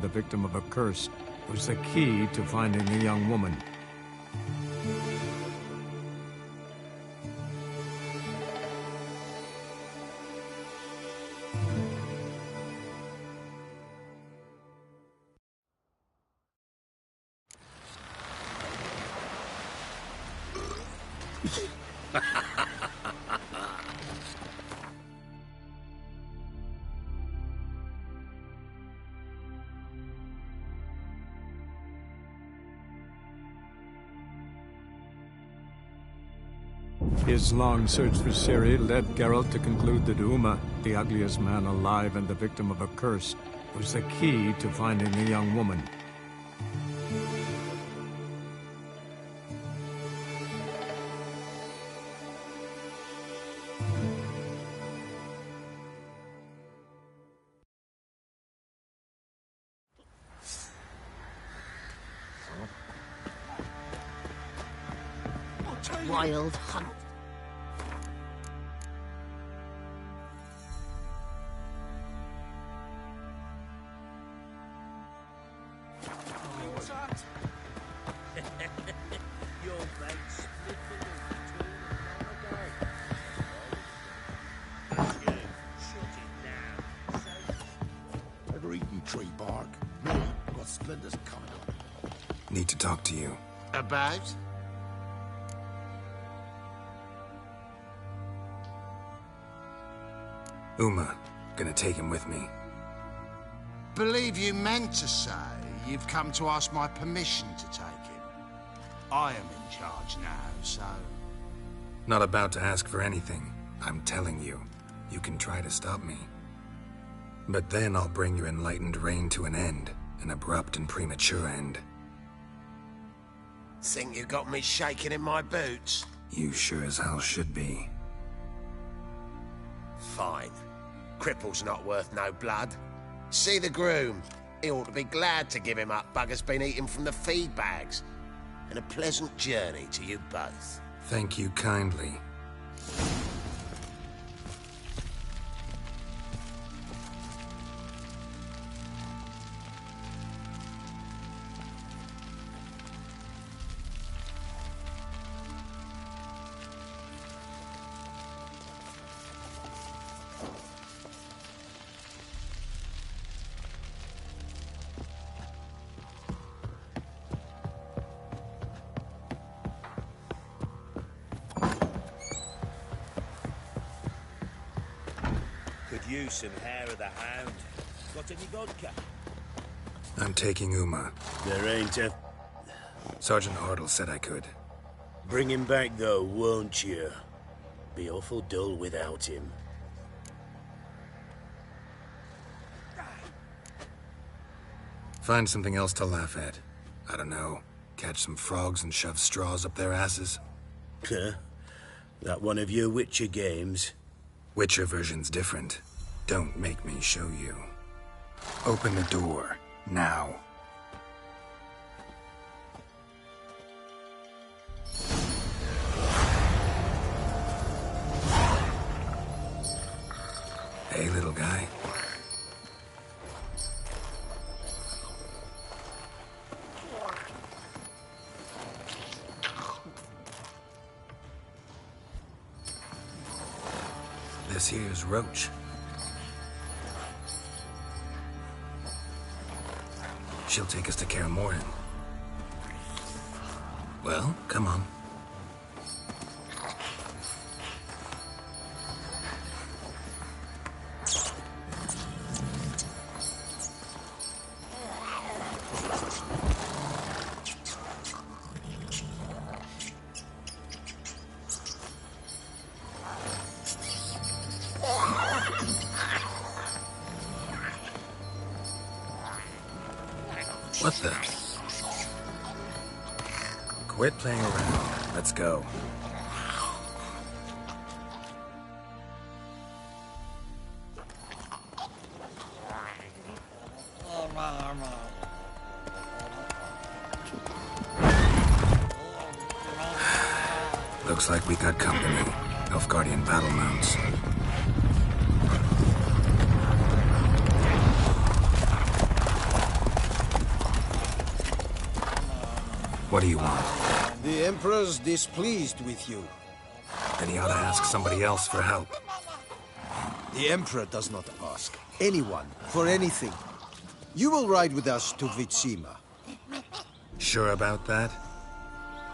the victim of a curse, was the key to finding the young woman. His long search for Ciri led Geralt to conclude that Uma, the ugliest man alive and the victim of a curse, was the key to finding the young woman. Wild hunt. Ever eaten tree bark? No, got splinters coming up. Need to talk to you. About? Uma. Gonna take him with me. Believe you meant to say you've come to ask my permission to take him. I am in charge now, so... Not about to ask for anything. I'm telling you. You can try to stop me. But then I'll bring your enlightened reign to an end. An abrupt and premature end. Think you got me shaking in my boots? You sure as hell should be. Fine. Cripple's not worth no blood. See the groom. He ought to be glad to give him up. Bugger's been eating from the feed bags. And a pleasant journey to you both. Thank you kindly. Use some hair of the hound. Got any vodka? I'm taking Uma. There ain't a... Sergeant Hartle said I could. Bring him back though, won't you? Be awful dull without him. Find something else to laugh at. I don't know. Catch some frogs and shove straws up their asses. Huh? That one of your Witcher games? Witcher version's different. Don't make me show you. Open the door, now. Hey, little guy. This here's Roach. She'll take us to Kaer Morhen. Well, come on. What the? Quit playing around. Let's go. Looks like we got company. Nilfgaardian battle mounts. What do you want? The Emperor's displeased with you. Then he ought to ask somebody else for help. The Emperor does not ask anyone for anything. You will ride with us to Vitsima. Sure about that?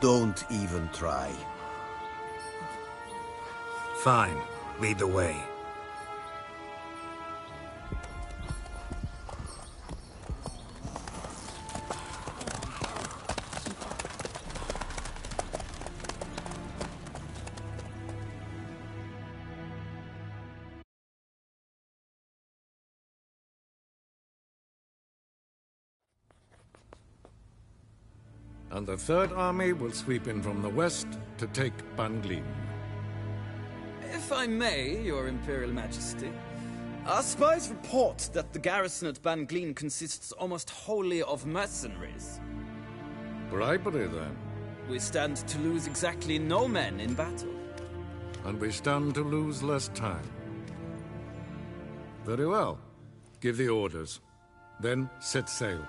Don't even try. Fine. Lead the way. And the Third Army will sweep in from the west to take Banglin. If I may, Your Imperial Majesty, our spies report that the garrison at Banglin consists almost wholly of mercenaries. Bribery, then. We stand to lose exactly no men in battle. And we stand to lose less time. Very well. Give the orders. Then set sail.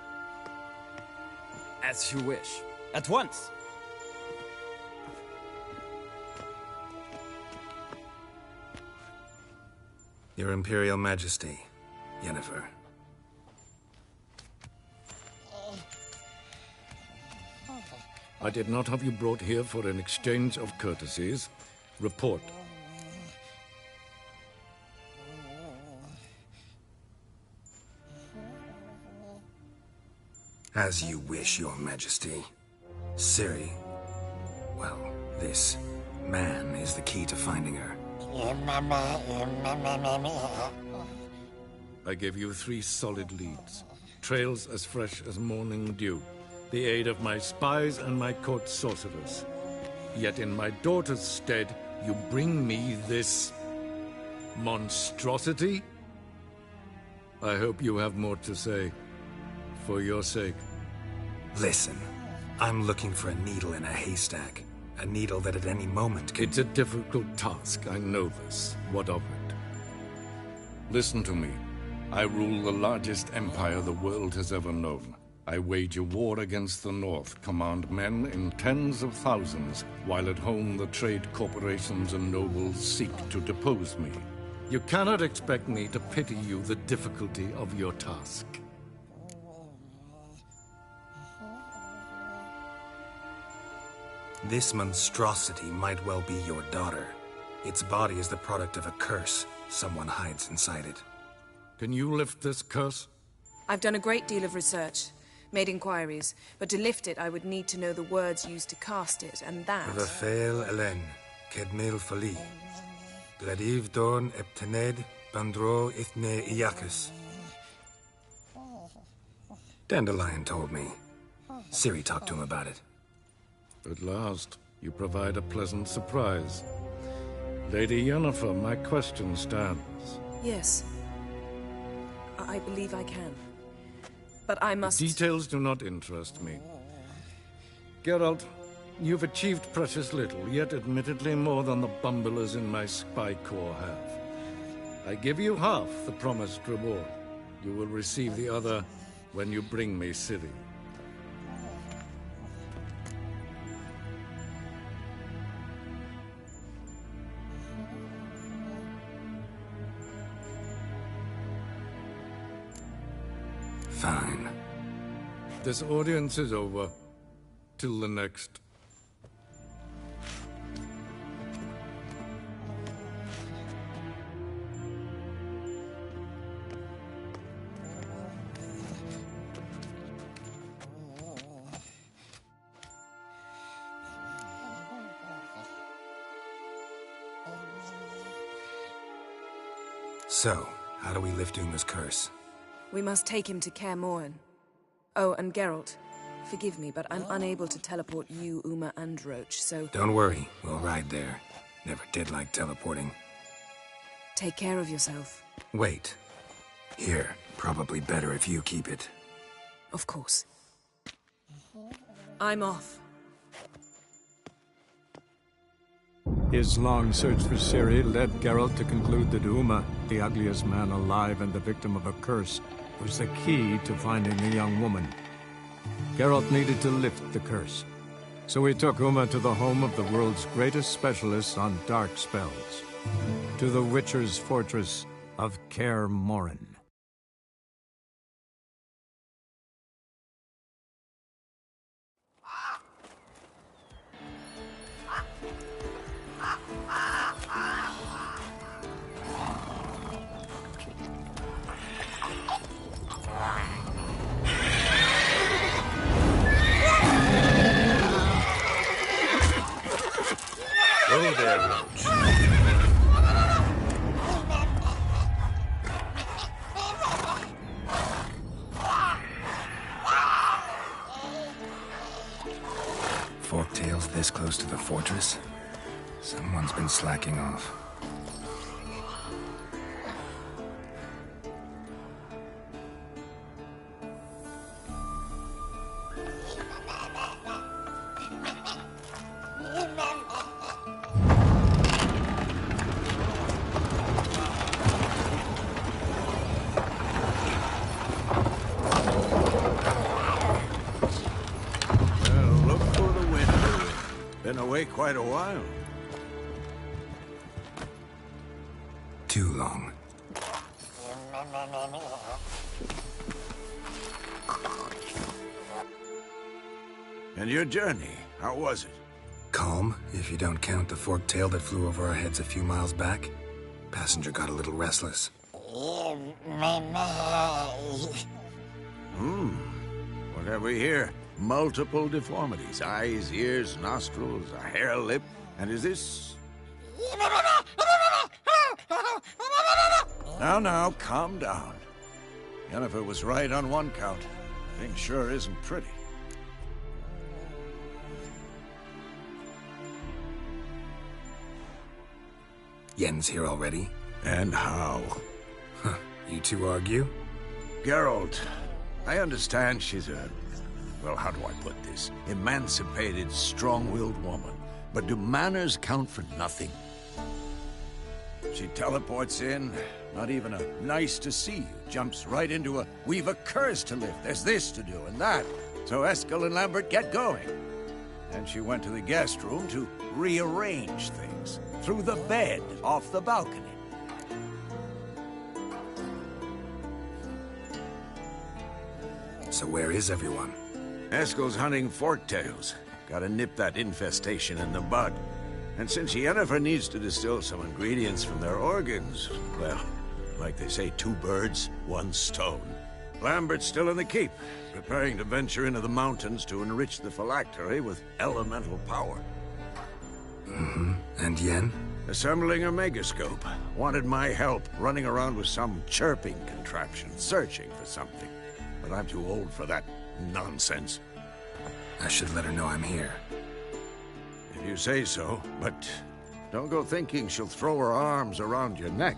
As you wish. At once! Your Imperial Majesty, Yennefer. I did not have you brought here for an exchange of courtesies. Report. As you wish, Your Majesty. Ciri. Well, this man is the key to finding her. I gave you 3 solid leads. Trails as fresh as morning dew. The aid of my spies and my court sorcerers. Yet in my daughter's stead, you bring me this monstrosity? I hope you have more to say. For your sake. Listen, I'm looking for a needle in a haystack. A needle that at any moment could... It's a difficult task, I know this. What of it? Listen to me. I rule the largest empire the world has ever known. I wage a war against the North, command men in tens of thousands, while at home the trade corporations and nobles seek to depose me. You cannot expect me to pity you the difficulty of your task. This monstrosity might well be your daughter. Its body is the product of a curse. Someone hides inside it. Can you lift this curse? I've done a great deal of research, made inquiries, but to lift it I would need to know the words used to cast it, and that... Rafael Elen, Kedmil Fali. Gladiv Dorn Eptened, Bandro Ithne Iacus. Dandelion told me. Ciri talked to him about it. At last, you provide a pleasant surprise. Lady Yennefer, my question stands. Yes. I believe I can. But I must... Details do not interest me. Geralt, you've achieved precious little, yet admittedly more than the bumblers in my spy corps have. I give you half the promised reward. You will receive the other when you bring me Ciri. Fine. This audience is over. Till the next. So, how do we lift Uma's curse? We must take him to Kaer Morhen. Oh, and Geralt, forgive me, but I'm unable to teleport you, Uma, and Roach, so... Don't worry, we'll ride there. Never did like teleporting. Take care of yourself. Wait. Here, probably better if you keep it. Of course. I'm off. His long search for Ciri led Geralt to conclude that Uma, the ugliest man alive and the victim of a curse, was the key to finding the young woman. Geralt needed to lift the curse, So we took Uma to the home of the world's greatest specialist on dark spells. To the Witcher's fortress of Kaer Morhen. Oh, there, Roach. Forktails this close to the fortress? Someone's been slacking off. Been away quite a while. Too long. And your journey, how was it? Calm, if you don't count the forktail that flew over our heads a few miles back. Passenger got a little restless. What have we here? Multiple deformities. Eyes, ears, nostrils, a hair lip. And is this... Now, calm down. Yennefer was right on one count. Thing sure isn't pretty. Yen's here already? And how? Huh. You two argue? Geralt, I understand she's a... Well, how do I put this? Emancipated, strong-willed woman. But do manners count for nothing? She teleports in, not even a nice to see you. Jumps right into a, we've a curse to lift, there's this to do and that. So Eskel and Lambert get going. And she went to the guest room to rearrange things. Through the bed, off the balcony. So where is everyone? Eskel's hunting forktails. Gotta nip that infestation in the bud. And since Yennefer needs to distill some ingredients from their organs, well, like they say, 2 birds, 1 stone. Lambert's still in the keep, preparing to venture into the mountains to enrich the phylactery with elemental power. Mm-hmm. And Yen? Assembling a megascope. Wanted my help running around with some chirping contraption, searching for something. But I'm too old for that nonsense. I should let her know I'm here. If you say so, but don't go thinking she'll throw her arms around your neck.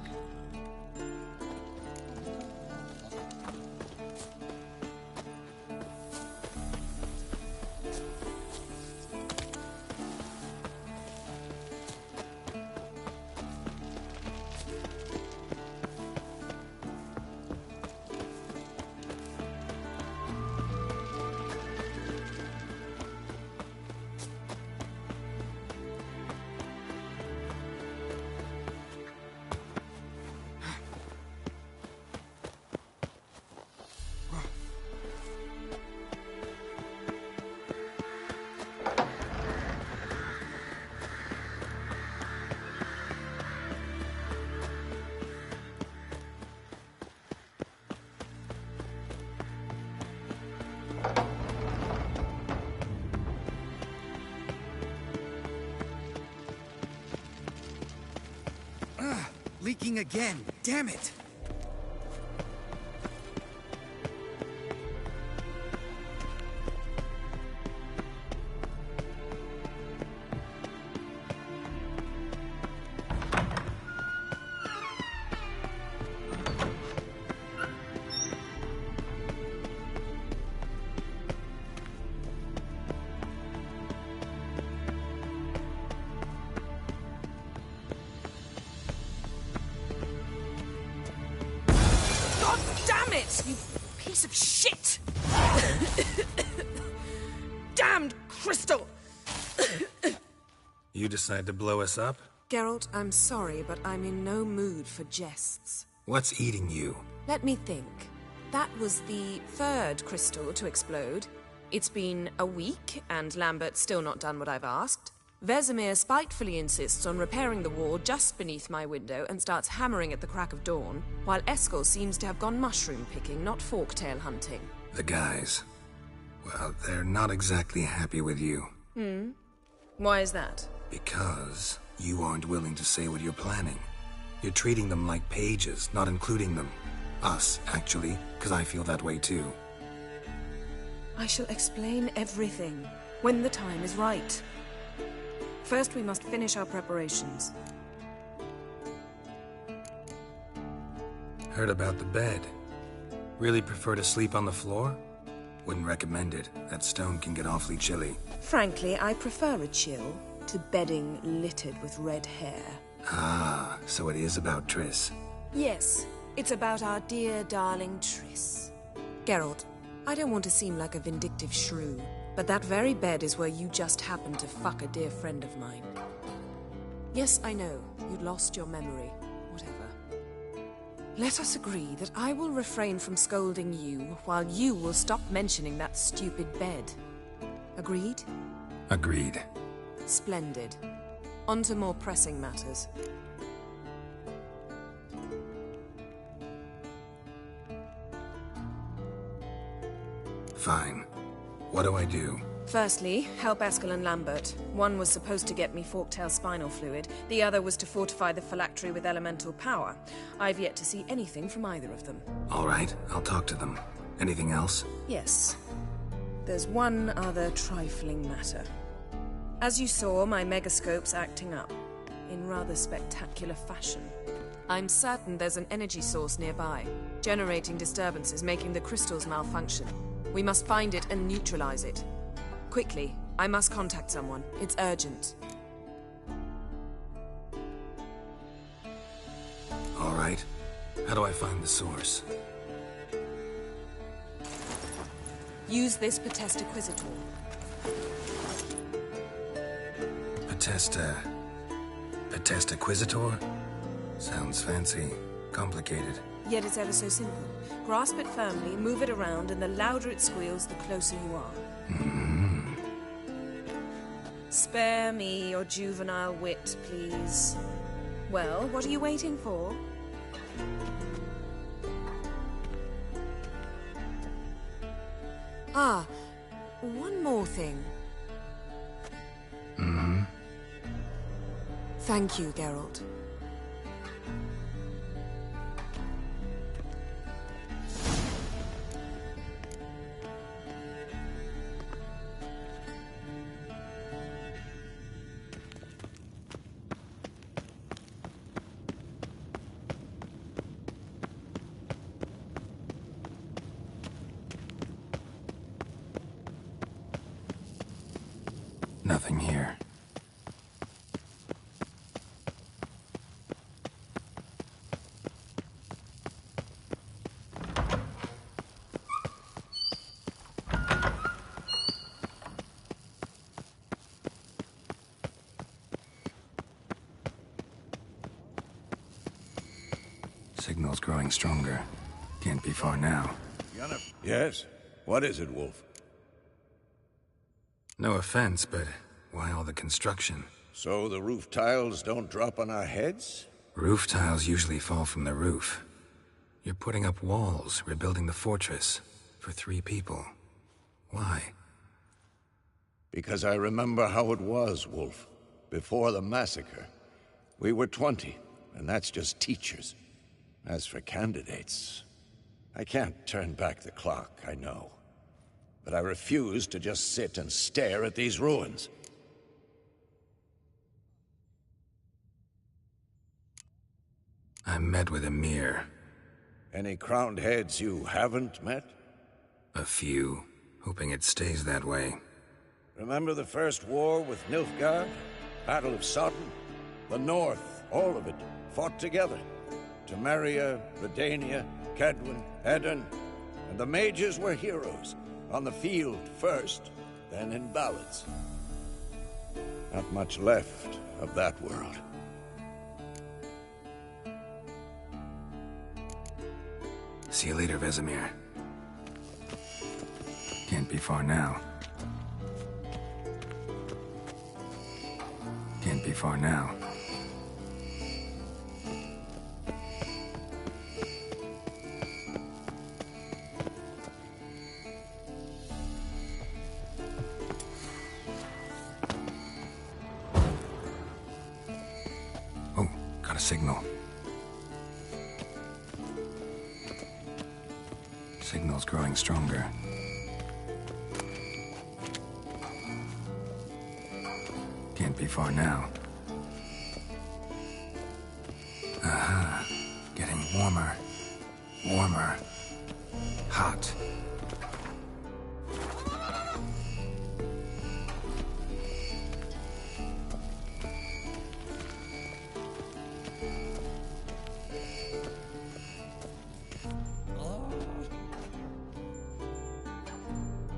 Leaking again. Damn it! Damn it, you piece of shit! Damned crystal! You decide to blow us up? Geralt, I'm sorry, but I'm in no mood for jests. What's eating you? Let me think. That was the third crystal to explode. It's been a week, and Lambert's still not done what I've asked. Vesemir spitefully insists on repairing the wall just beneath my window and starts hammering at the crack of dawn, while Eskel seems to have gone mushroom picking, not forktail hunting. The guys. Well, they're not exactly happy with you. Why is that? Because you aren't willing to say what you're planning. You're treating them like pages, not including them. Us, actually, because I feel that way too. I shall explain everything when the time is right. First, we must finish our preparations. Heard about the bed. Really prefer to sleep on the floor? Wouldn't recommend it. That stone can get awfully chilly. Frankly, I prefer a chill to bedding littered with red hair. Ah, so it is about Triss. Yes, it's about our dear darling Triss. Geralt, I don't want to seem like a vindictive shrew, but that very bed is where you just happened to fuck a dear friend of mine. Yes, I know, you'd lost your memory. Whatever. Let us agree that I will refrain from scolding you, while you will stop mentioning that stupid bed. Agreed? Agreed. Splendid. On to more pressing matters. Fine. What do I do? Firstly, help Eskel and Lambert. One was supposed to get me forktail spinal fluid, the other was to fortify the phylactery with elemental power. I've yet to see anything from either of them. All right, I'll talk to them. Anything else? Yes. There's one other trifling matter. As you saw, my megascope's acting up, in rather spectacular fashion. I'm certain there's an energy source nearby, generating disturbances, making the crystals malfunction. We must find it and neutralize it. Quickly, I must contact someone. It's urgent. All right. How do I find the source? Use this Potestaquisitor. Potestaquisitor? Sounds fancy. Complicated. Yet it's ever so simple. Grasp it firmly, move it around, and the louder it squeals, the closer you are. Spare me your juvenile wit, please. Well, what are you waiting for? Ah, one more thing. Thank you, Geralt. Nothing here. Signal's growing stronger. Can't be far now. Yes? What is it, Wolf? No offense, but why all the construction? So the roof tiles don't drop on our heads? Roof tiles usually fall from the roof. You're putting up walls, rebuilding the fortress. For 3 people. Why? Because I remember how it was, Wolf. Before the massacre. We were 20, and that's just teachers. As for candidates, I can't turn back the clock, I know. But I refuse to just sit and stare at these ruins. I met with Emir. Any crowned heads you haven't met? A few. Hoping it stays that way. Remember the first war with Nilfgaard? Battle of Sodden? The North, all of it, fought together. Temeria, Redania, Kedwin, Edirn, and the mages were heroes. On the field first, then in ballads. Not much left of that world. See you later, Vesemir. Can't be far now. Can't be far now. Oh, got a signal. Signal's growing stronger. Can't be far now. Aha. Getting warmer. Warmer. Hot.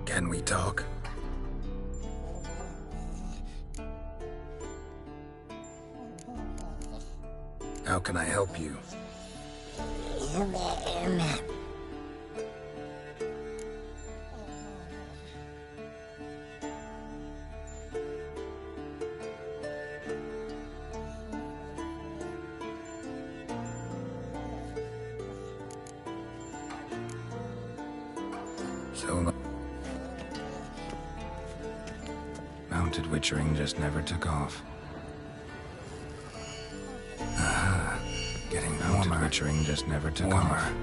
Can we talk? How can I help you? So mounted witchering just never took off. Getting mounted witchering just never took off.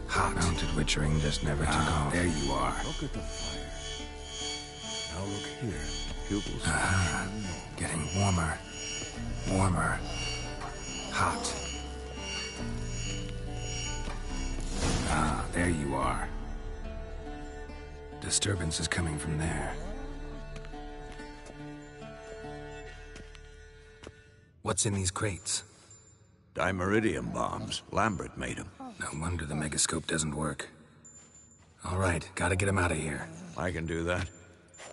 Hot. Mounted witchering just never took off. There you are. Look at the fire. Now look here. Pupils. Getting warmer. Warmer. Hot. Ah, there you are. Disturbance is coming from there. What's in these crates? Dimeridium bombs. Lambert made them. No wonder the megascope doesn't work. All right, gotta get him out of here. I can do that.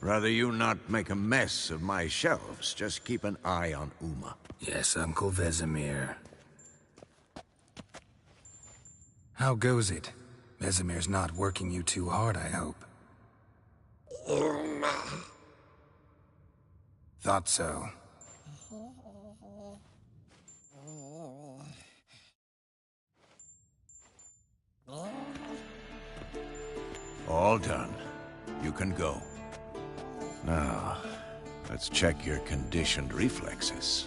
Rather you not make a mess of my shelves. Just keep an eye on Uma. Yes, Uncle Vesemir. How goes it? Vesemir's not working you too hard, I hope. Thought so. All done. You can go. Now, let's check your conditioned reflexes.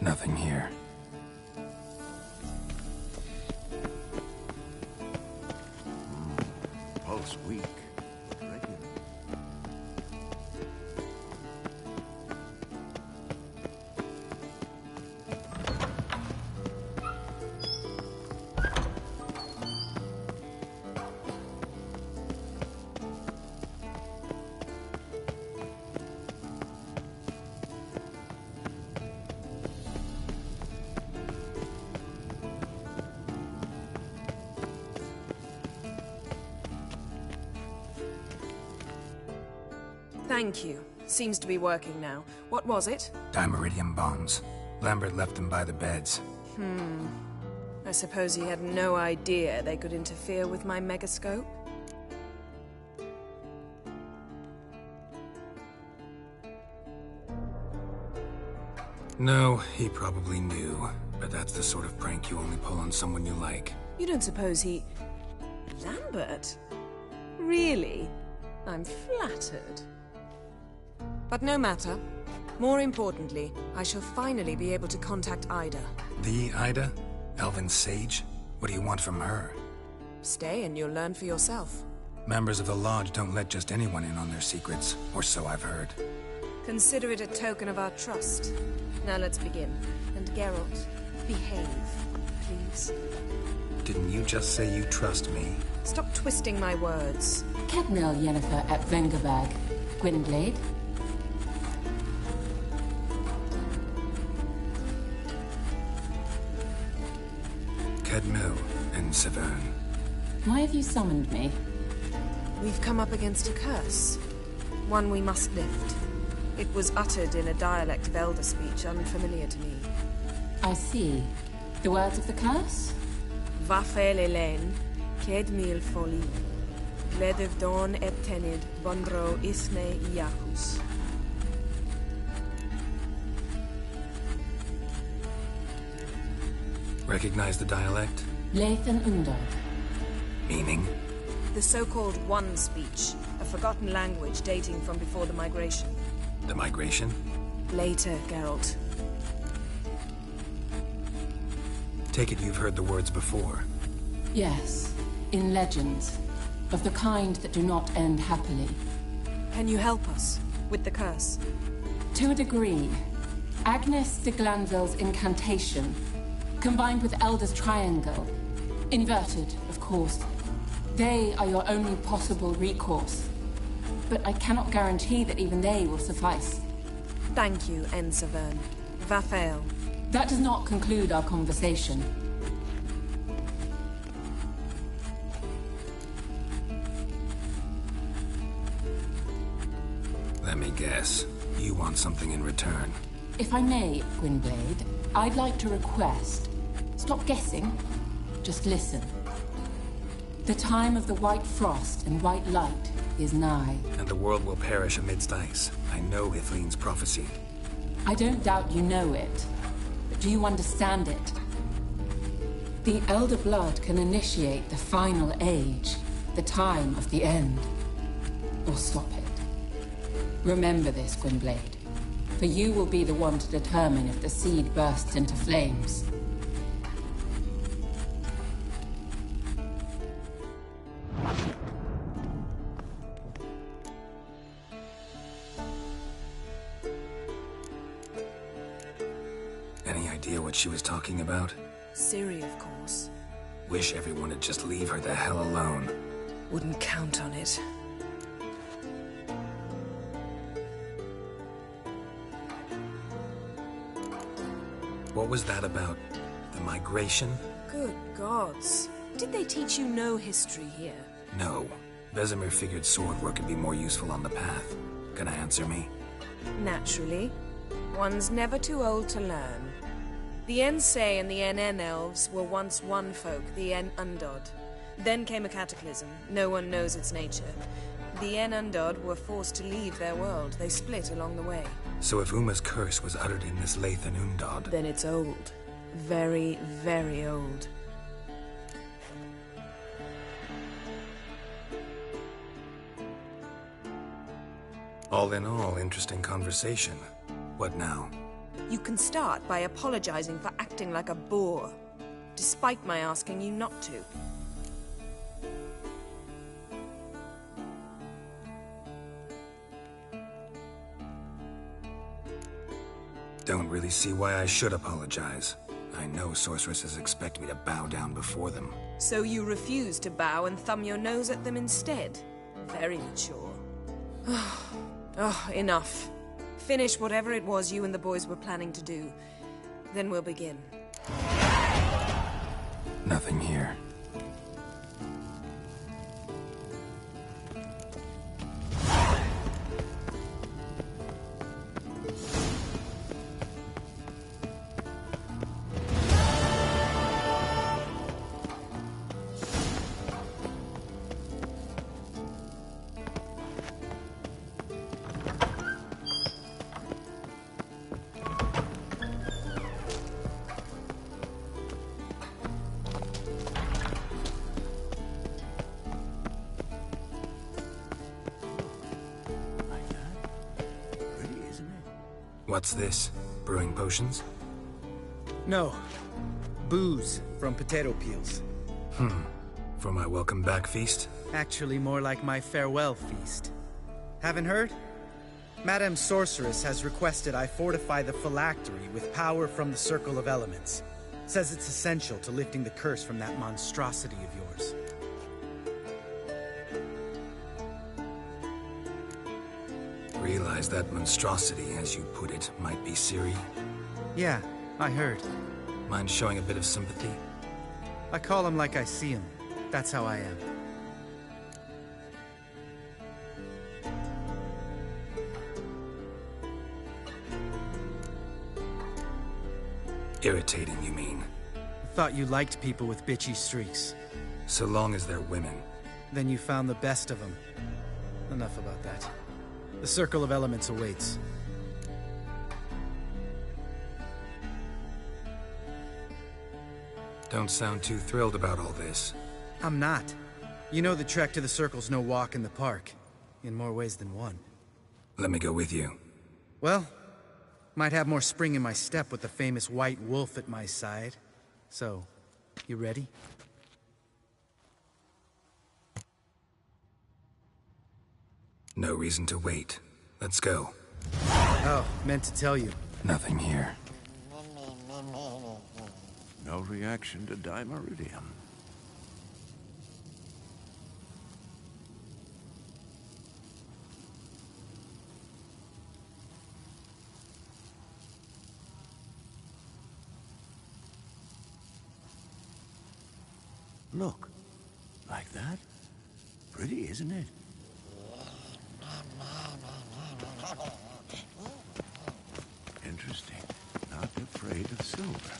Nothing here. Pulse weak. Thank you. Seems to be working now. What was it? Dimeridium bombs. Lambert left them by the beds. I suppose he had no idea they could interfere with my megascope? No, he probably knew. But that's the sort of prank you only pull on someone you like. You don't suppose he... Lambert? Really? I'm flattered. But no matter. More importantly, I shall finally be able to contact Ida. The Ida? Elven sage? What do you want from her? Stay and you'll learn for yourself. Members of the Lodge don't let just anyone in on their secrets, or so I've heard. Consider it a token of our trust. Now let's begin. And Geralt, behave, please. Didn't you just say you trust me? Stop twisting my words. Cadmel Yennefer at Vengerberg. Gwynblade. Cadmel and Severn. Why have you summoned me? We've come up against a curse. One we must lift. It was uttered in a dialect of Elder speech unfamiliar to me. I see. The words of the curse? Vafel Elen, Ked Mil Foli, Gledev Don et Tenid, Bondro Isne Iacus. Recognize the dialect? Lathan Undod. Meaning? The so-called One speech, a forgotten language dating from before the migration. The migration? Later, Geralt. Take it you've heard the words before. Yes, in legends. Of the kind that do not end happily. Can you help us with the curse? To a degree. Agnes de Glanville's incantation, combined with Elder's triangle, inverted, of course. They are your only possible recourse. But I cannot guarantee that even they will suffice. Thank you, Ensavern. Vafael. That does not conclude our conversation. Let me guess. You want something in return. If I may, Gwynblade, I'd like to request... Stop guessing. Just listen. The time of the white frost and white light is nigh. And the world will perish amidst ice. I know Hithleen's prophecy. I don't doubt you know it. But do you understand it? The Elder Blood can initiate the final age, the time of the end. Or stop it. Remember this, Gwynblade. For you will be the one to determine if the seed bursts into flames. Any idea what she was talking about? Ciri, of course. Wish everyone would just leave her the hell alone. Wouldn't count on it. What was that about? The migration? Good gods. Did they teach you no history here? No. Vesemir figured sword work could be more useful on the path. Gonna answer me? Naturally. One's never too old to learn. The Ensei and the NN elves were once one folk, the En Undod. Then came a cataclysm. No one knows its nature. The En Undod were forced to leave their world. They split along the way. So if Uma's curse was uttered in this Lathan Undod... Then it's old. Very, very old. All in all, interesting conversation. What now? You can start by apologizing for acting like a boor, despite my asking you not to. Don't really see why I should apologize. I know sorceresses expect me to bow down before them. So you refuse to bow and thumb your nose at them instead? Very mature. Oh, enough. Finish whatever it was you and the boys were planning to do. Then we'll begin. Nothing here. What's this? Brewing potions? No. Booze from potato peels. For my welcome back feast? Actually more like my farewell feast. Haven't heard? Madame Sorceress has requested I fortify the phylactery with power from the Circle of Elements. Says it's essential to lifting the curse from that monstrosity of yours. Realize that monstrosity, as you put it, might be Ciri? Yeah, I heard. Mind showing a bit of sympathy? I call him like I see him. That's how I am. Irritating, you mean? I thought you liked people with bitchy streaks. So long as they're women. Then you found the best of them. Enough about that. The Circle of Elements awaits. Don't sound too thrilled about all this. I'm not. You know the trek to the Circle's no walk in the park. In more ways than one. Let me go with you. Well, might have more spring in my step with the famous White Wolf at my side. So, you ready? No reason to wait. Let's go. Oh, meant to tell you. Nothing here. No reaction to dimeridium. Look. Like that? Pretty, isn't it? Interesting. Not afraid of silver.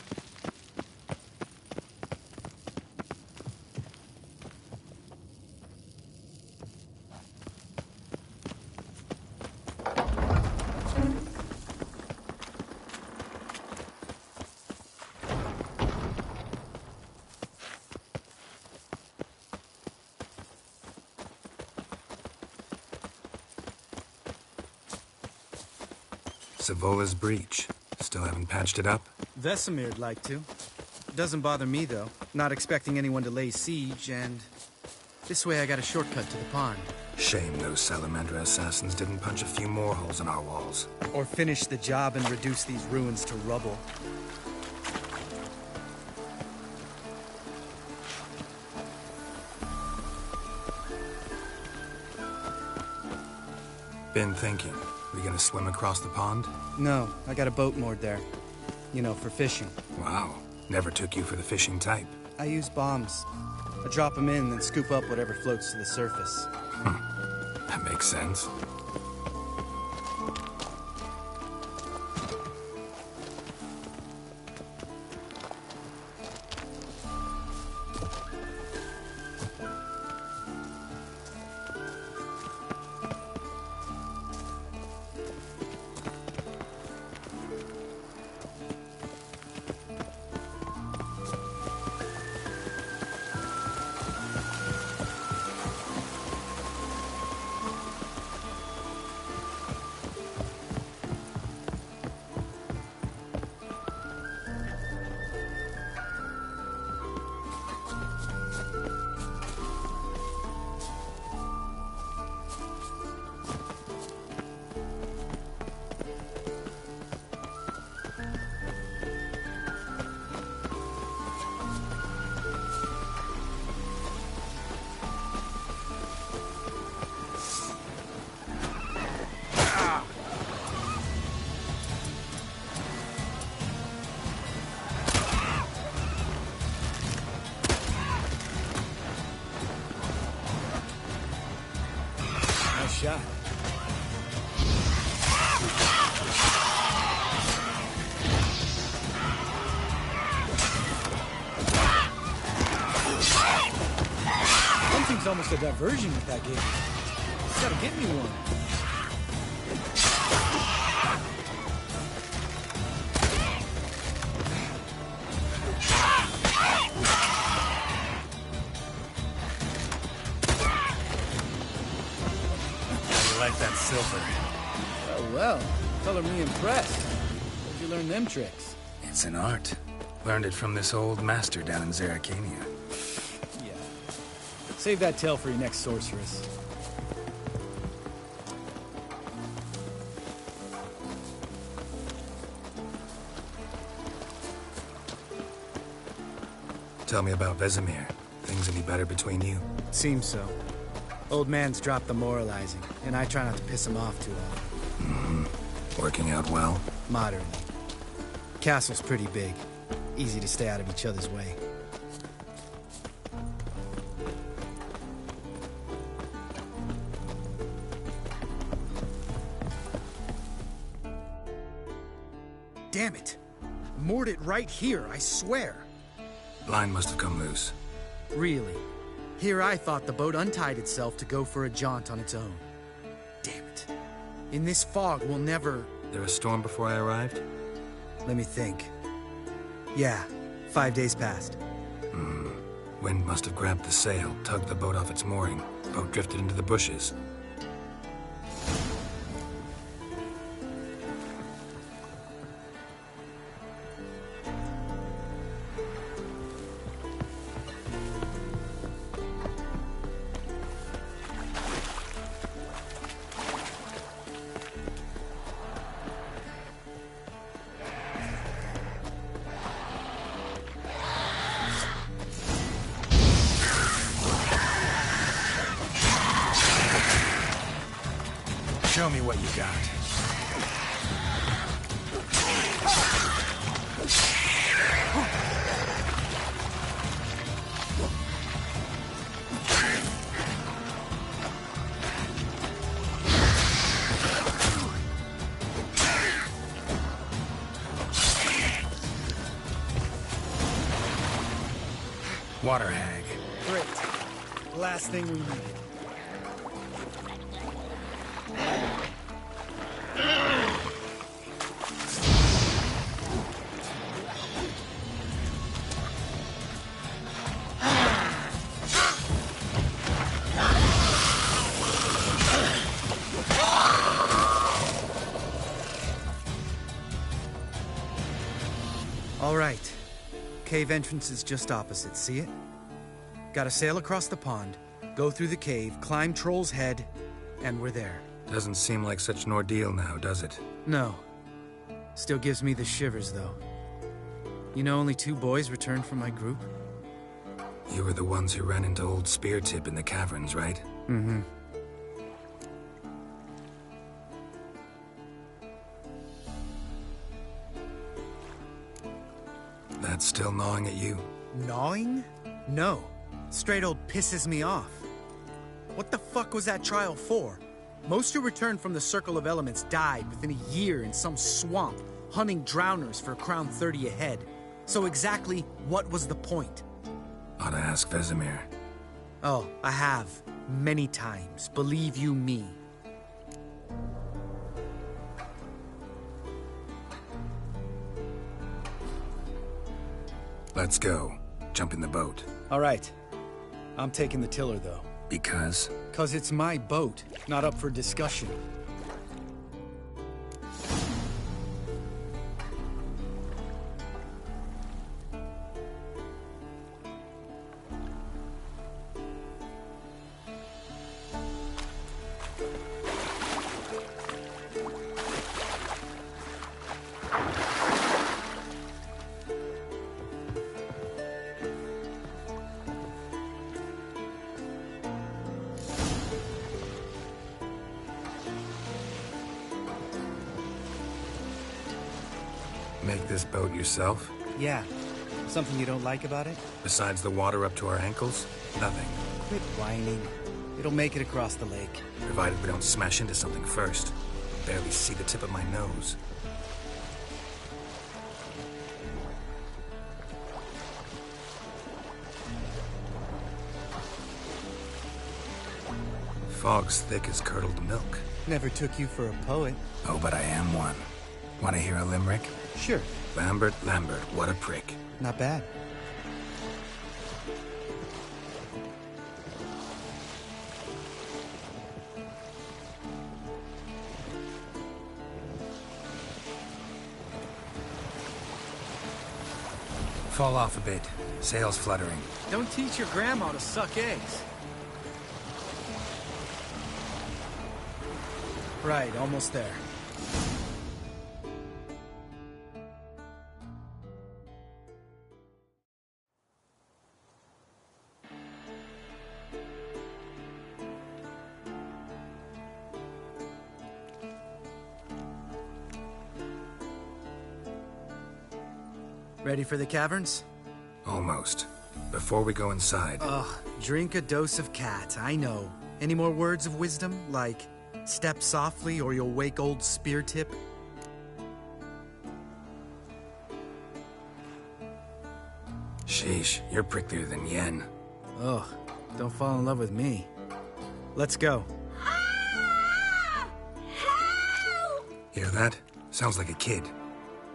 Savola's breach. Still haven't patched it up? Vesemir'd like to. Doesn't bother me, though. Not expecting anyone to lay siege, and... this way I got a shortcut to the pond. Shame those Salamandra assassins didn't punch a few more holes in our walls. Or finish the job and reduce these ruins to rubble. Been thinking. We gonna swim across the pond? No, I got a boat moored there. You know, for fishing. Wow. Never took you for the fishing type. I use bombs. I drop them in, then scoop up whatever floats to the surface. That makes sense. Shot. Something's almost a diversion with that game. You gotta get me one. Like that silver. Well, color me impressed. Where'd you learn them tricks? It's an art. Learned it from this old master down in Zerrikania. Yeah. Save that tale for your next sorceress. Tell me about Vesemir. Things any better between you? Seems so. Old man's dropped the moralizing, and I try not to piss him off too often. Working out well? Moderately. Castle's pretty big. Easy to stay out of each other's way. Damn it! Moored it right here, I swear. Line must have come loose. Really? Here I thought the boat untied itself to go for a jaunt on its own. Damn it. In this fog, we'll never... There a storm before I arrived? Let me think. Yeah, 5 days passed. Wind must have grabbed the sail, tugged the boat off its mooring. Boat drifted into the bushes. Show me what you got. Water hag. Great. Last thing we need. All right. Cave entrance is just opposite, see it? Gotta sail across the pond, go through the cave, climb Troll's Head, and we're there. Doesn't seem like such an ordeal now, does it? No. Still gives me the shivers, though. You know only 2 boys returned from my group? You were the ones who ran into old Speartip in the caverns, right? Mm-hmm. That's still gnawing at you? Gnawing? No. Straight old pisses me off. What the fuck was that trial for? Most who returned from the Circle of Elements died within a year in some swamp, hunting drowners for a crown 30 a head. So exactly what was the point? Ought to ask Vesemir. Oh, I have. Many times. Believe you me. Let's go. Jump in the boat. All right. I'm taking the tiller, though. Because? 'Cause it's my boat, not up for discussion. Make this boat yourself? Yeah. Something you don't like about it? Besides the water up to our ankles? Nothing. Quit whining. It'll make it across the lake. Provided we don't smash into something first. Barely see the tip of my nose. Fog's thick as curdled milk. Never took you for a poet. Oh, but I am one. Want to hear a limerick? Sure. Lambert, Lambert, what a prick. Not bad. Fall off a bit. Sails fluttering. Don't teach your grandma to suck eggs. Right, almost there. Ready for the caverns? Almost. Before we go inside... Ugh, drink a dose of cat, I know. Any more words of wisdom, like, step softly or you'll wake old Speartip? Sheesh, you're pricklier than Yen. Ugh, don't fall in love with me. Let's go. Hear that? Sounds like a kid.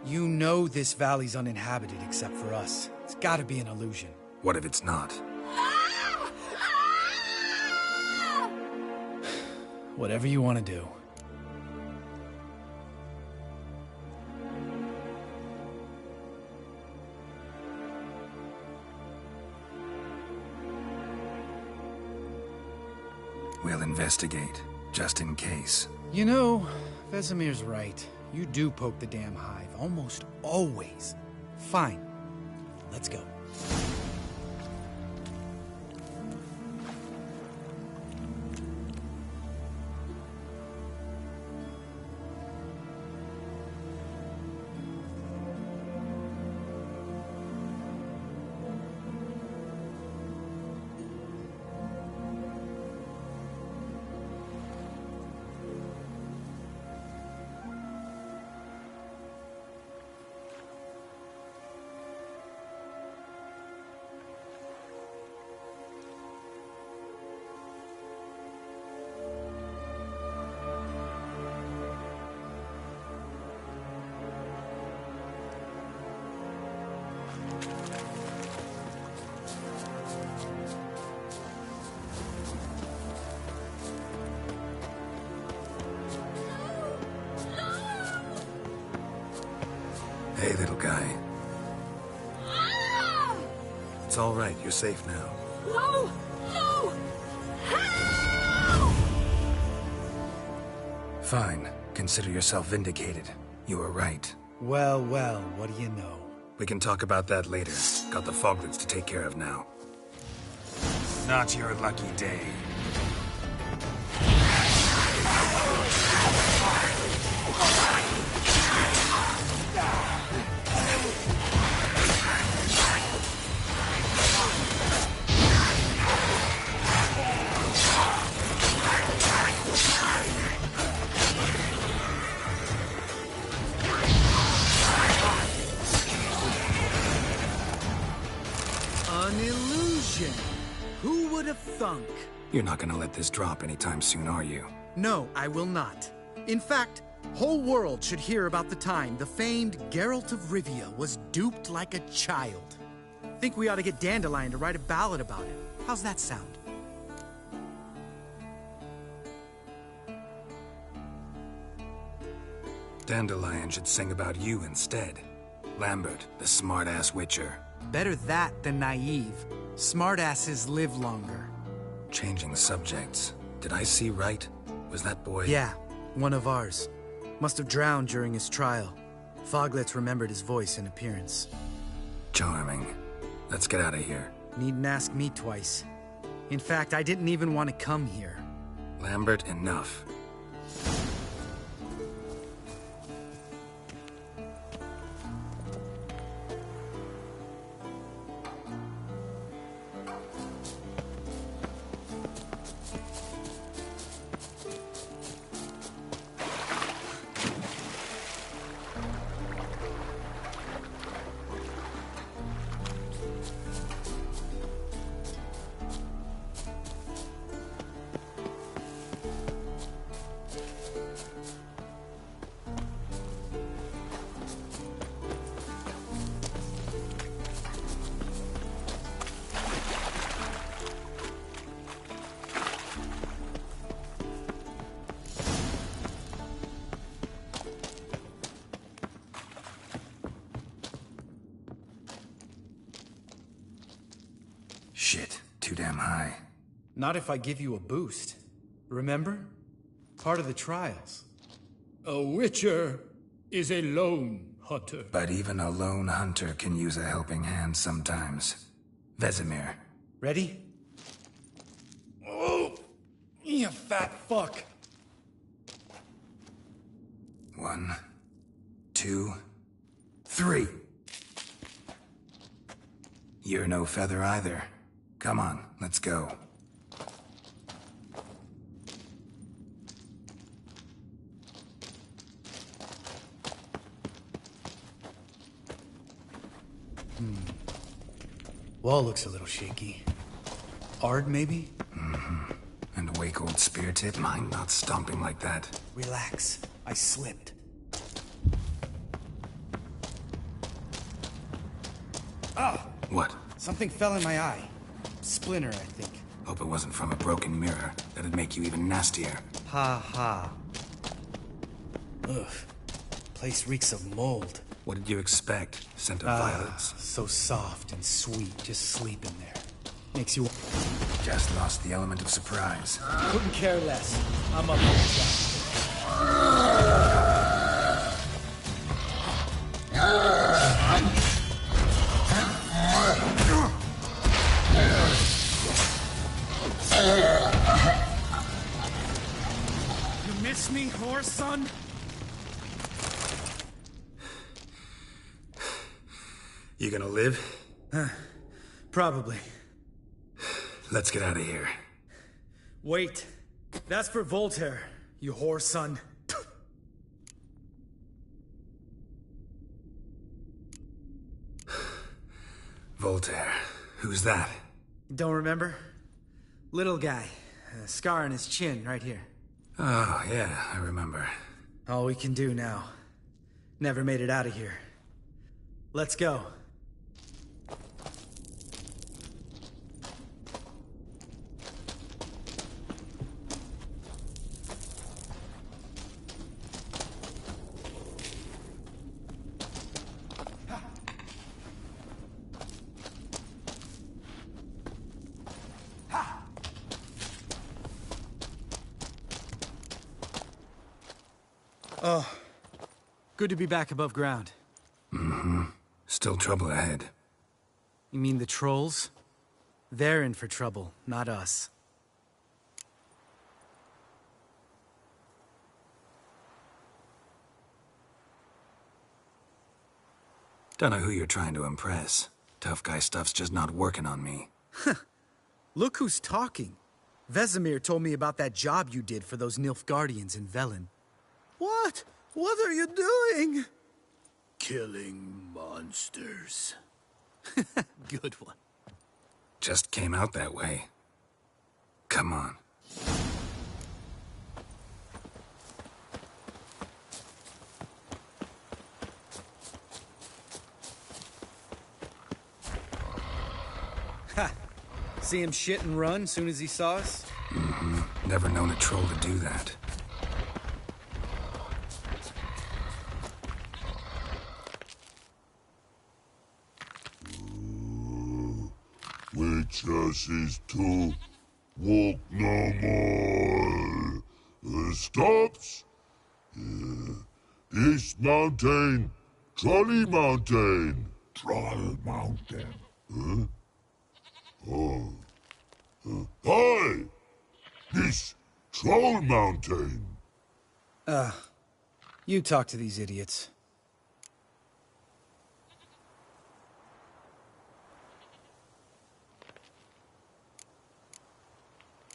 You know this valley's uninhabited except for us. It's gotta be an illusion. What if it's not? Whatever you want to do. We'll investigate, just in case. You know, Vesemir's right. You do poke the damn hive, almost always. Fine. Let's go. Hey, little guy. It's all right. You're safe now. No! No! Fine. Consider yourself vindicated. You were right. Well, well, what do you know? We can talk about that later. Got the foglets to take care of now. Not your lucky day. An illusion! Who would have thunk? You're not gonna let this drop anytime soon, are you? No, I will not. In fact, whole world should hear about the time the famed Geralt of Rivia was duped like a child. Think we ought to get Dandelion to write a ballad about it. How's that sound? Dandelion should sing about you instead. Lambert, the smart-ass witcher. Better that than naive. Smartasses live longer. Changing subjects. Did I see right? Was that boy... Yeah, one of ours. Must have drowned during his trial. Foglets remembered his voice and appearance. Charming. Let's get out of here. Needn't ask me twice. In fact, I didn't even want to come here. Lambert, enough. Shit, too damn high. Not if I give you a boost. Remember? Part of the trials. A witcher is a lone hunter. But even a lone hunter can use a helping hand sometimes. Vesemir. Ready? Oh, you fat fuck. 1, 2, 3. You're no feather either. Come on, let's go. Wall looks a little shaky. Ard, maybe? And wake old spear tip, mine not stomping like that. Relax. I slipped. Ah! What? Something fell in my eye. Splinter, I think. Hope it wasn't from a broken mirror. That'd make you even nastier. Ha ha. Ugh. Place reeks of mold. What did you expect? Scent of violets? So soft and sweet, just sleeping there. Makes you... Just lost the element of surprise. Couldn't care less. I'm up for the You miss me, horse son? You gonna live? Probably. Let's get out of here. Wait. That's for Voltaire, you whore son. Voltaire. Who's that? Don't remember? Little guy. A scar on his chin, right here. Oh, yeah, I remember. All we can do now. Never made it out of here. Let's go. Oh, good to be back above ground. Still trouble ahead. You mean the trolls? They're in for trouble, not us. Don't know who you're trying to impress. Tough guy stuff's just not working on me. Look who's talking. Vesemir told me about that job you did for those Nilfgaardians in Velen. What? What are you doing? Killing monsters. Good one. Just came out that way. Come on. Ha! See him shit and run soon as he saw us? Never known a troll to do that. Witches is to walk no more. Stops. East Mountain, Trolley Mountain. Troll Mountain. Huh? Oh. Hi! This Troll Mountain. You talk to these idiots.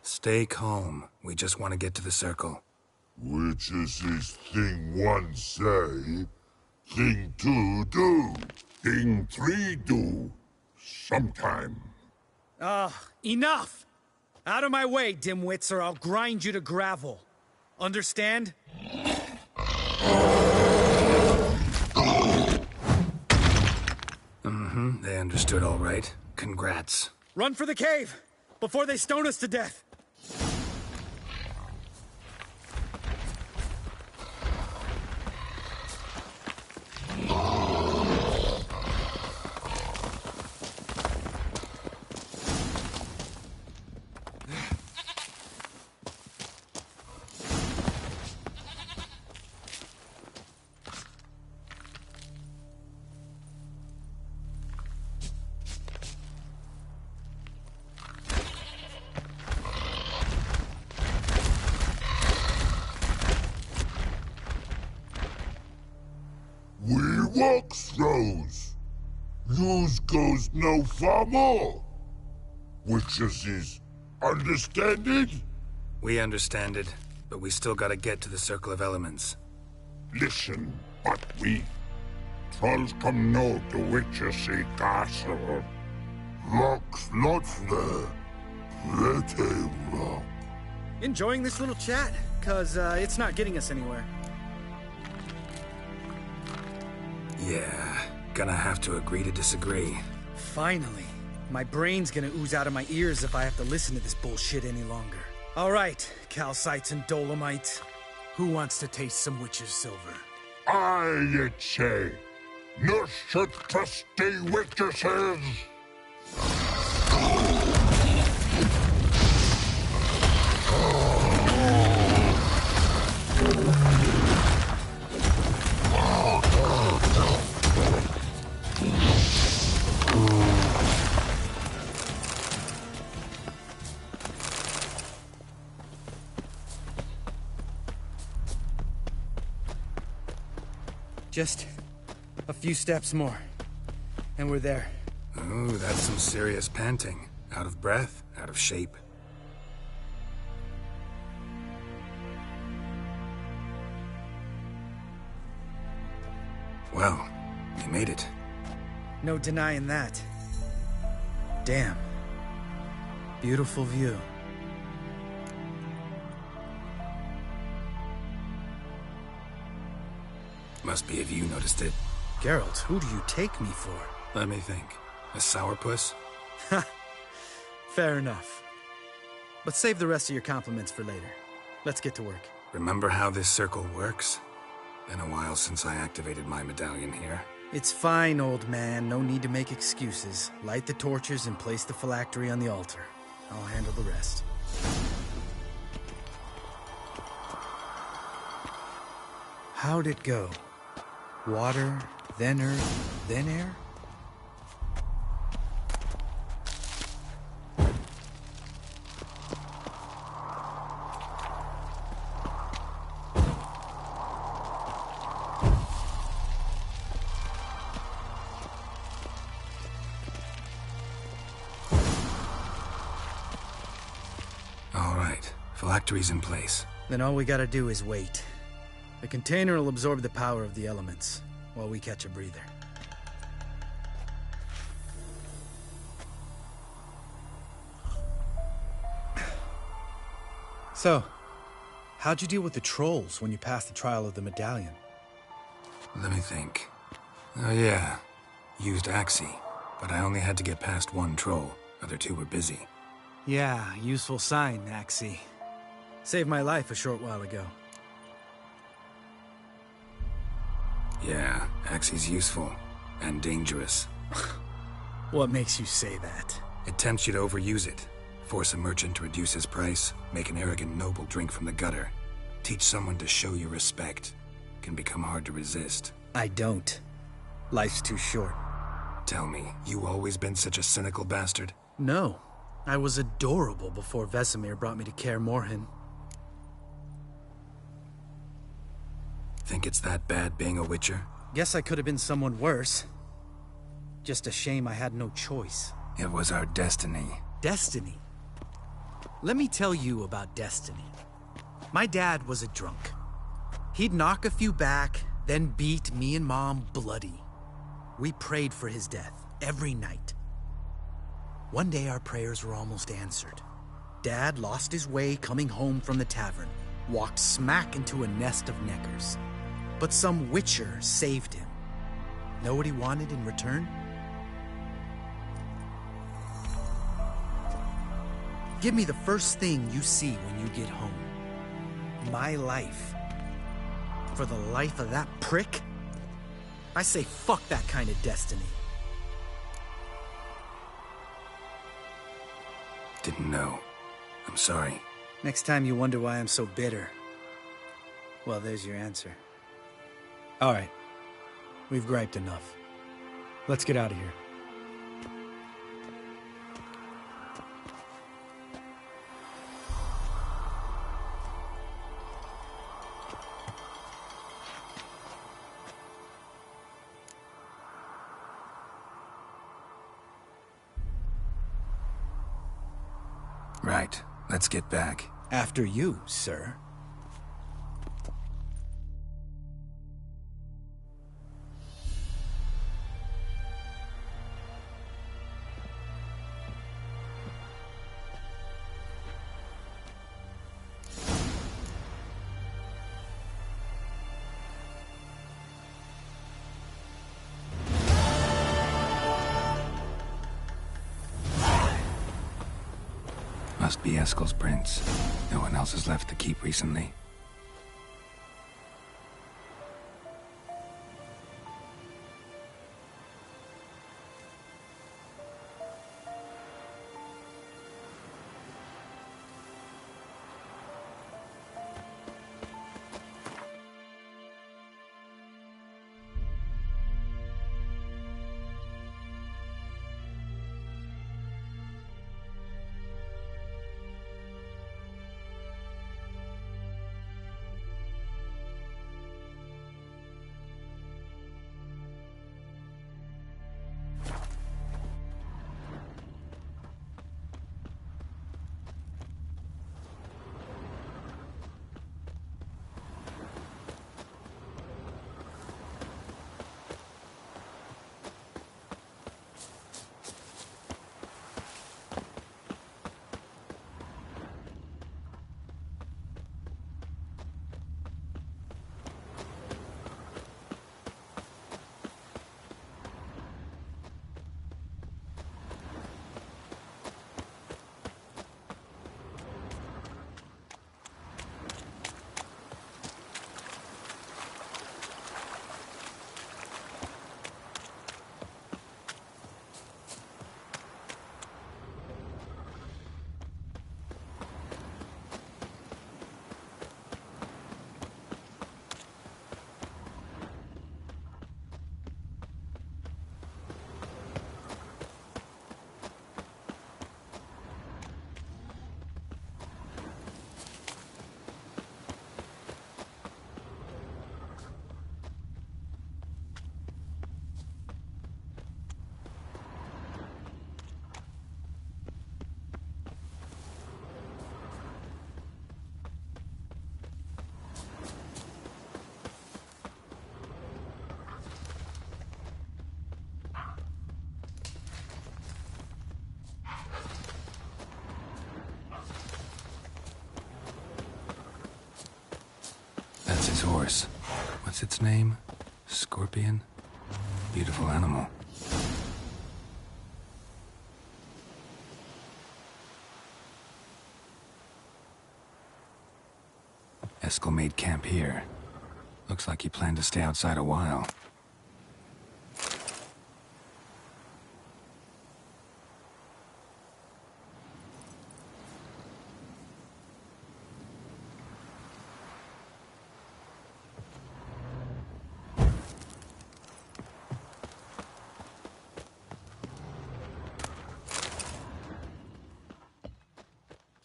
Stay calm. We just want to get to the circle. Which is this thing one say, thing two do, thing three do, sometime. Enough! Out of my way, dimwits, or I'll grind you to gravel. Understand? They understood all right. Congrats. Run for the cave! Before they stone us to death! We walk throws. Yous goes no far more. Witches is understanded? We understand it, but we still gotta get to the Circle of Elements. Listen, but we trolls come no to Witchessy Castle. Looks there. Pretty rock. Enjoying this little chat? Cause, it's not getting us anywhere. Yeah, gonna have to agree to disagree. Finally. My brain's gonna ooze out of my ears if I have to listen to this bullshit any longer. Alright, calcites and dolomites. Who wants to taste some witch's silver? I say, no such trusty witnesses. Just a few steps more, and we're there. Ooh, that's some serious panting. Out of breath, out of shape. Well, you made it. No denying that. Damn. Beautiful view. Must be if you noticed it. Geralt, who do you take me for? Let me think. A sourpuss? Ha! Fair enough. But save the rest of your compliments for later. Let's get to work. Remember how this circle works? Been a while since I activated my medallion here. It's fine, old man. No need to make excuses. Light the torches and place the phylactery on the altar. I'll handle the rest. How'd it go? Water, then earth, then air? All right, phylactery's in place. Then all we gotta do is wait. The container will absorb the power of the elements, while we catch a breather. So, how'd you deal with the trolls when you passed the trial of the medallion? Let me think. Oh yeah, used Axii, but I only had to get past one troll. Other two were busy. Yeah, useful sign, Axii. Saved my life a short while ago. Yeah, Axii's useful. And dangerous. What makes you say that? It tempts you to overuse it. Force a merchant to reduce his price. Make an arrogant noble drink from the gutter. Teach someone to show you respect. Can become hard to resist. I don't. Life's too short. Tell me, you always been such a cynical bastard? No. I was adorable before Vesemir brought me to Kaer Morhen. Think it's that bad being a witcher? Guess I could have been someone worse. Just a shame I had no choice. It was our destiny. Destiny? Let me tell you about destiny. My dad was a drunk. He'd knock a few back, then beat me and Mom bloody. We prayed for his death every night. One day our prayers were almost answered. Dad lost his way coming home from the tavern, walked smack into a nest of neckers. But some witcher saved him. Know what he wanted in return? Give me the first thing you see when you get home. My life. For the life of that prick? I say fuck that kind of destiny. Didn't know. I'm sorry. Next time you wonder why I'm so bitter, well, there's your answer. All right. We've griped enough. Let's get out of here. Right. Let's get back. After you, sir. Must be Eskel's prints. No one else has left the keep recently. That's his horse. What's its name? Scorpion? Beautiful animal. Eskel made camp here. Looks like he planned to stay outside a while.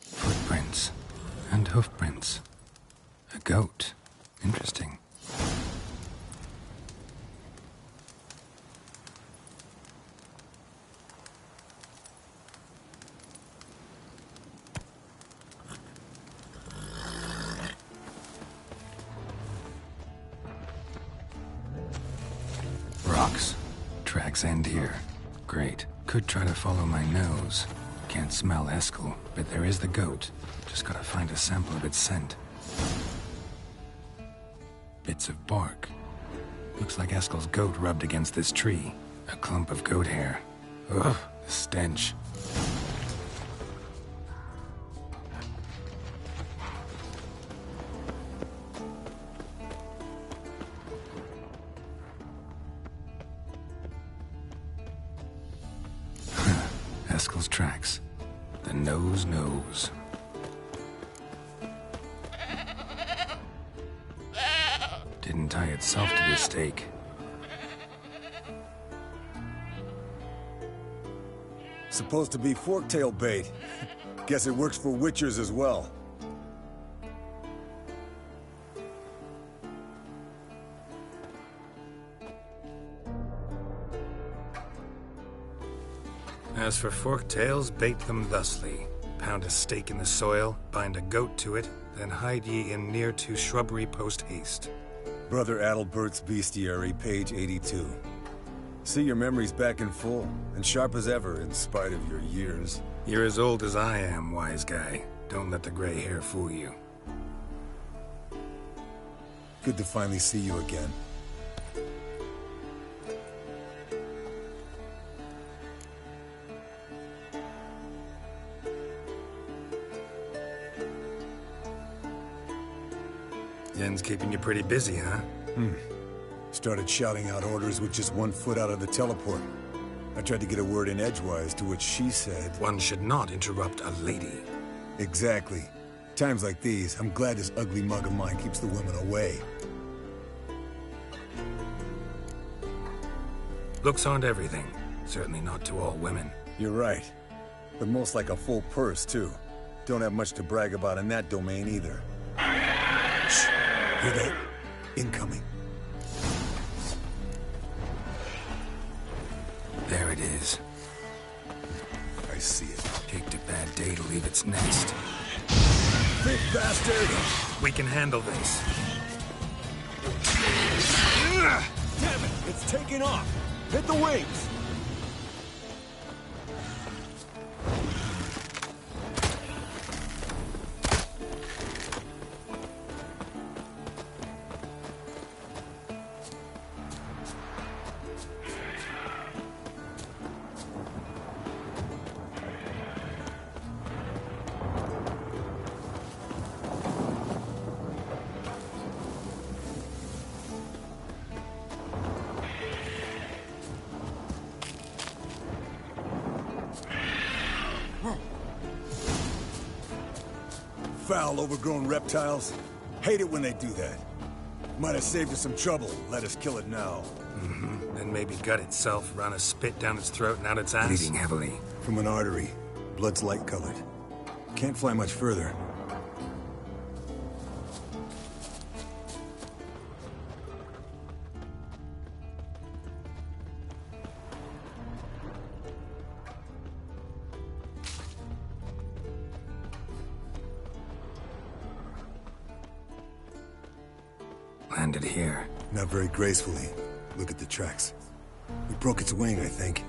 Footprints and hoofprints. A goat. Interesting. Rocks. Tracks end here. Great. Could try to follow my nose. Can't smell Eskel, but there is the goat. Just gotta find a sample of its scent. Bits of bark. Looks like Eskel's goat rubbed against this tree. A clump of goat hair. Ugh, the stench. Eskel's tracks. The nose knows. Didn't tie itself to the stake. Supposed to be forktail bait. Guess it works for witchers as well. As for forktails, bait them thusly. Pound a stake in the soil, bind a goat to it, then hide ye in near to shrubbery post haste. Brother Adalbert's Bestiary, page 82. See, your memory's back in full, and sharp as ever, in spite of your years. You're as old as I am, wise guy. Don't let the gray hair fool you. Good to finally see you again. Yen's keeping you pretty busy, huh? Started shouting out orders with just 1 foot out of the teleport. I tried to get a word in edgewise, to which she said... One should not interrupt a lady. Exactly. Times like these, I'm glad this ugly mug of mine keeps the women away. Looks aren't everything. Certainly not to all women. You're right. But most like a full purse, too. Don't have much to brag about in that domain, either. Shh! Hear that? Incoming. There it is. I see it. Picked a bad day to leave its nest. Big bastard! We can handle this. Damn it! It's taking off! Hit the wings! Foul, overgrown reptiles. Hate it when they do that. Might have saved us some trouble. Let us kill it now. Then maybe gut itself, run a spit down its throat and out its ass. Bleeding heavily. From an artery. Blood's light-colored. Can't fly much further. Landed here. Not very gracefully. Look at the tracks. We broke its wing, I think.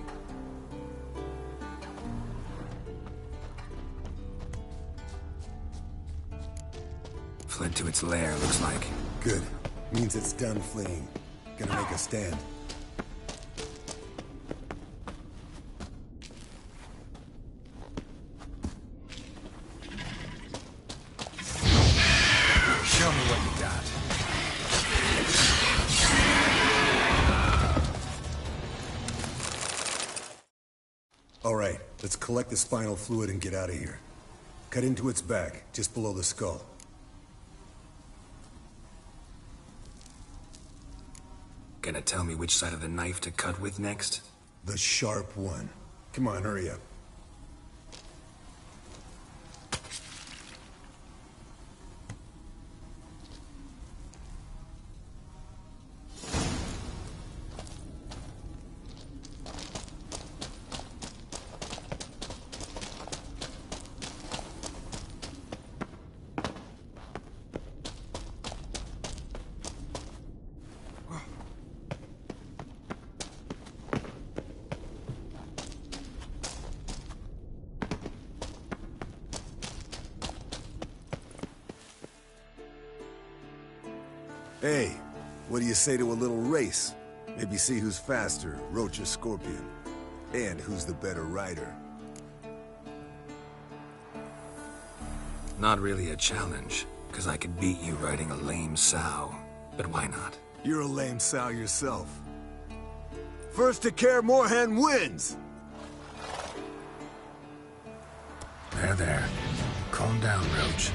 Fled to its lair, looks like. Good. Means it's done fleeing. Gonna make a stand. Show me what you got. All right, let's collect the spinal fluid and get out of here. Cut into its back, just below the skull. Gonna tell me which side of the knife to cut with next? The sharp one. Come on, hurry up. Hey, what do you say to a little race? Maybe see who's faster, Roach or Scorpion. And who's the better rider. Not really a challenge, because I could beat you riding a lame sow. But why not? You're a lame sow yourself. First to Kaer Morhen wins! There. Calm down, Roach.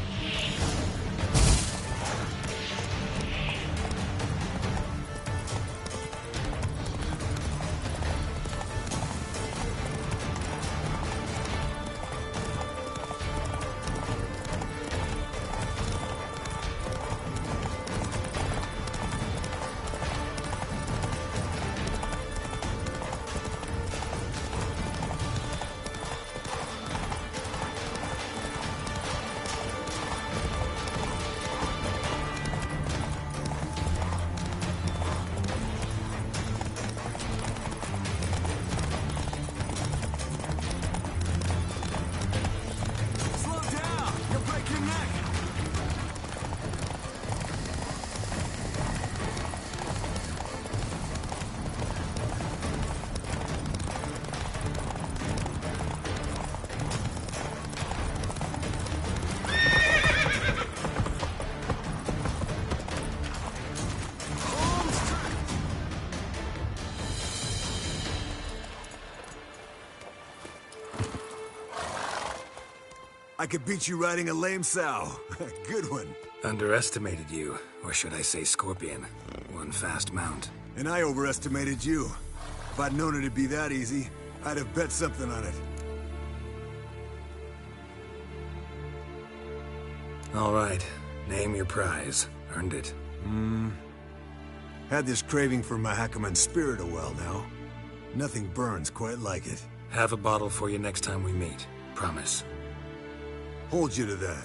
I could beat you riding a lame sow. Good one. Underestimated you, or should I say Scorpion. One fast mount. And I overestimated you. If I'd known it'd be that easy, I'd have bet something on it. All right, name your prize. Earned it. Had this craving for Mahakaman spirit a while now. Nothing burns quite like it. Have a bottle for you next time we meet. Promise. Hold you to that.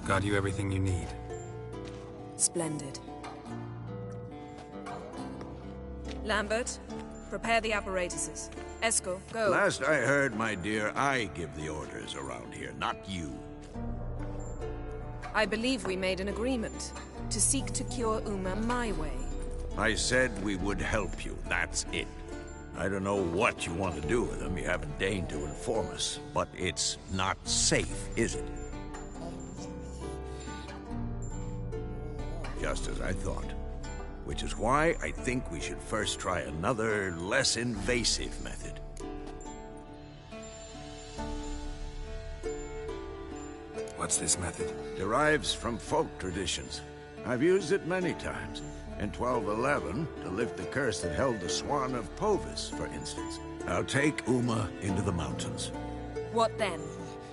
Got you everything you need. Splendid. Lambert, prepare the apparatuses. Esco, go. Last I heard, my dear, I give the orders around here, not you. I believe we made an agreement to seek to cure Uma my way. I said we would help you, that's it. I don't know what you want to do with them, you haven't deigned to inform us, but it's not safe, is it? Just as I thought. Which is why I think we should first try another, less invasive method. What's this method? Derives from folk traditions. I've used it many times. In 1211, to lift the curse that held the Swan of Povis, for instance. I'll take Uma into the mountains. What then?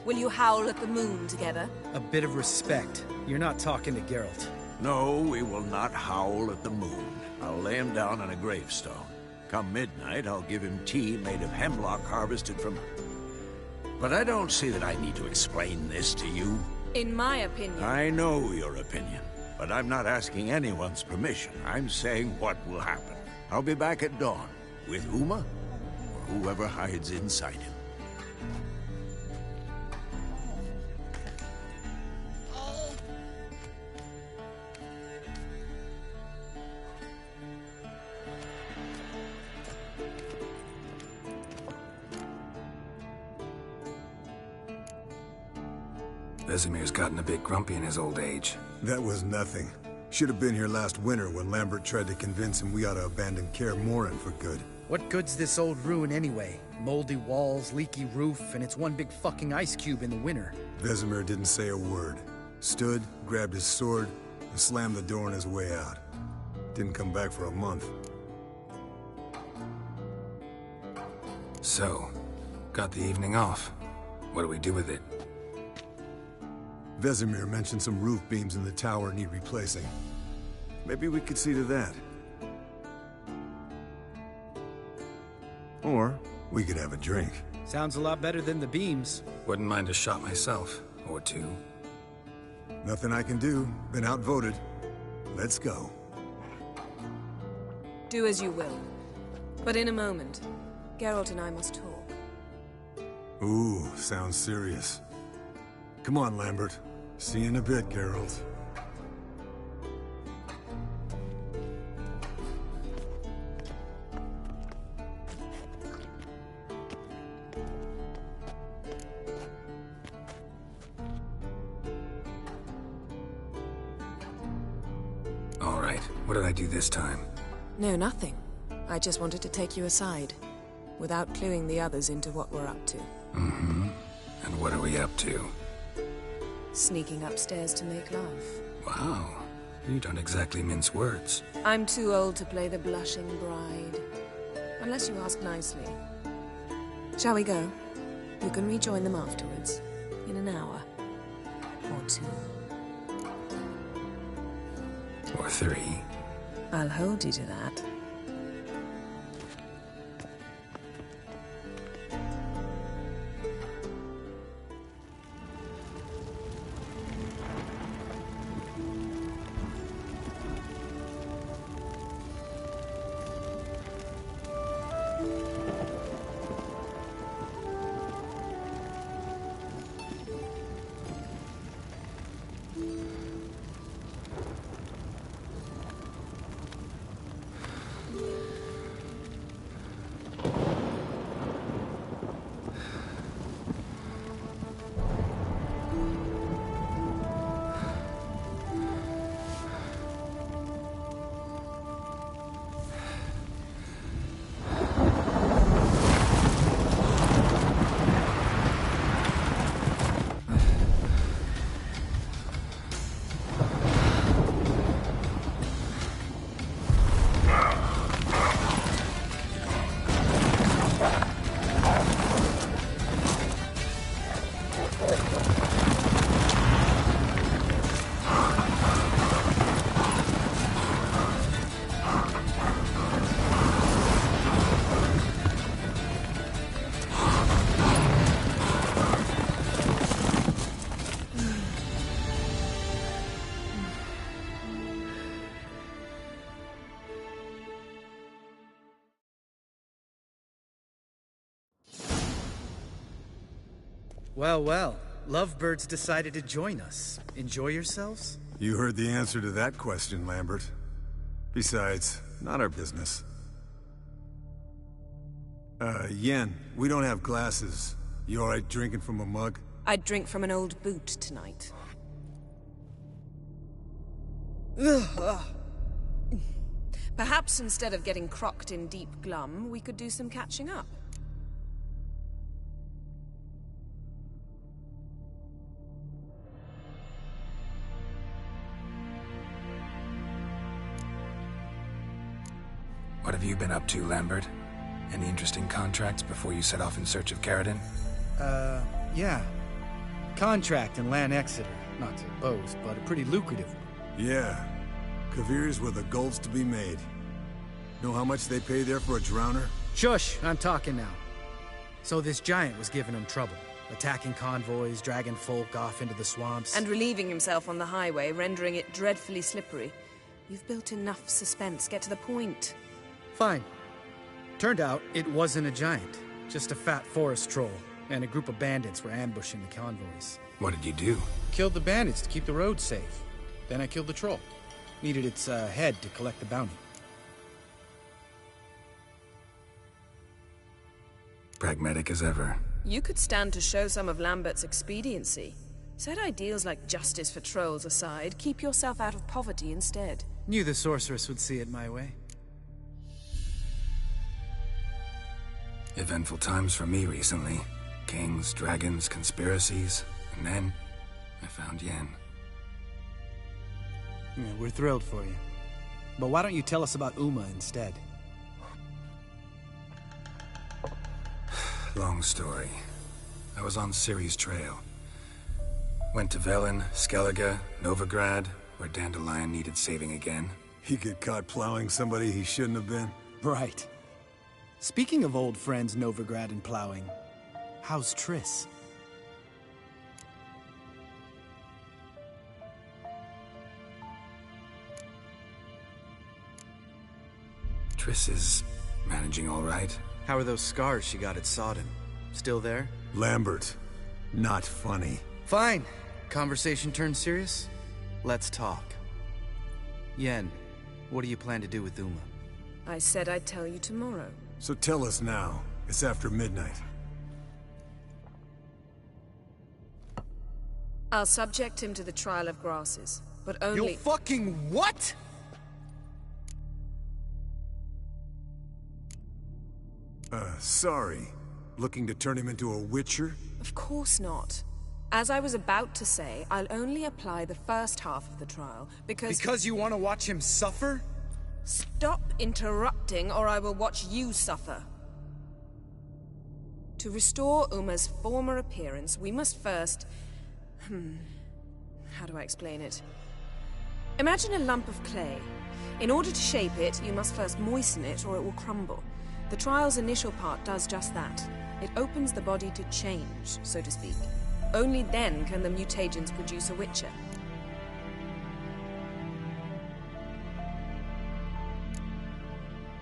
Will you howl at the moon together? A bit of respect. You're not talking to Geralt. No, we will not howl at the moon. I'll lay him down on a gravestone. Come midnight, I'll give him tea made of hemlock harvested from... But I don't see that I need to explain this to you. In my opinion... I know your opinion, but I'm not asking anyone's permission. I'm saying what will happen. I'll be back at dawn, with Uma, or whoever hides inside him. Vesemir's gotten a bit grumpy in his old age. That was nothing. Should have been here last winter when Lambert tried to convince him we ought to abandon Kaer Morhen for good. What good's this old ruin anyway? Moldy walls, leaky roof, and it's one big fucking ice cube in the winter. Vesemir didn't say a word. Stood, grabbed his sword, and slammed the door on his way out. Didn't come back for a month. So, got the evening off. What do we do with it? Vesemir mentioned some roof beams in the tower need replacing. Maybe we could see to that. Or we could have a drink. Sounds a lot better than the beams. Wouldn't mind a shot myself, or two. Nothing I can do. Been outvoted. Let's go. Do as you will. But in a moment, Geralt and I must talk. Ooh, sounds serious. Come on, Lambert. See you in a bit, Geralt. All right, what did I do this time? No, nothing. I just wanted to take you aside, without cluing the others into what we're up to. Mm-hmm. And what are we up to? Sneaking upstairs to make love. Wow, you don't exactly mince words. I'm too old to play the blushing bride. Unless you ask nicely. Shall we go? You can rejoin them afterwards. In an hour. Or 2. Or 3. I'll hold you to that. Well, well. Lovebirds decided to join us. Enjoy yourselves? You heard the answer to that question, Lambert. Besides, not our business. Yen, we don't have glasses. You alright drinking from a mug? I'd drink from an old boot tonight. Perhaps instead of getting crocked in deep glum, we could do some catching up. What have you been up to, Lambert? Any interesting contracts before you set off in search of Caradon? Yeah. Contract in Lan Exeter. Not to boast, but a pretty lucrative one. Yeah. Kavir's where the gold's to be made. Know how much they pay there for a drowner? Shush! I'm talking now. So this giant was giving him trouble. Attacking convoys, dragging folk off into the swamps. And relieving himself on the highway, rendering it dreadfully slippery. You've built enough suspense. Get to the point. Fine. Turned out, it wasn't a giant. Just a fat forest troll. And a group of bandits were ambushing the convoys. What did you do? Killed the bandits to keep the road safe. Then I killed the troll. Needed its head to collect the bounty. Pragmatic as ever. You could stand to show some of Lambert's expediency. Set ideals like justice for trolls aside, keep yourself out of poverty instead. Knew the sorceress would see it my way. Eventful times for me recently. Kings, dragons, conspiracies, and then I found Yen. Yeah, we're thrilled for you. But why don't you tell us about Uma instead? long story. I was on Ciri's trail. Went to Velen, Skellige, Novigrad, where Dandelion needed saving again. He get caught plowing somebody he shouldn't have been? Right. Speaking of old friends Novigrad and plowing, how's Triss? Triss is managing all right. How are those scars she got at Sodden? Still there? Lambert, not funny. Fine. Conversation turned serious? Let's talk. Yen, what do you plan to do with Uma? I said I'd tell you tomorrow. So tell us now. It's after midnight. I'll subject him to the trial of grasses, but only— You fucking what?! Sorry. Looking to turn him into a witcher? Of course not. As I was about to say, I'll only apply the first half of the trial, because— Because you want to watch him suffer? Stop interrupting, or I will watch you suffer. To restore Uma's former appearance, we must first— how do I explain it? Imagine a lump of clay. In order to shape it, you must first moisten it, or it will crumble. The trial's initial part does just that. It opens the body to change, so to speak. Only then can the mutagens produce a witcher.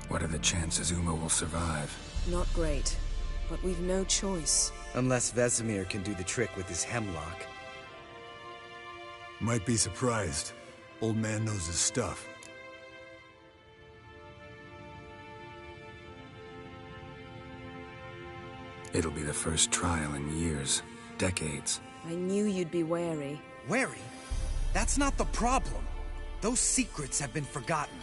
What are the chances Uma will survive? Not great, but we've no choice. Unless Vesemir can do the trick with his hemlock. Might be surprised. Old man knows his stuff. It'll be the first trial in years. Decades. I knew you'd be wary. Wary? That's not the problem. Those secrets have been forgotten.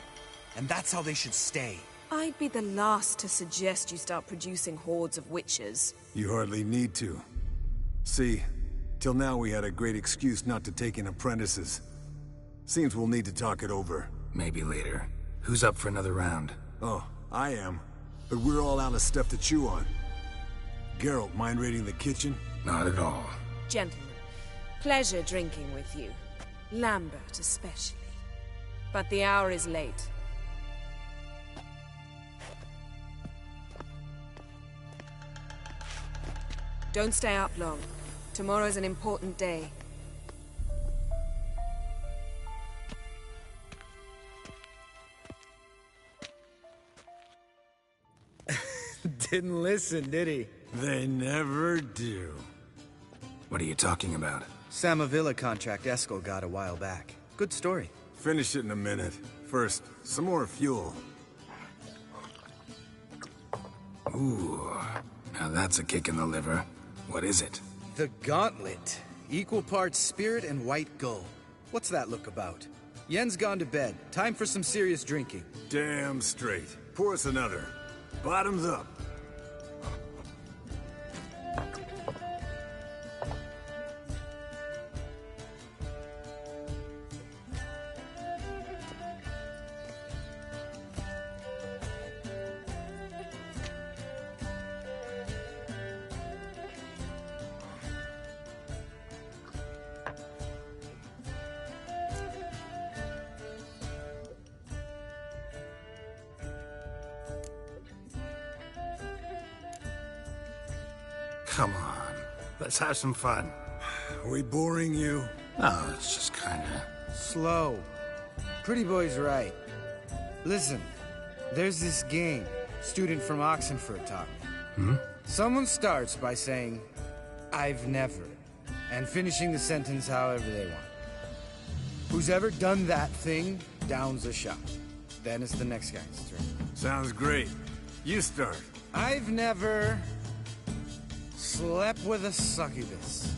And that's how they should stay. I'd be the last to suggest you start producing hordes of witches. You hardly need to. See, till now we had a great excuse not to take in apprentices. Seems we'll need to talk it over. Maybe later. Who's up for another round? Oh, I am. But we're all out of stuff to chew on. Geralt, mind raiding the kitchen? Not at all. Gentlemen, pleasure drinking with you. Lambert especially. But the hour is late. Don't stay up long. Tomorrow's an important day. Didn't listen, did he? They never do. What are you talking about? Samavilla contract Eskel got a while back. Good story. Finish it in a minute. First, some more fuel. Ooh, now that's a kick in the liver. What is it? The Gauntlet. Equal parts spirit and white gull. What's that look about? Yen's gone to bed. Time for some serious drinking. Damn straight. Pour us another. Bottoms up. Come on, let's have some fun. Are we boring you? Oh, it's just kinda... Slow. Pretty boy's right. Listen, there's this game. Student from Oxenford taught me. Someone starts by saying, "I've never," and finishing the sentence however they want. Who's ever done that thing downs a shot. Then it's the next guy's turn. Sounds great. You start. I've never slept with a succubus.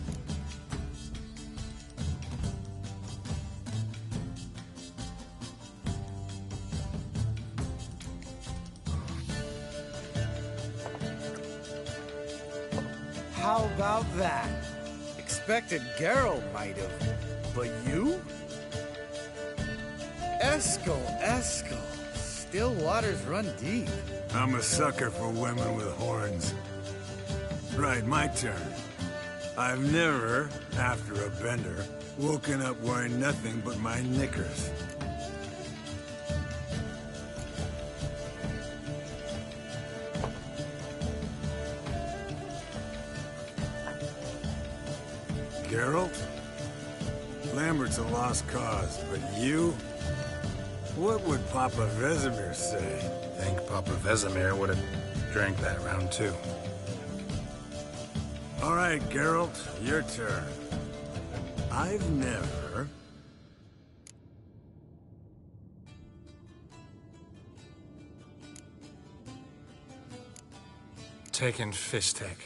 How about that? Expected Geralt might have, but you? Eskel. Still waters run deep. I'm a sucker for women with horns. Right, my turn. I've never, after a bender, woken up wearing nothing but my knickers. Geralt? Lambert's a lost cause, but you? What would Papa Vesemir say? I think Papa Vesemir would have drank that round too. All right, Geralt, your turn. I've never... Taken Fistek.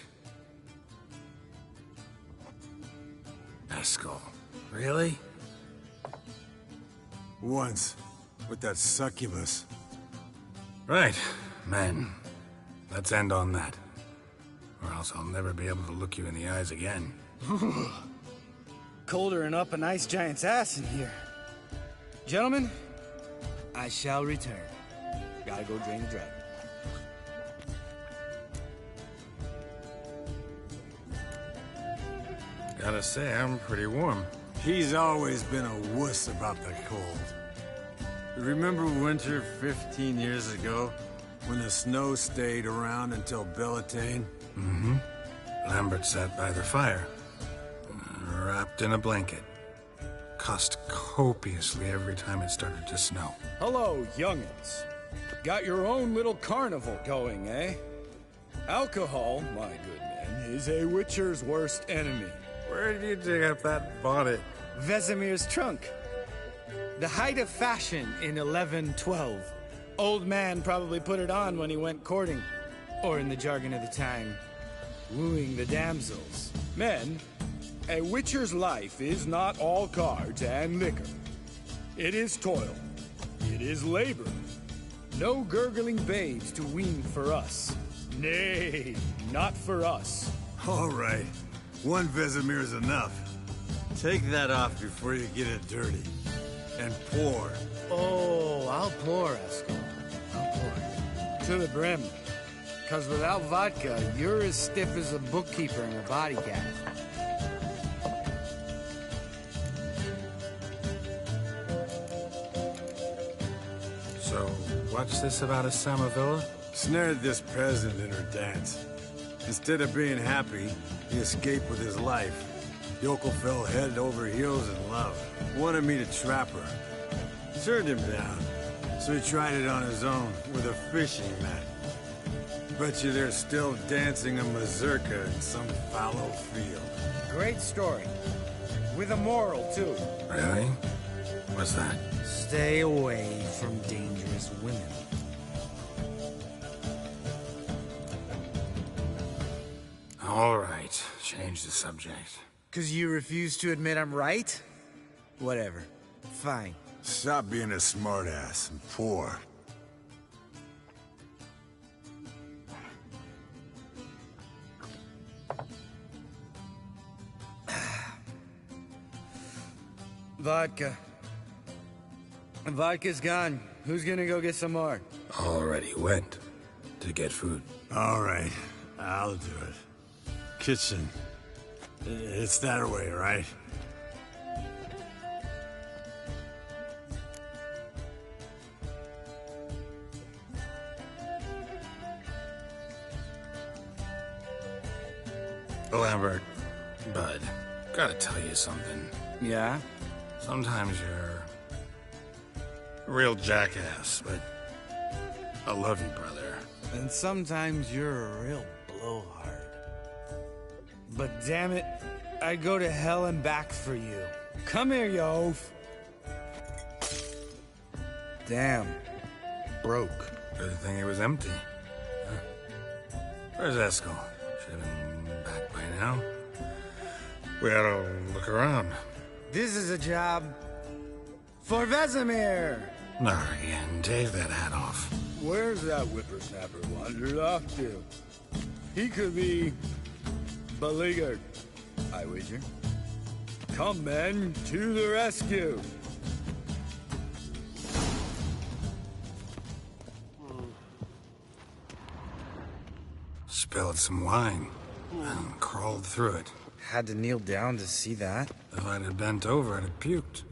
Eskel. Really? Once, with that succubus. Right, men. Let's end on that. Or else I'll never be able to look you in the eyes again. Colder than up an ice giant's ass in here. Gentlemen, I shall return. Gotta go drain the dragon. Gotta say, I'm pretty warm. He's always been a wuss about the cold. Remember winter 15 years ago, when the snow stayed around until Bellatane? Mm-hmm. Lambert sat by the fire, wrapped in a blanket. Cussed copiously every time it started to snow. Hello, young'uns. Got your own little carnival going, eh? Alcohol, my good men, is a witcher's worst enemy. Where did you dig up that bonnet? Vesemir's trunk. The height of fashion in 1112. Old man probably put it on when he went courting. Or in the jargon of the time, wooing the damsels. Men, a witcher's life is not all cards and liquor. It is toil. It is labor. No gurgling babes to wean for us. Nay, not for us. All right. One Vesemir is enough. Take that off before you get it dirty. And pour. Oh, I'll pour, Eskel. I'll pour. To the brim. Because without vodka, you're as stiff as a bookkeeper in a body cap. So, what's this about a Samavilla? Snared this peasant in her dance. Instead of being happy, he escaped with his life. Yokel fell head over heels in love. Wanted me to trap her. Turned him down. So he tried it on his own with a fishing net. Bet you they're still dancing a mazurka in some fallow field. Great story. With a moral, too. Really? What's that? Stay away from dangerous women. All right, change the subject. 'Cause you refuse to admit I'm right? Whatever. Fine. Stop being a smartass and pour. Vodka. Vodka's gone. Who's gonna go get some more? Already went to get food. All right, I'll do it. Kitchen. It's that way, right? Lambert, Bud, gotta tell you something. Yeah? Sometimes you're a real jackass, but I love you, brother. And sometimes you're a real blowhard. But damn it, I'd go to hell and back for you. Come here, you oaf. Damn. Broke. Good thing it was empty. Huh. Where's Eskel? Should have been back by now. We ought to look around. This is a job for Vesemir. Not again. Take that hat off. Where's that whippersnapper wandered off to? He could be beleaguered, I wager. Come, men, to the rescue! Spilled some wine. and crawled through it. Had to kneel down to see that. If I'd have bent over, I'd have puked.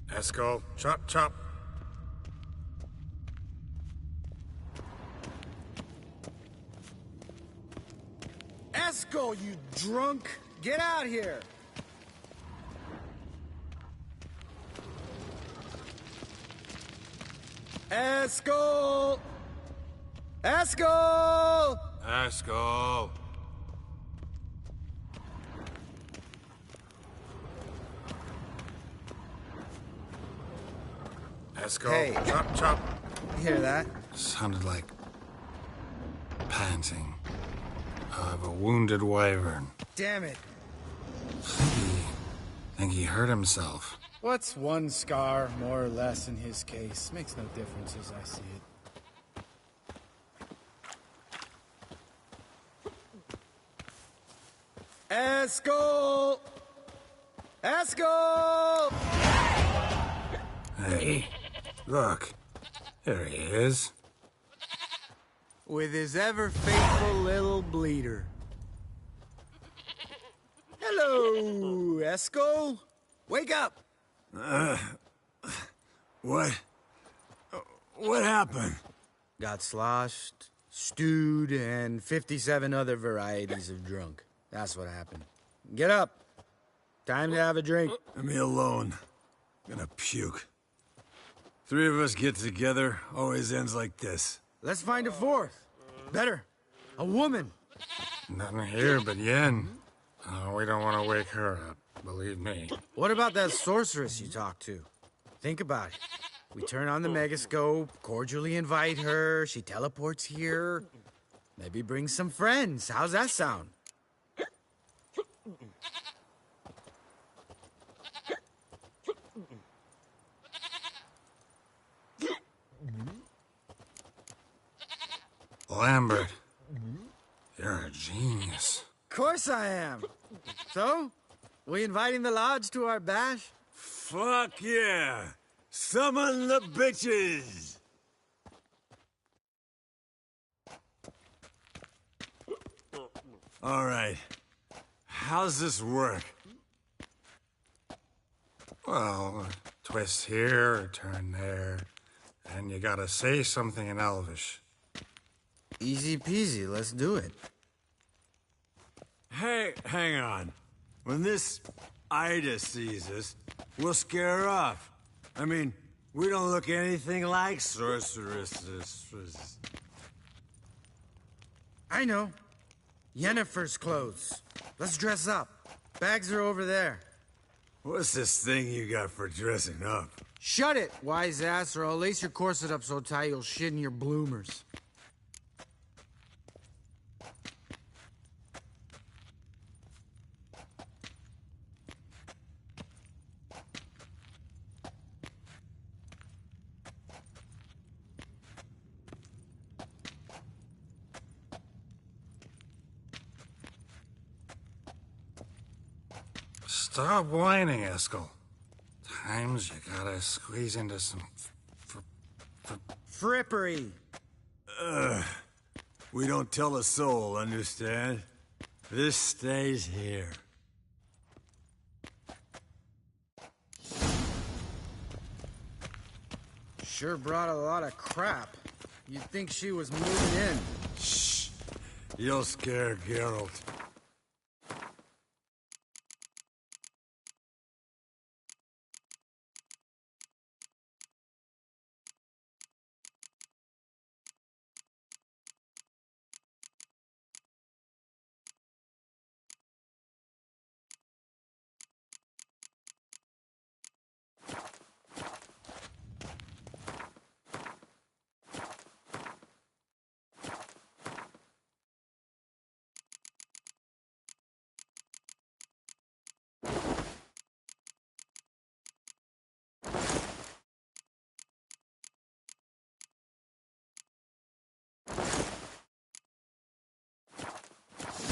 Esco, chop, chop. Esco, you drunk! Get out here! Esco! Esco! Esco! Esco, Hey. chop, chop. You hear that? Sounded like panting of a wounded wyvern. Damn it. Think he hurt himself. What's one scar, more or less, in his case? Makes no difference as I see it. Esco! Esco! Hey, look. There he is. With his ever faithful little bleeder. Hello, Esco. Wake up. What? What happened? Got sloshed, stewed, and 57 other varieties of drunk. That's what happened. Get up. Time to have a drink. Leave me alone. I'm gonna puke. Three of us get together, always ends like this. Let's find a fourth. Better. A woman. Nothing here but Yen. Oh, we don't want to wake her up, believe me. What about that sorceress you talked to? Think about it. We turn on the megascope, cordially invite her, she teleports here. Maybe bring some friends. How's that sound? Lambert, you're a genius. Of course I am. So, we inviting the lodge to our bash? Fuck yeah! Summon the bitches! All right. How's this work? Well, twist here, or turn there, and you gotta say something in Elvish. Easy peasy, let's do it. Hey, hang on. When this Ida sees us, we'll scare her off. I mean, we don't look anything like sorceresses. I know. Yennefer's clothes. Let's dress up. Bags are over there. What's this thing you got for dressing up? Shut it, wise ass, or I'll lace your corset up so tight you'll shit in your bloomers. Stop whining, Eskel. Times you gotta squeeze into some frippery. We don't tell a soul, understand? This stays here. Sure brought a lot of crap. You'd think she was moving in. Shh. You'll scare Geralt.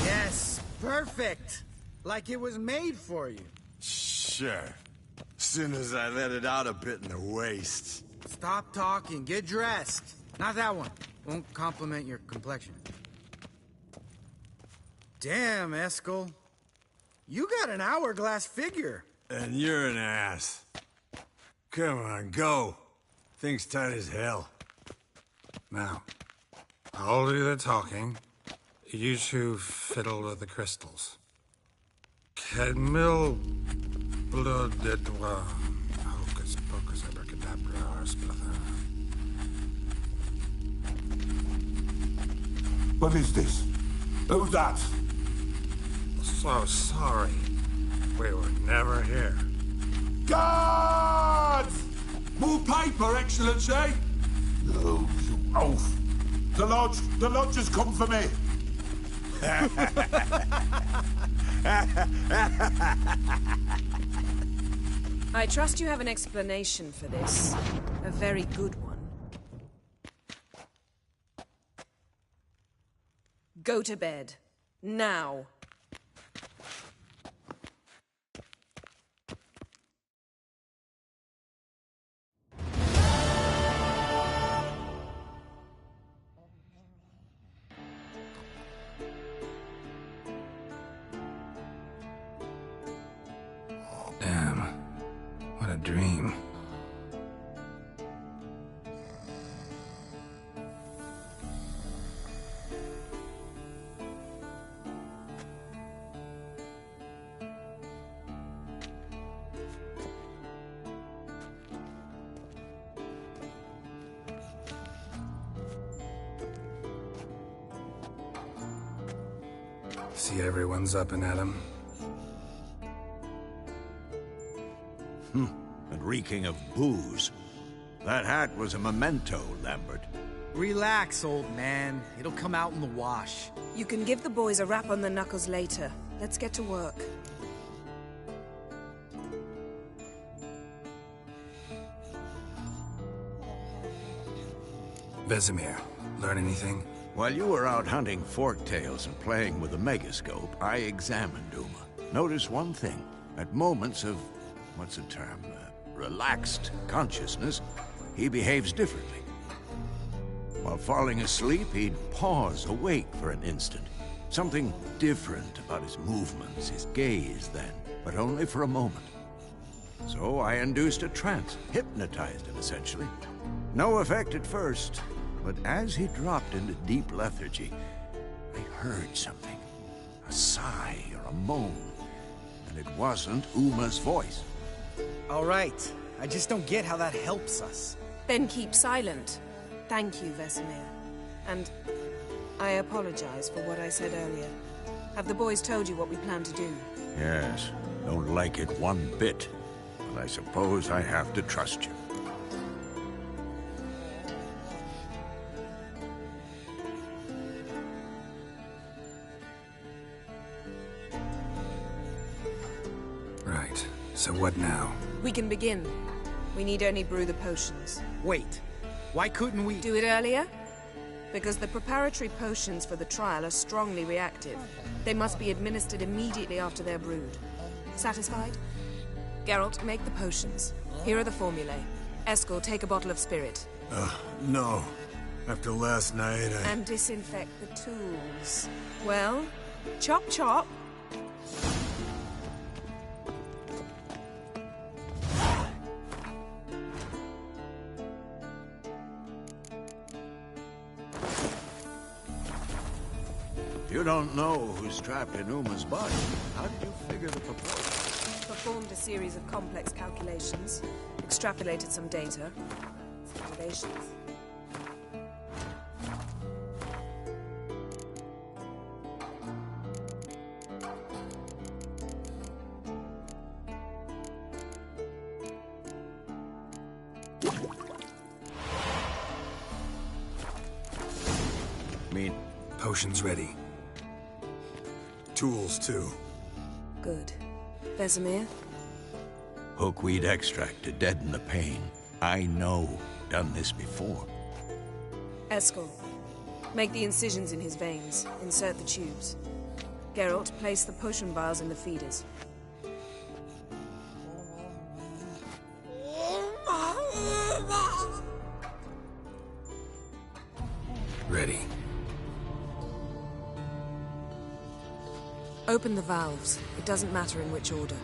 Yes, perfect. Like it was made for you. Sure. soon as I let it out a bit in the waist. Stop talking, get dressed. Not that one. Won't compliment your complexion. Damn, Eskel. You got an hourglass figure. And you're an ass. Come on, go. Thing's tight as hell. Now, I'll do the talking. You two fiddle with the crystals. Cadmil blood de doigt. Hocus pocus abracadabra spluther. What is this? Who's that? So sorry. We were never here. Guards! More paper, Excellency! No, you oaf! The lodge has come for me! I trust you have an explanation for this. A very good one. Go to bed. Now. Damn. What a dream. See everyone's up and at 'em. And reeking of booze. That hat was a memento, Lambert. Relax, old man. It'll come out in the wash. You can give the boys a rap on the knuckles later. Let's get to work. Vesemir, learn anything? While you were out hunting forktails and playing with the megascope, I examined Uma. Notice one thing. At moments of, what's the term, relaxed consciousness, he behaves differently. While falling asleep, he'd pause, awake for an instant. Something different about his movements, his gaze then, but only for a moment. So I induced a trance, hypnotized him essentially. No effect at first, but as he dropped into deep lethargy, I heard something. A sigh or a moan. And it wasn't Uma's voice. All right. I just don't get how that helps us. Then keep silent. Thank you, Vesemir. And I apologize for what I said earlier. Have the boys told you what we plan to do? Yes, don't like it one bit. But I suppose I have to trust you. Right. So what now? We can begin. We need only brew the potions. Wait. Why couldn't we... Do it earlier? Because the preparatory potions for the trial are strongly reactive. They must be administered immediately after they're brewed. Satisfied? Geralt, make the potions. Here are the formulae. Eskel, take a bottle of spirit. No. After last night, And disinfect the tools. Well, chop chop. You don't know who's trapped in Uma's body. How did you figure the proposal? Performed a series of complex calculations. Extrapolated some data. Some relations. Potions ready. Tools, too. Good. Vesemir? Hookweed extract to deaden the pain. I know. Done this before. Eskel, make the incisions in his veins. Insert the tubes. Geralt, place the potion vials in the feeders. Ready. Open the valves. It doesn't matter in which order.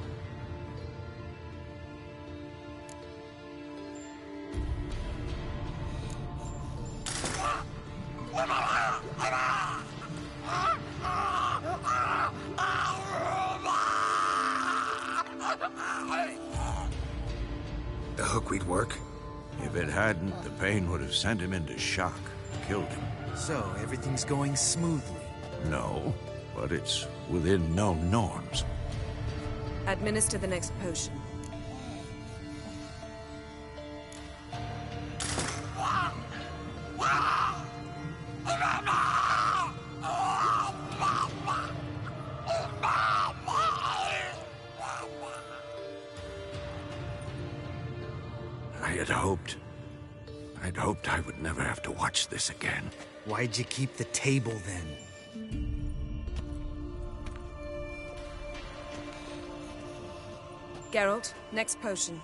The hookweed work? If it hadn't, the pain would have sent him into shock, killed him. So, everything's going smoothly? No, but it's within known norms. Administer the next potion. I'd hoped I would never have to watch this again. Why'd you keep the table then? Geralt, next potion.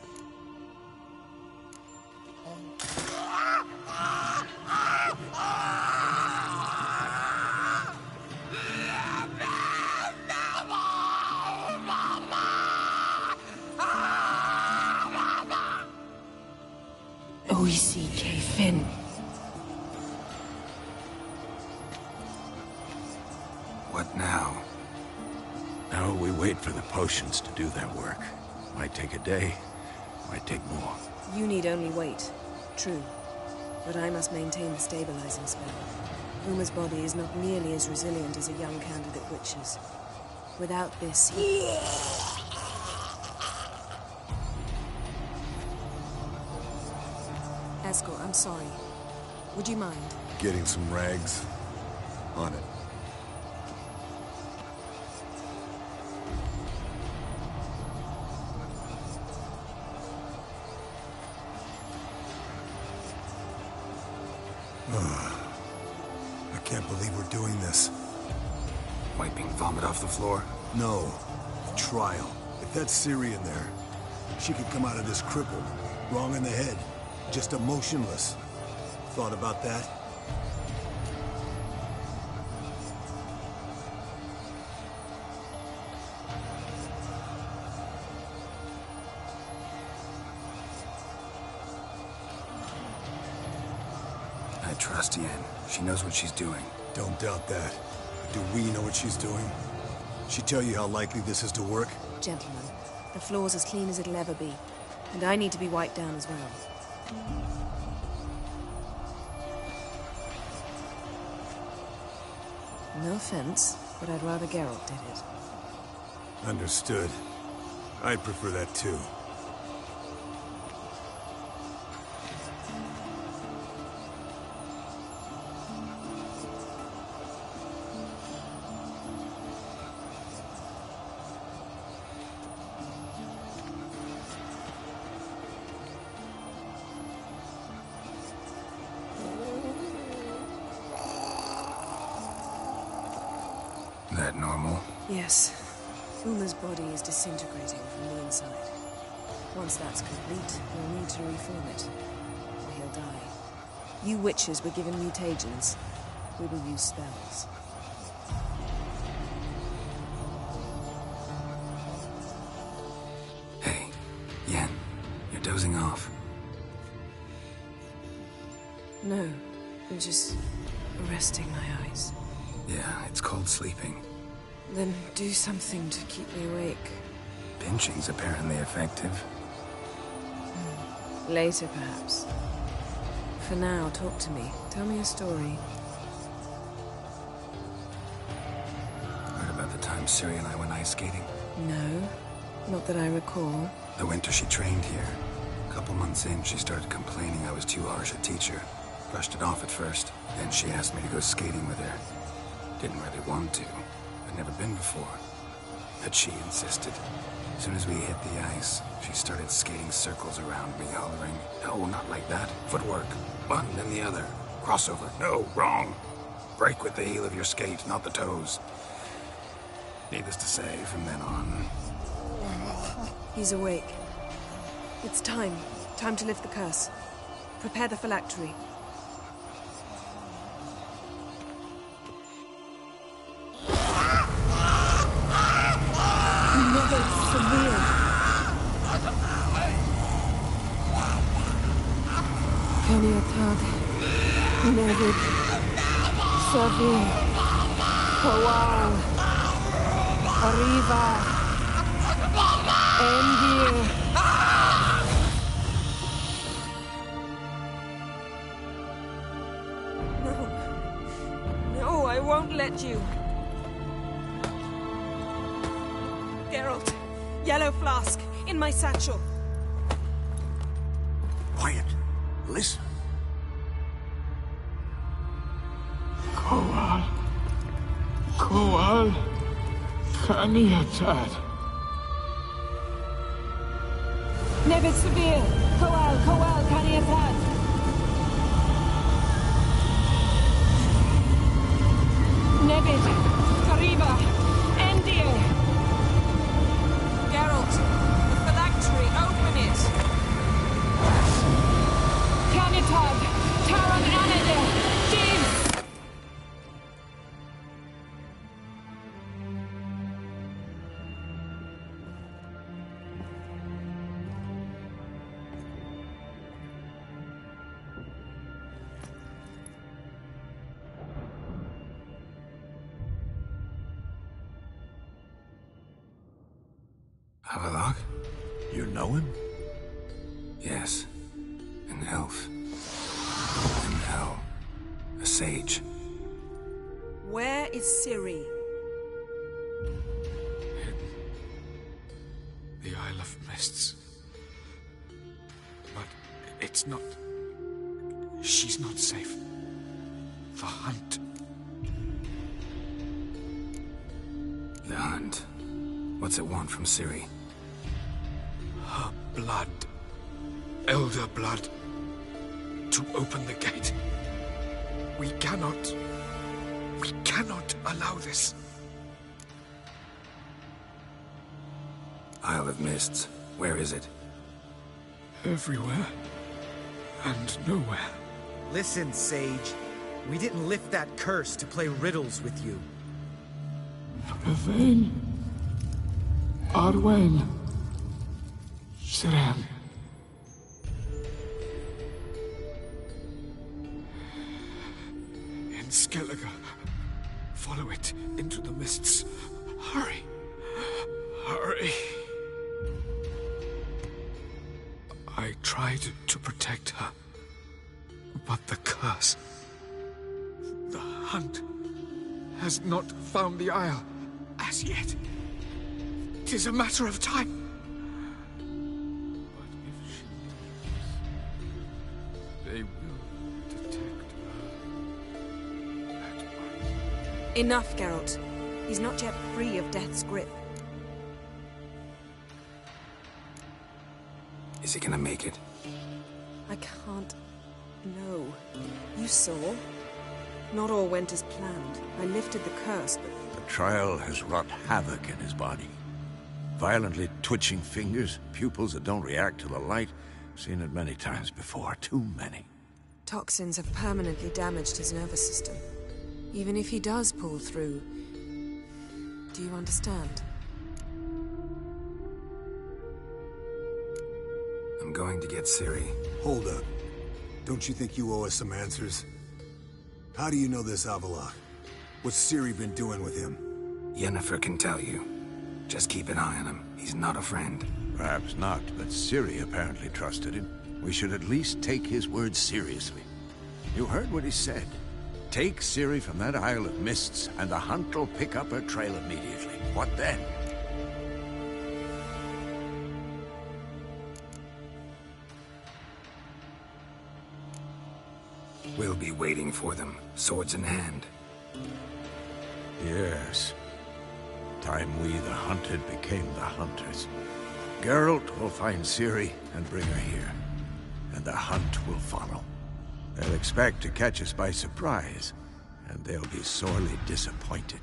O.E.C.K. Finn. What now? Now we wait for the potions to do their work. Might take a day, might take more. You need only wait. True. But I must maintain the stabilizing spell. Uma's body is not nearly as resilient as a young candidate witch's. Without this, Escort, I'm sorry. Would you mind? Getting some rags. On it. I can't believe we're doing this. Wiping vomit off the floor? No. The trial. If that's Ciri in there, she could come out of this crippled, wrong in the head, just emotionless. Thought about that? I trust Yen. She knows what she's doing. Don't doubt that. Do we know what she's doing? She tell you how likely this is to work? Gentlemen, the floor's as clean as it'll ever be. And I need to be wiped down as well. No offense, but I'd rather Geralt did it. Understood. I'd prefer that too. That normal? Yes. Uma's body is disintegrating from the inside. Once that's complete, we'll need to reform it, or he'll die. You witches were given mutagens. We will use spells. Hey, Yen, you're dozing off. No, I'm just resting my eyes. Yeah, it's called sleeping. Then do something to keep me awake. Pinching's apparently effective. Later, perhaps. For now, talk to me. Tell me a story. Heard about the time Ciri and I went ice skating? No, not that I recall. The winter she trained here. A couple months in, she started complaining I was too harsh a teacher. Brushed it off at first. Then she asked me to go skating with her. Didn't really want to. I'd never been before. But she insisted. As soon as we hit the ice, she started skating circles around me, hollering, "No, not like that. Footwork. One, then the other. Crossover. No, wrong. Break with the heel of your skate, not the toes." Needless to say, from then on... He's awake. It's time. Time to lift the curse. Prepare the phylactery. Kaniatag, Nevid, Savir, Kowal, Arriva, Endir. No, I won't let you. Geralt, yellow flask, in my satchel. Quiet. Listen. Kowal, Kaniatad. Nevid Severe, Kowal, Kaniatad. Nevid, Kariba, Endir. Geralt, the phylactery, open it. Kanitag, Taran Anadir, Jeeves. Havelock? You know him? Yes. An elf. An elf. A sage. Where is Ciri? The Isle of Mists. But it's not... She's not safe. The hunt. The hunt. What's it want from Ciri? Her blood. Elder blood. To open the gate. We cannot allow this. Isle of Mists. Where is it? Everywhere. And nowhere. Listen, Sage. We didn't lift that curse to play riddles with you. Yvain. Arwen. Siran. In Skellige. Follow it into the mists. Hurry. Hurry. I tried to protect her. But the curse... The hunt... has not found the Isle as yet. 'Tis a matter of time. But if she lives, they will detect her at once. Enough, Geralt. He's not yet free of death's grip. Is he gonna make it? I can't... No. You saw? Not all went as planned. I lifted the curse, but... The trial has wrought havoc in his body. Violently twitching fingers, pupils that don't react to the light. Seen it many times before, too many. Toxins have permanently damaged his nervous system. Even if he does pull through... Do you understand? I'm going to get Ciri. Hold up. Don't you think you owe us some answers? How do you know this Havelock? What's Ciri been doing with him? Yennefer can tell you. Just keep an eye on him. He's not a friend. Perhaps not, but Ciri apparently trusted him. We should at least take his words seriously. You heard what he said. Take Ciri from that Isle of Mists, and the hunt will pick up her trail immediately. What then? We'll be waiting for them, swords in hand. Yes. Time we, the hunted, became the hunters. Geralt will find Ciri and bring her here. And the hunt will follow. They'll expect to catch us by surprise, and they'll be sorely disappointed.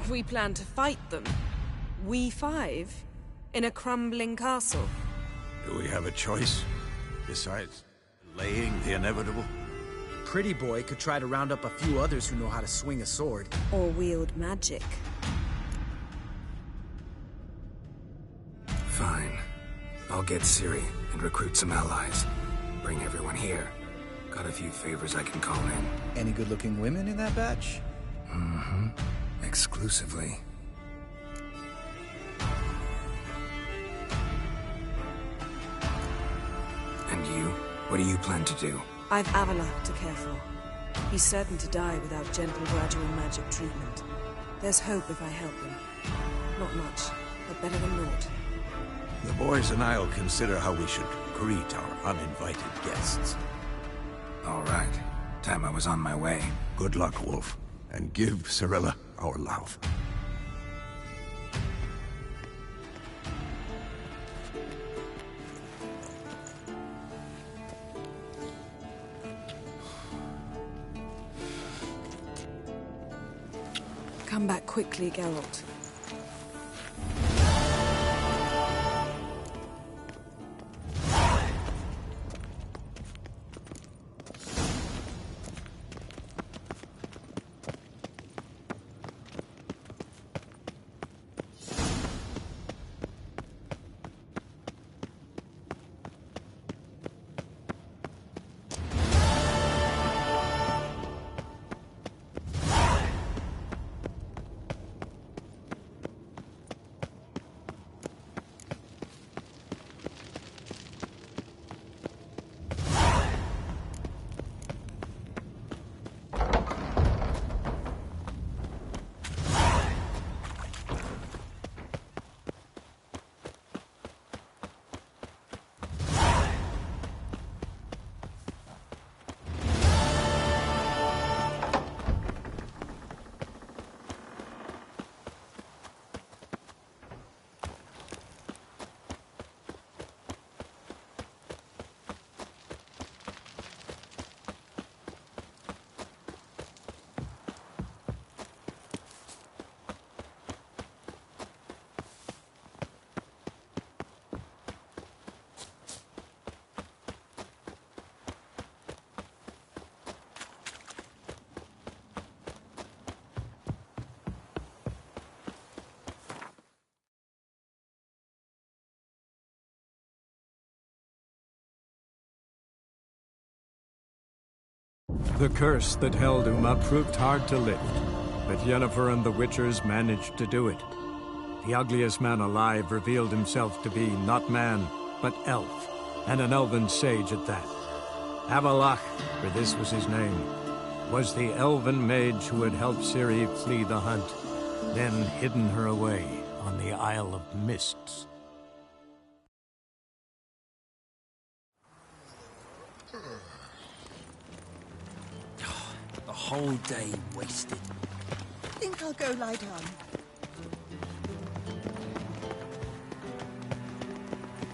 We plan to fight them. We five? In a crumbling castle? Do we have a choice? Besides delaying the inevitable? Pretty Boy could try to round up a few others who know how to swing a sword. Or wield magic. Fine. I'll get Ciri and recruit some allies. Bring everyone here. Got a few favors I can call in. Any good-looking women in that batch? Mm-hmm. Exclusively. And you? What do you plan to do? I've Avalok to care for. He's certain to die without gentle, gradual magic treatment. There's hope if I help him. Not much, but better than naught. The boys and I'll consider how we should greet our uninvited guests. All right. Time I was on my way. Good luck, Wolf. And give Cirilla our love. Come back quickly, Geralt. The curse that held Uma proved hard to lift, but Yennefer and the Witchers managed to do it. The ugliest man alive revealed himself to be not man, but elf, and an elven sage at that. Avalok, for this was his name, was the elven mage who had helped Ciri flee the hunt, then hidden her away on the Isle of Mists. The whole day wasted. Think I'll go lie down.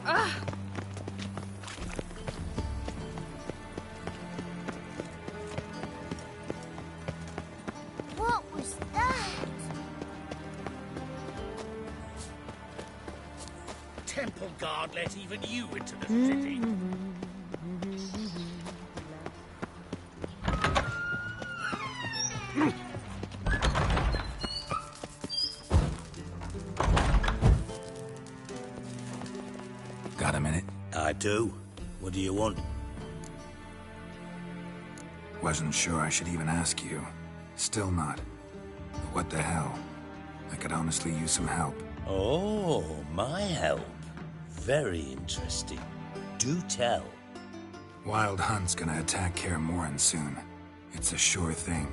Ah! What was that? Temple guard let even you into the city. Got a minute? I do. What do you want? Wasn't sure I should even ask you. Still not. But what the hell? I could honestly use some help. Oh, my help. Very interesting. Do tell. Wild Hunt's gonna attack Kaer Morhen soon. It's a sure thing.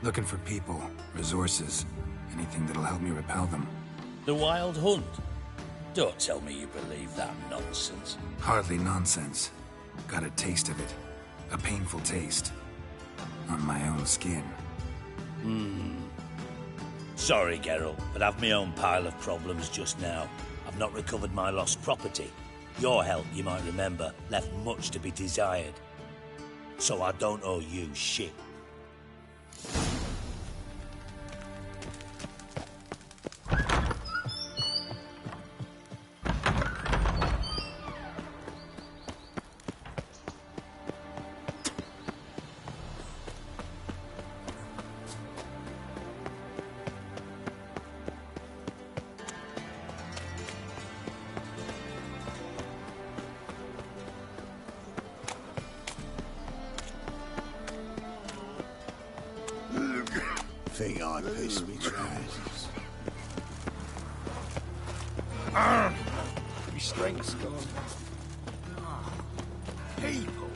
Looking for people, resources, anything that'll help me repel them. The Wild Hunt? Don't tell me you believe that nonsense. Hardly nonsense. Got a taste of it. A painful taste. On my own skin. Sorry, Geralt, but I've my own pile of problems just now. I've not recovered my lost property. Your help, you might remember, left much to be desired. So I don't owe you shit. think I pissed me trousers? Your strength's gone. People.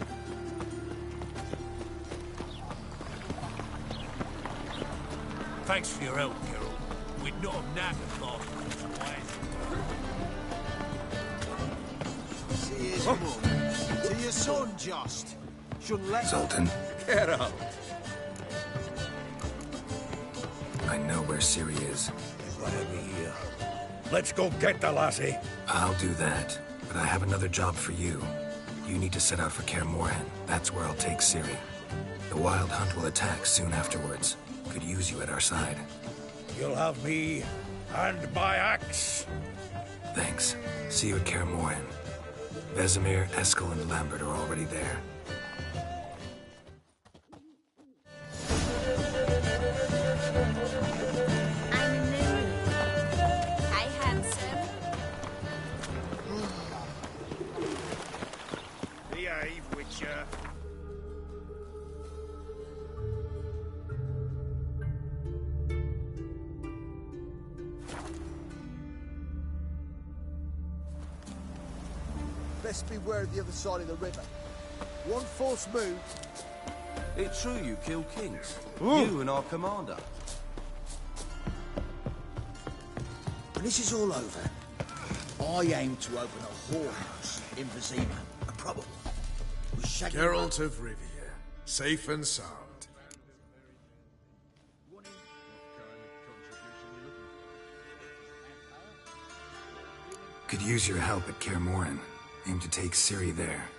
Thanks for your help, Carol. We'd not have nabbed the bastard. See his mum. To your son, just. Shouldn't let Sultan, Get up. I know where Ciri is. Let me here. Let's go get the lassie. I'll do that, but I have another job for you. You need to set out for Kaer Morhen. That's where I'll take Ciri. The Wild Hunt will attack soon afterwards. Could use you at our side. You'll have me and my axe. Thanks. See you at Kaer Morhen. Vesemir, Eskel, and Lambert are already there. Hi, handsome. Behave, Witcher. Best beware of the other side of the river. One false move. It's true you killed kings. You and our commander. When this is all over, I aim to open a whorehouse in Vizima. A probable. With shaggy Geralt of Rivia, safe and sound. Could use your help at Kaer Morhen. Aim to take Ciri there.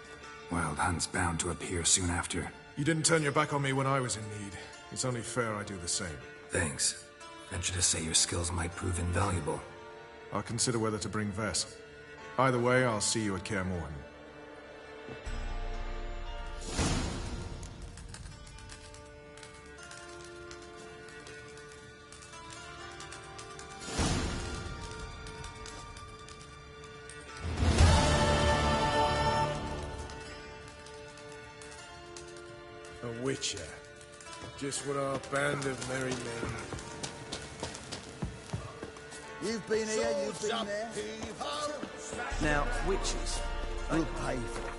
Wild Hunt's bound to appear soon after. You didn't turn your back on me when I was in need. It's only fair I do the same. Thanks. Venture to say your skills might prove invaluable. I'll consider whether to bring Vess. Either way, I'll see you at Kaer Morhen. A Witcher. Just what our band of merry men. You've been here, you've been there. Now, witches. We'll pay for it.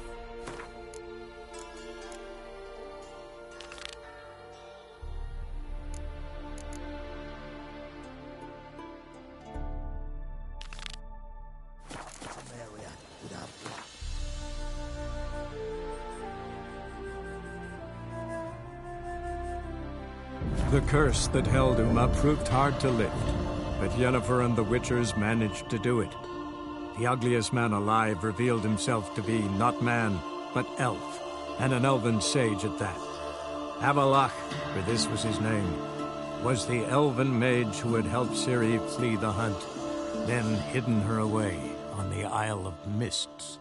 The curse that held Uma proved hard to lift, but Yennefer and the Witchers managed to do it. The ugliest man alive revealed himself to be not man, but elf, and an elven sage at that. Avalach, for this was his name, was the elven mage who had helped Ciri flee the hunt, then hidden her away on the Isle of Mists.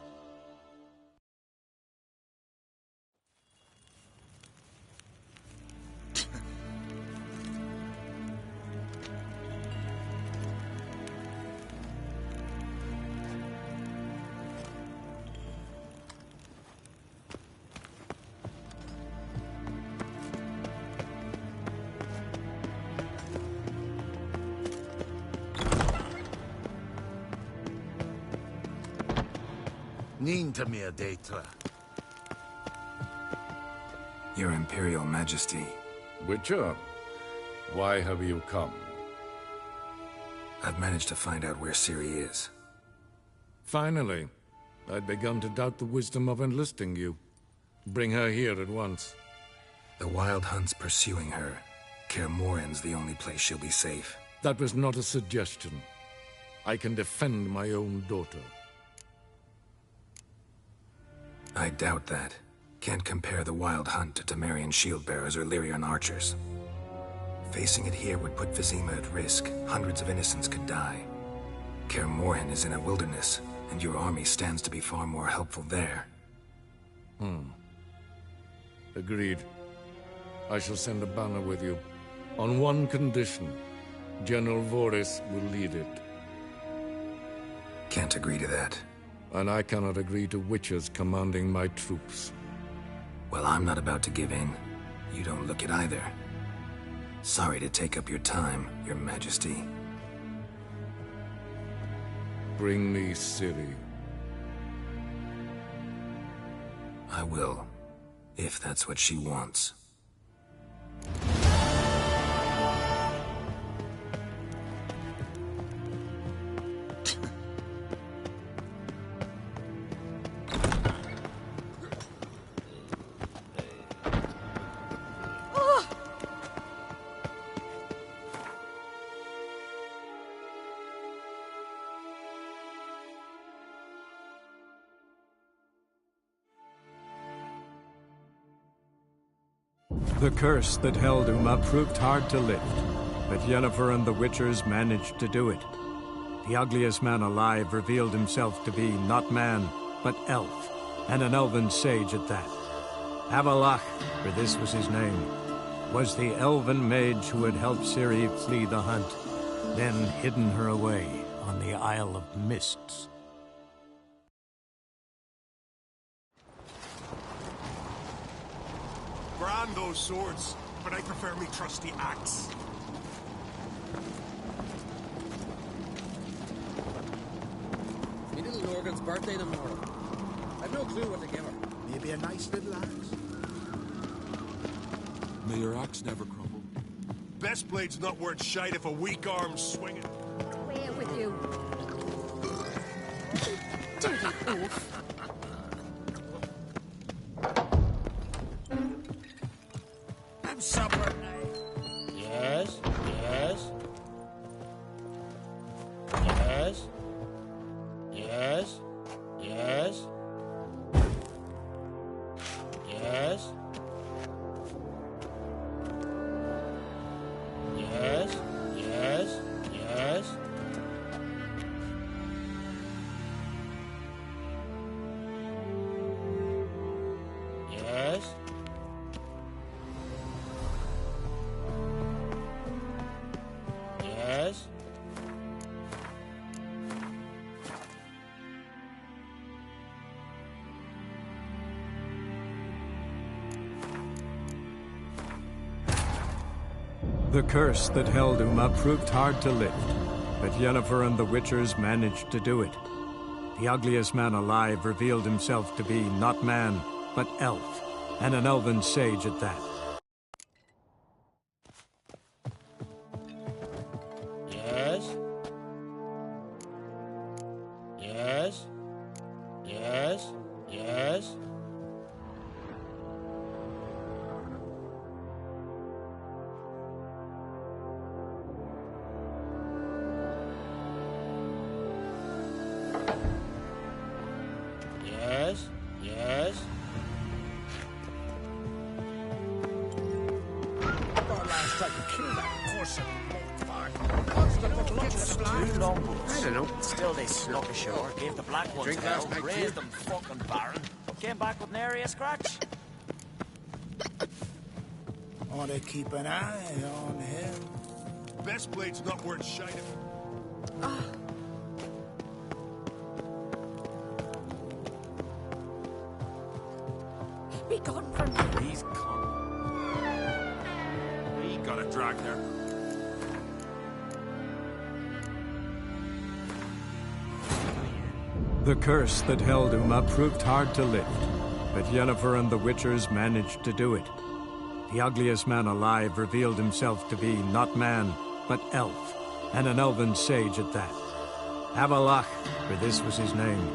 Nintamir Datra. Your Imperial Majesty. Witcher, why have you come? I've managed to find out where Ciri is. Finally. I'd begun to doubt the wisdom of enlisting you. Bring her here at once. The Wild Hunt's pursuing her. Kaer Morhen's the only place she'll be safe. That was not a suggestion. I can defend my own daughter. I doubt that. Can't compare the Wild Hunt to Temerian shield-bearers or Lyrian archers. Facing it here would put Vizima at risk. Hundreds of innocents could die. Kaer Morhen is in a wilderness, and your army stands to be far more helpful there. Agreed. I shall send a banner with you. On one condition. General Voris will lead it. Can't agree to that. And I cannot agree to Witchers commanding my troops. Well, I'm not about to give in. You don't look it either. Sorry to take up your time, Your Majesty. Bring me Ciri. I will, if that's what she wants. The curse that held Uma proved hard to lift, but Yennefer and the Witchers managed to do it. The ugliest man alive revealed himself to be not man, but elf, and an elven sage at that. Avalach, for this was his name, was the elven mage who had helped Ciri flee the hunt, then hidden her away on the Isle of Mists. Brand those swords, but I prefer me trusty axe. Me little Norgan's birthday tomorrow. I've no clue what to give her. Maybe a nice little axe. May your axe never crumble. Best blade's not worth shite if a weak arm's swinging. Where with you? Dirty oaf. Have supper now. Yes, yes. Yes. Yes. Yes. Yes. Yes. Yes. Yes. Yes. Yes. The curse that held Uma proved hard to lift, but Yennefer and the Witchers managed to do it. The ugliest man alive revealed himself to be not man, but elf, and an elven sage at that. Yes. Yes. Yes. Yes. Yes. Yes. Our last tried to kill that horse and What's the too long? I don't know. Still they snuck ashore, gave the black ones Drink hell, last night, raised too. them fucking barren. Came back with nary a scratch. Ought to keep an eye on him. Best blade's not worth shite if... Be gone from me. He's come. We got a drag there. The curse that held Uma proved hard to lift, but Yennefer and the Witchers managed to do it. The ugliest man alive revealed himself to be not man, but elf, and an elven sage at that. Avalach, for this was his name,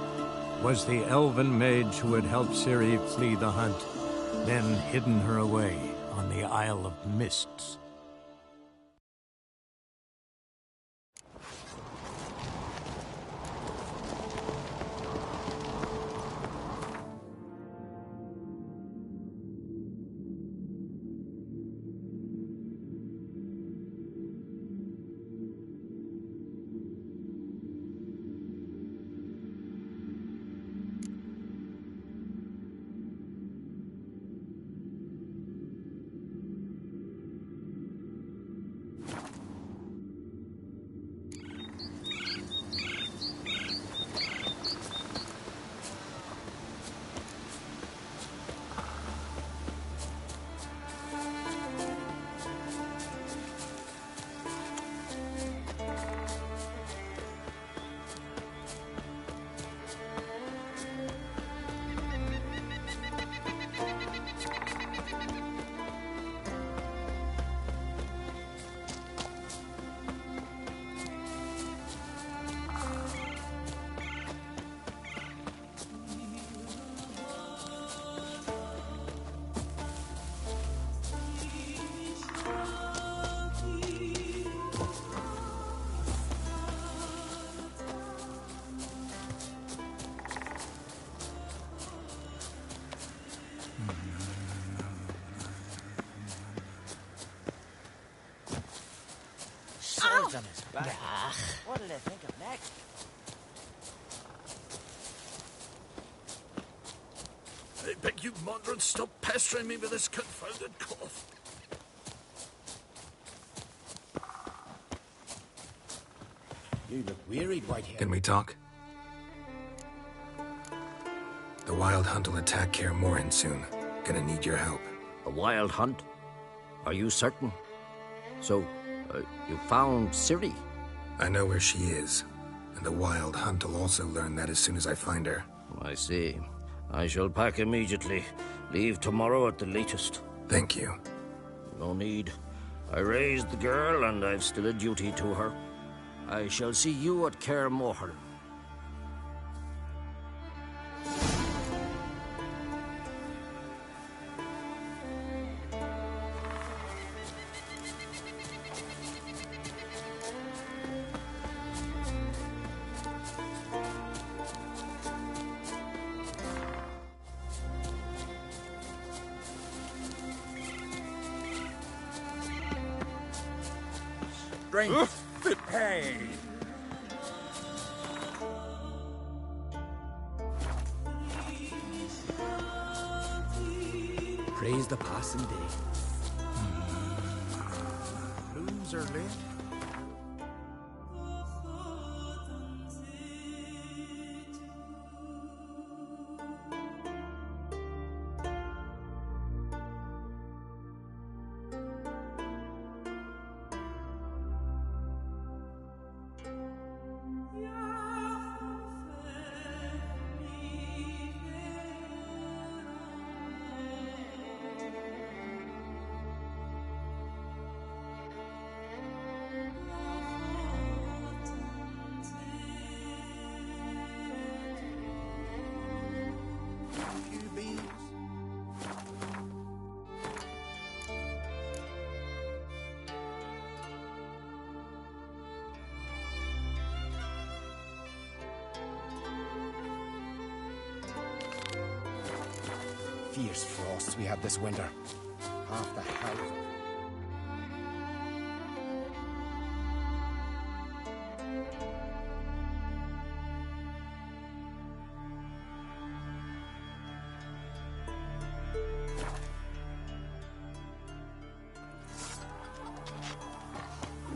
was the elven mage who had helped Ciri flee the hunt, then hidden her away on the Isle of Mists. He's on his back. What'll they think of next? I beg you, Mondred, stop pestering me with this confounded cough. You look wearied, Whitehair. Can we talk? The Wild Hunt will attack Kaer Morhen soon. Gonna need your help. A wild hunt? Are you certain? So, you found Ciri? I know where she is, and the Wild Hunt will also learn that as soon as I find her. I see. I shall pack immediately. Leave tomorrow at the latest. Thank you. No need. I raised the girl, and I've still a duty to her. I shall see you at Kaer Morhen. Strength. Hey. Praise the passing day. Rooms are late. Fierce frosts we had this winter. Half the house.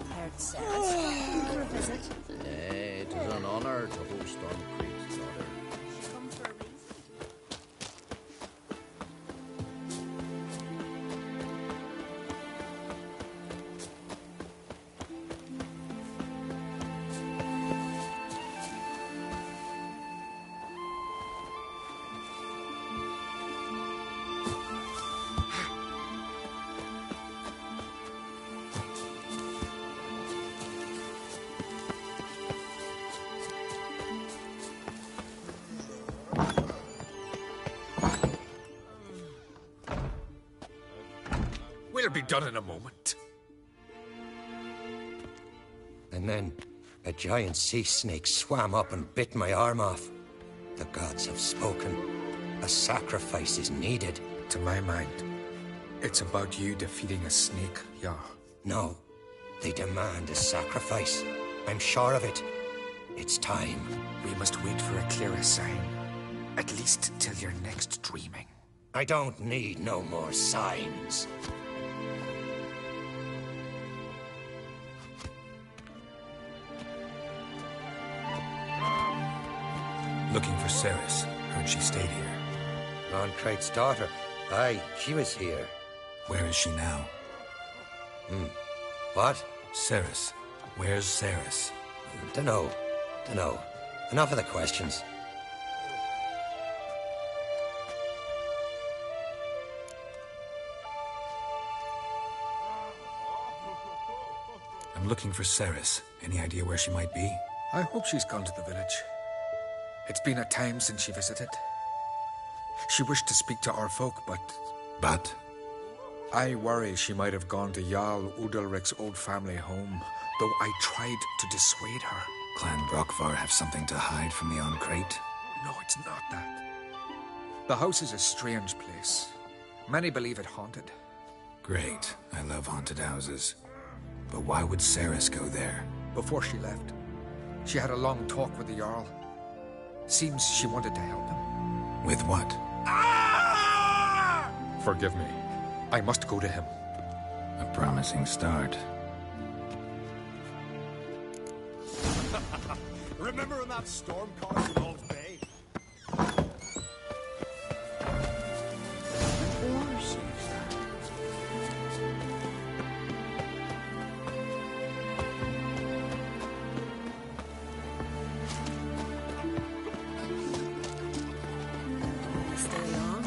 Heard Sarah's for a visit. It is an honor to host on Creek's daughter. Come for a reason. We'll be done in a moment. And then a giant sea snake swam up and bit my arm off. The gods have spoken. A sacrifice is needed. To my mind, it's about you defeating a snake, yeah. No, they demand a sacrifice. I'm sure of it. It's time. We must wait for a clearer sign. At least till your next dreaming. I don't need no more signs. Looking for Ceres. Heard she stayed here. Ron Crate's daughter. Aye, she was here. Where is she now? What? Ceres. Where's Ceres? Dunno. Enough of the questions. I'm looking for Ceres. Any idea where she might be? I hope she's gone to the village. It's been a time since she visited. She wished to speak to our folk, but... But? I worry she might have gone to Jarl Udalric's old family home, though I tried to dissuade her. Clan Brockvar have something to hide from the Crate? No, it's not that. The house is a strange place. Many believe it haunted. Great. I love haunted houses. But why would Ceres go there? Before she left, she had a long talk with the Jarl. Seems she wanted to help him. With what? Forgive me. I must go to him. A promising start. Remember in that storm cause in Old Bay? Stay on.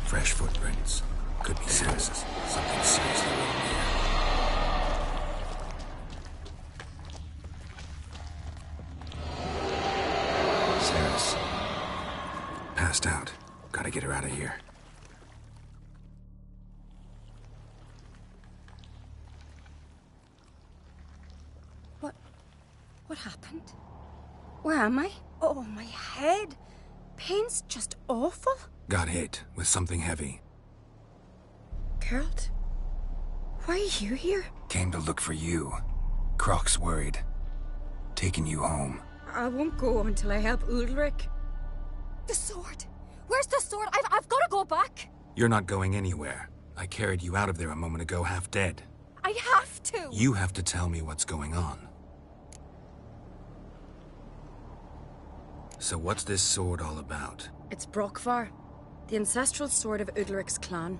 Fresh footprints. Could be Ceres's. Something seriously wrong here. Ceres. Passed out. Gotta get her out of here. What happened? Where am I? Oh, my head. Pain's just awful. Got hit with something heavy. Geralt? Why are you here? Came to look for you. Croc's worried. Taking you home. I won't go until I help Ulrich. The sword! Where's the sword? I've got to go back! You're not going anywhere. I carried you out of there a moment ago half dead. I have to! You have to tell me what's going on. So what's this sword all about? It's Brokvar, the ancestral sword of Udalric's clan.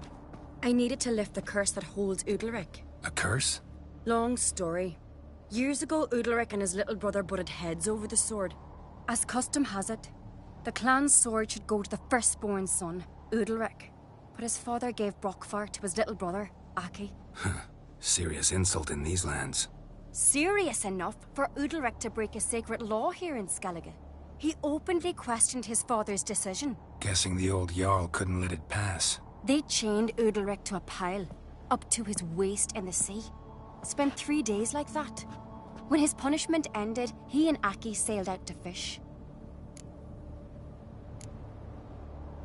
I needed to lift the curse that holds Udalric. A curse? Long story. Years ago, Udalric and his little brother butted heads over the sword. As custom has it, the clan's sword should go to the firstborn son, Udalric. But his father gave Brokvar to his little brother, Aki. Serious insult in these lands. Serious enough for Udalric to break a sacred law here in Skellige. He openly questioned his father's decision. Guessing the old Jarl couldn't let it pass. They chained Udalric to a pile, up to his waist in the sea. Spent 3 days like that. When his punishment ended, he and Aki sailed out to fish.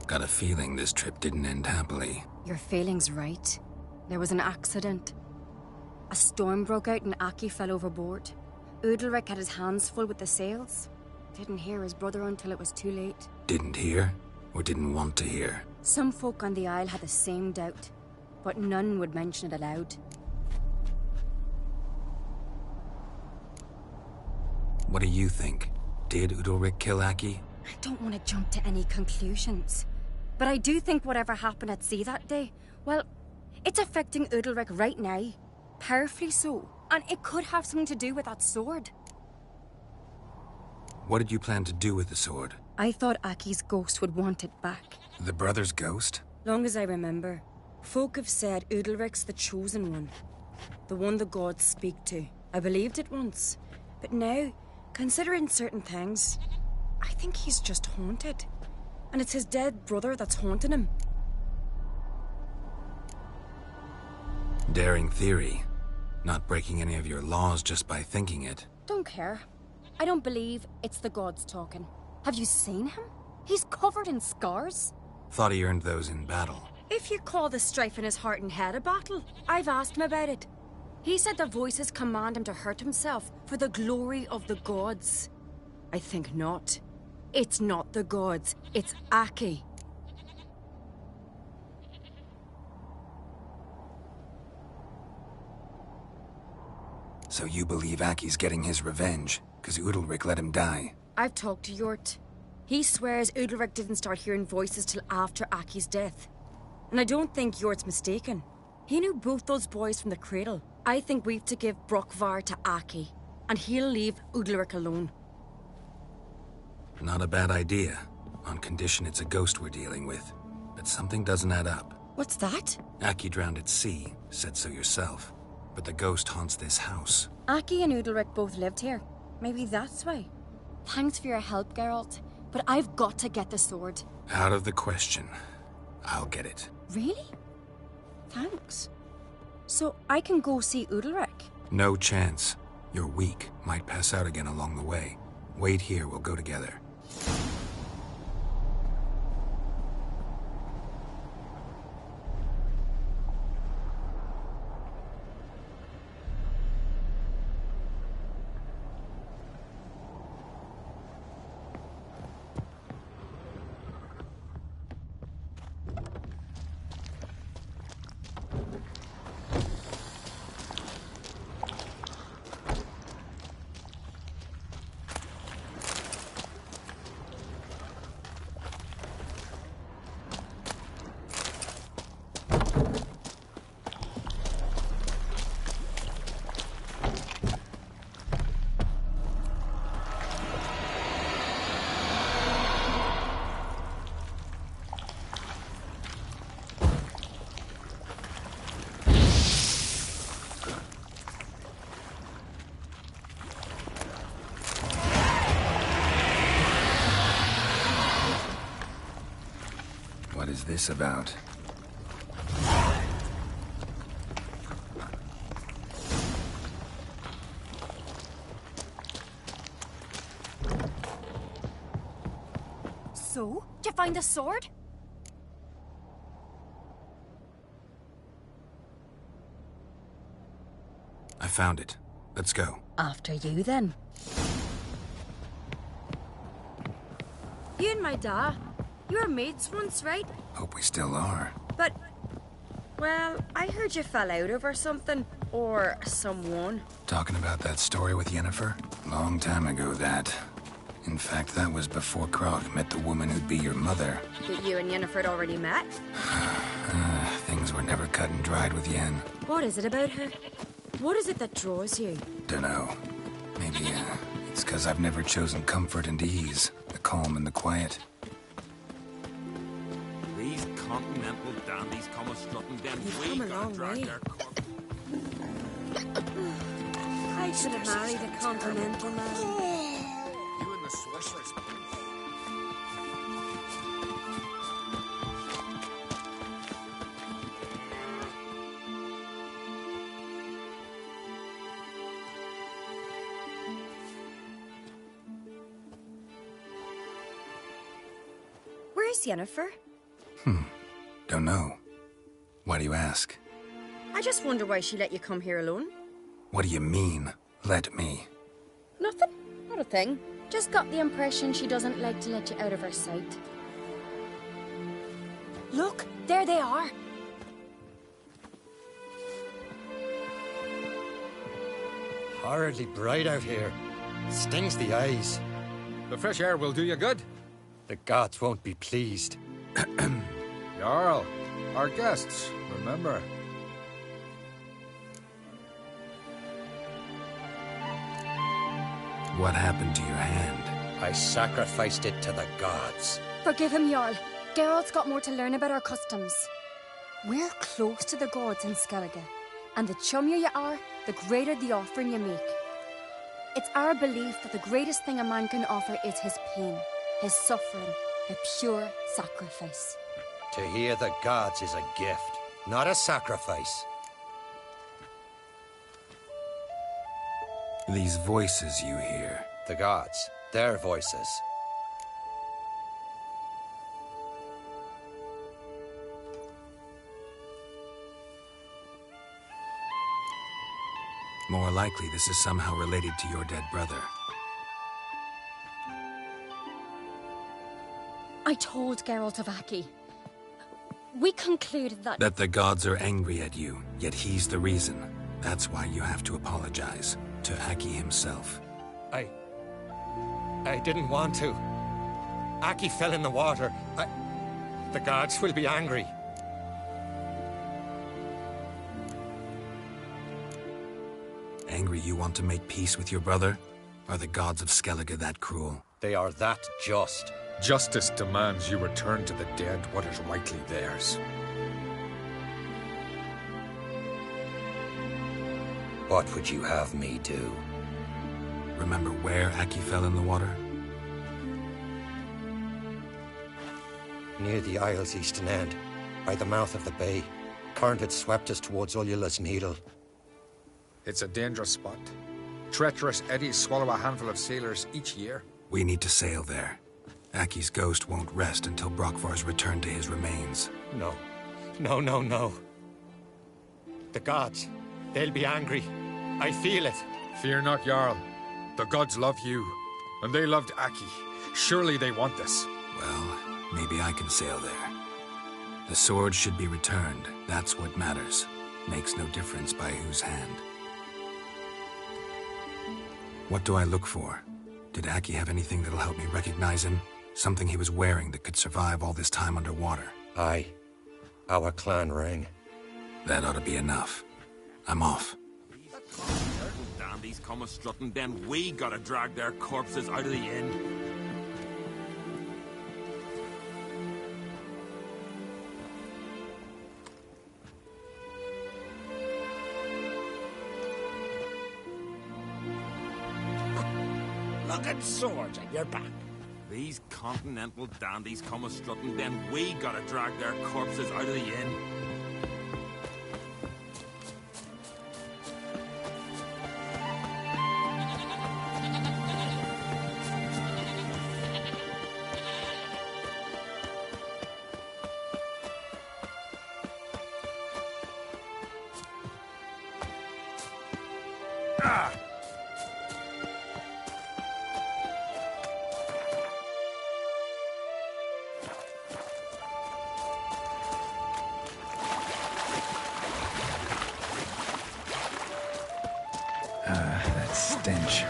Got a feeling this trip didn't end happily. Your feeling's right. There was an accident. A storm broke out and Aki fell overboard. Udalric had his hands full with the sails. Didn't hear his brother until it was too late. Didn't hear? Or didn't want to hear? Some folk on the Isle had the same doubt, but none would mention it aloud. What do you think? Did Udalric kill Aki? I don't want to jump to any conclusions, but I do think whatever happened at sea that day, well, it's affecting Udalric right now. Powerfully so. And it could have something to do with that sword. What did you plan to do with the sword? I thought Aki's ghost would want it back. The brother's ghost? Long as I remember, folk have said Udalric's the chosen one. The one the gods speak to. I believed it once. But now, considering certain things, I think he's just haunted. And it's his dead brother that's haunting him. Daring theory. Not breaking any of your laws just by thinking it. Don't care. I don't believe it's the gods talking. Have you seen him? He's covered in scars. Thought he earned those in battle. If you call the strife in his heart and head a battle, I've asked him about it. He said the voices command him to hurt himself for the glory of the gods. I think not. It's not the gods, it's Aki. So you believe Aki's getting his revenge, because Udalric let him die? I've talked to Yort. He swears Udalric didn't start hearing voices till after Aki's death. And I don't think Yort's mistaken. He knew both those boys from the cradle. I think we've to give Brokvar to Aki, and he'll leave Udalric alone. Not a bad idea, on condition it's a ghost we're dealing with. But something doesn't add up. What's that? Aki drowned at sea, said so yourself. But the ghost haunts this house. Aki and Udalric both lived here. Maybe that's why. Thanks for your help, Geralt. But I've got to get the sword. Out of the question. I'll get it. Really? Thanks. So I can go see Udalric? No chance. You're weak. Might pass out again along the way. Wait here, we'll go together. What is this about? So? Did you find the sword? I found it. Let's go. After you, then. You and my dad, you were mates once, right? Hope we still are. But, well, I heard you fell out over something. Or someone. Talking about that story with Yennefer? Long time ago, that. In fact, that was before Krog met the woman who'd be your mother. But you and Yennefer had already met? Things were never cut and dried with Yen. What is it about her? What is it that draws you? Dunno. Maybe, it's because I've never chosen comfort and ease. The calm and the quiet. These continental dandies come a strutting them. You've come a long way. I should have married a continental man. You and the sorceress. Where's Yennefer? Don't know. Why do you ask? I just wonder why she let you come here alone. What do you mean, let me? Nothing. Not a thing. Just got the impression she doesn't like to let you out of her sight. Look, there they are. Horridly bright out here. Stings the eyes. The fresh air will do you good. The gods won't be pleased. Jarl, our guests, remember. What happened to your hand? I sacrificed it to the gods. Forgive him, Jarl. Geralt's got more to learn about our customs. We're close to the gods in Skellige, and the chummier you are, the greater the offering you make. It's our belief that the greatest thing a man can offer is his pain, his suffering, a pure sacrifice. To hear the gods is a gift, not a sacrifice. These voices you hear. The gods, their voices. More likely this is somehow related to your dead brother. I told Geralt of Aki. We concluded that... That the gods are angry at you, yet he's the reason. That's why you have to apologize. To Aki himself. I didn't want to. Aki fell in the water. The gods will be angry. Angry you want to make peace with your brother? Are the gods of Skellige that cruel? They are that just. Justice demands you return to the dead what is rightly theirs. What would you have me do? Remember where Aki fell in the water? Near the Isle's eastern end, by the mouth of the bay. Current had swept us towards Ullula's Needle. It's a dangerous spot. Treacherous eddies swallow a handful of sailors each year. We need to sail there. Aki's ghost won't rest until Brokvar's returned to his remains. No. No. The gods, they'll be angry. I feel it. Fear not, Jarl. The gods love you, and they loved Aki. Surely they want this. Well, maybe I can sail there. The sword should be returned. That's what matters. Makes no difference by whose hand. What do I look for? Did Aki have anything that'll help me recognize him? Something he was wearing that could survive all this time underwater? Aye. Our clan ring. That ought to be enough. I'm off. Dandies come a-strutting, then we gotta drag their corpses out of the inn. Looking swords at your back. These continental dandies come a-strutting, then we gotta drag their corpses out of the inn. That stench.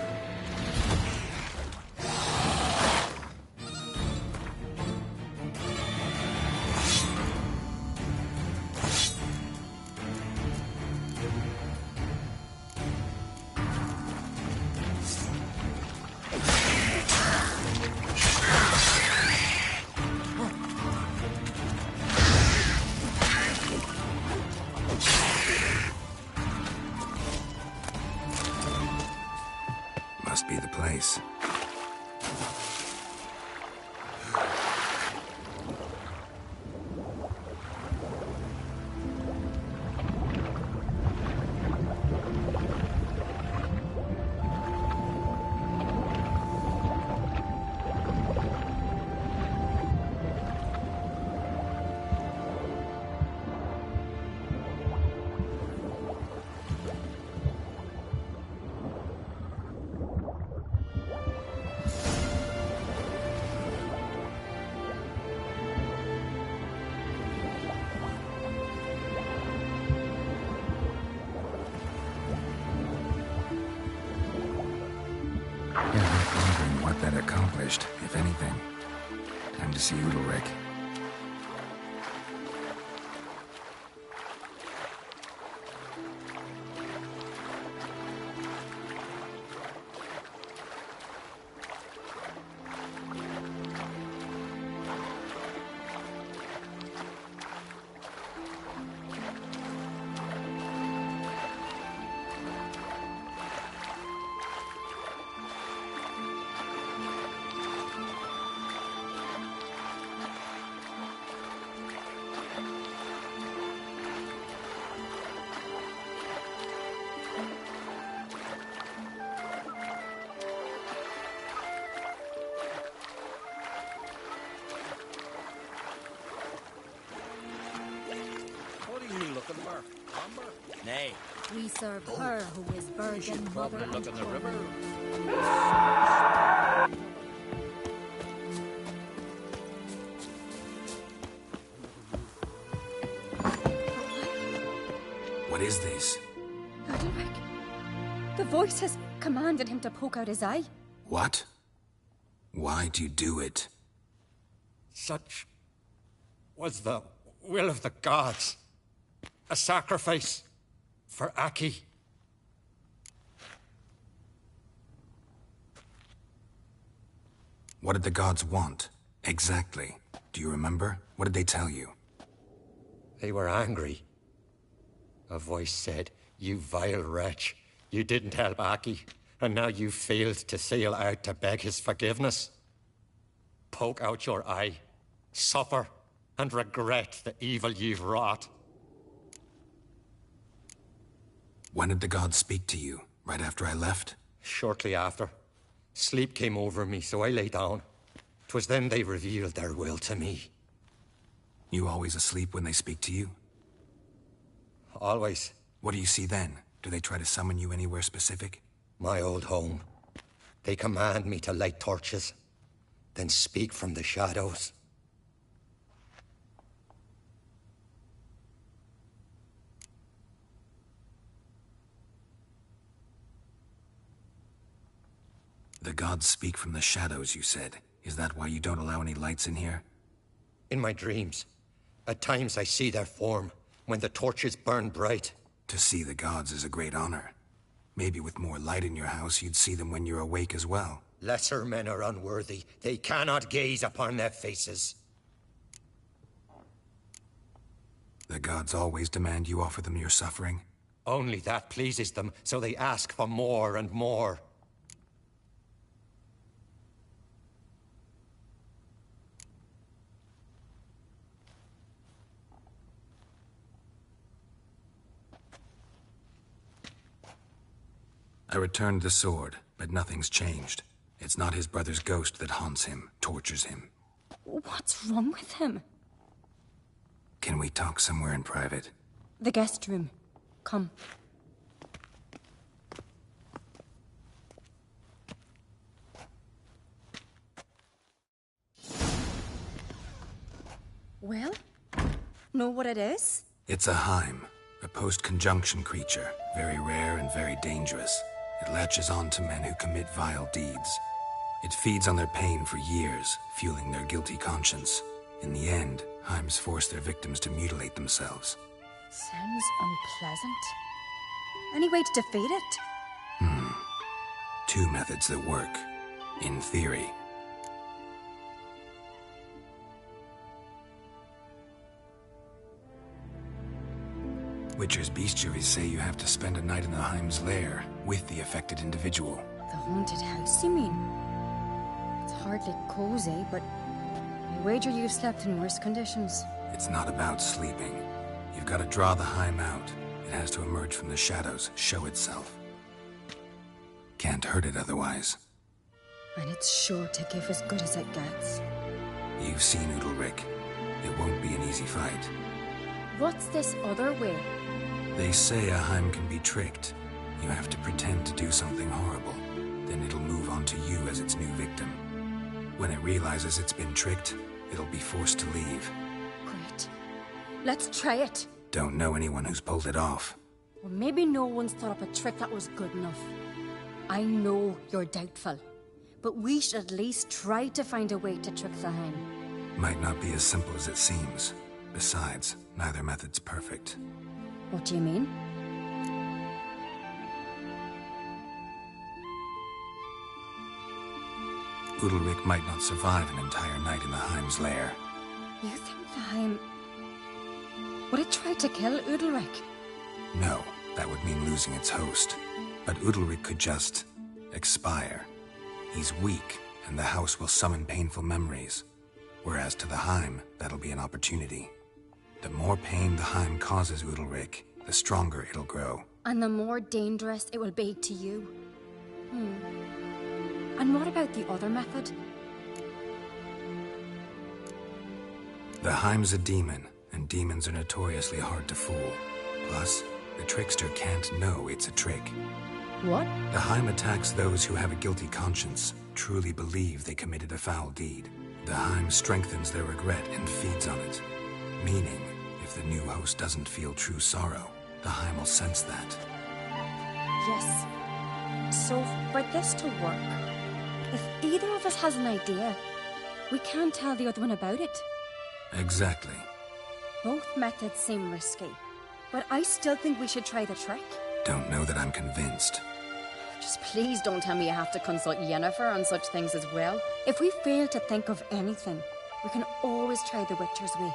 Must be the place. Wondering what that accomplished, if anything. Time to see Udalric. Nay. We serve her who is virgin mother and Look in the river. What is this? Udalric. The voice has commanded him to poke out his eye. What? Why'd you do it? Such was the will of the gods. A sacrifice for Aki. What did the gods want? Exactly. Do you remember? What did they tell you? They were angry. A voice said, "You vile wretch. You didn't help Aki, and now you failed to sail out to beg his forgiveness. Poke out your eye. Suffer and regret the evil you've wrought. When did the gods speak to you? Right after I left? Shortly after. Sleep came over me, so I lay down. 'Twas then they revealed their will to me. You always asleep when they speak to you? Always. What do you see then? Do they try to summon you anywhere specific? My old home. They command me to light torches, then speak from the shadows. The gods speak from the shadows, you said. Is that why you don't allow any lights in here? In my dreams, at times I see their form, when the torches burn bright. To see the gods is a great honor. Maybe with more light in your house, you'd see them when you're awake as well. Lesser men are unworthy. They cannot gaze upon their faces. The gods always demand you offer them your suffering? Only that pleases them, so they ask for more and more. I returned the sword, but nothing's changed. It's not his brother's ghost that haunts him, tortures him. What's wrong with him? Can we talk somewhere in private? The guest room. Come. Well, know what it is? It's a Heim, a post-conjunction creature, very rare and very dangerous. It latches on to men who commit vile deeds. It feeds on their pain for years, fueling their guilty conscience. In the end, Heims force their victims to mutilate themselves. Sounds unpleasant. Any way to defeat it? Two methods that work, in theory. Witcher's bestiaries say you have to spend a night in the Heim's lair with the affected individual. The haunted house, you mean? It's hardly cozy, but I wager you've slept in worse conditions. It's not about sleeping. You've got to draw the Heim out. It has to emerge from the shadows, show itself. Can't hurt it otherwise. And it's sure to give as good as it gets. You've seen Udalric. It won't be an easy fight. What's this other way? They say a Heim can be tricked. You have to pretend to do something horrible. Then it'll move on to you as its new victim. When it realizes it's been tricked, it'll be forced to leave. Great. Let's try it. Don't know anyone who's pulled it off. Well, maybe no one's thought up a trick that was good enough. I know you're doubtful, but we should at least try to find a way to trick the Heim. Might not be as simple as it seems. Besides, neither method's perfect. What do you mean? Udalric might not survive an entire night in the Heim's lair. You think the Heim... would it try to kill Udalric? No, that would mean losing its host. But Udalric could just... expire. He's weak, and the house will summon painful memories. Whereas to the Heim, that'll be an opportunity. The more pain the Heim causes Udalric, the stronger it'll grow. And the more dangerous it will be to you. And what about the other method? The Heim's a demon, and demons are notoriously hard to fool. Plus, the trickster can't know it's a trick. What? The Heim attacks those who have a guilty conscience, truly believe they committed a foul deed. The Heim strengthens their regret and feeds on it. Meaning, if the new host doesn't feel true sorrow, the Heim will sense that. Yes. So, for this to work, if either of us has an idea, we can't tell the other one about it. Exactly. Both methods seem risky, but I still think we should try the trick. Don't know that I'm convinced. Just please don't tell me you have to consult Yennefer on such things as well. If we fail to think of anything, we can always try the Witcher's way.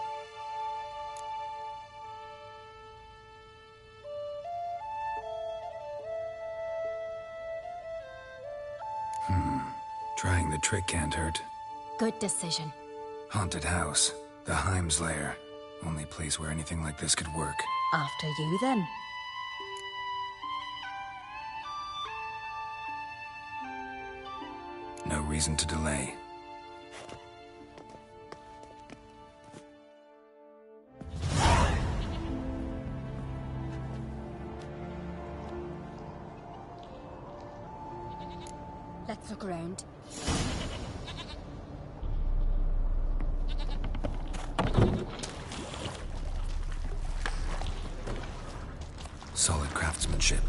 Trying the trick can't hurt. Good decision. Haunted house. The Heim's lair. Only place where anything like this could work. After you, then. No reason to delay. Let's look around. Solid craftsmanship.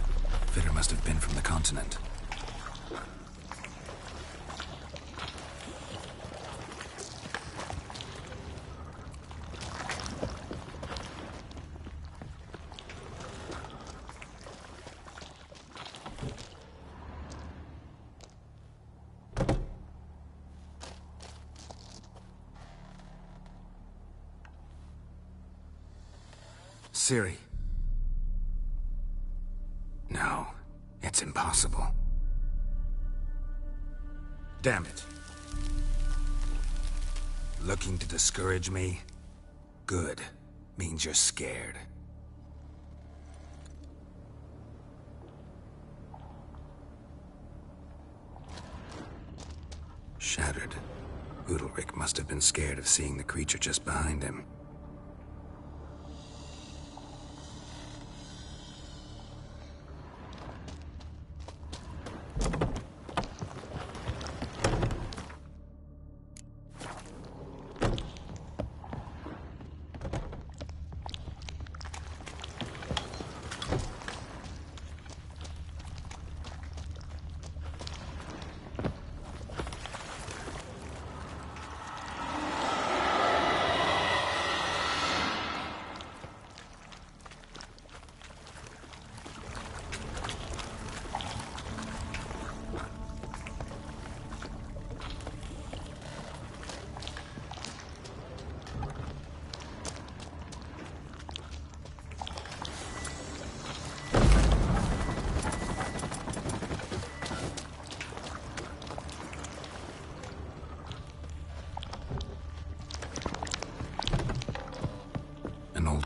Fitter must have been from the continent. Ciri. No, it's impossible. Damn it. Looking to discourage me? Good. Means you're scared. Shattered. Udalric must have been scared of seeing the creature just behind him.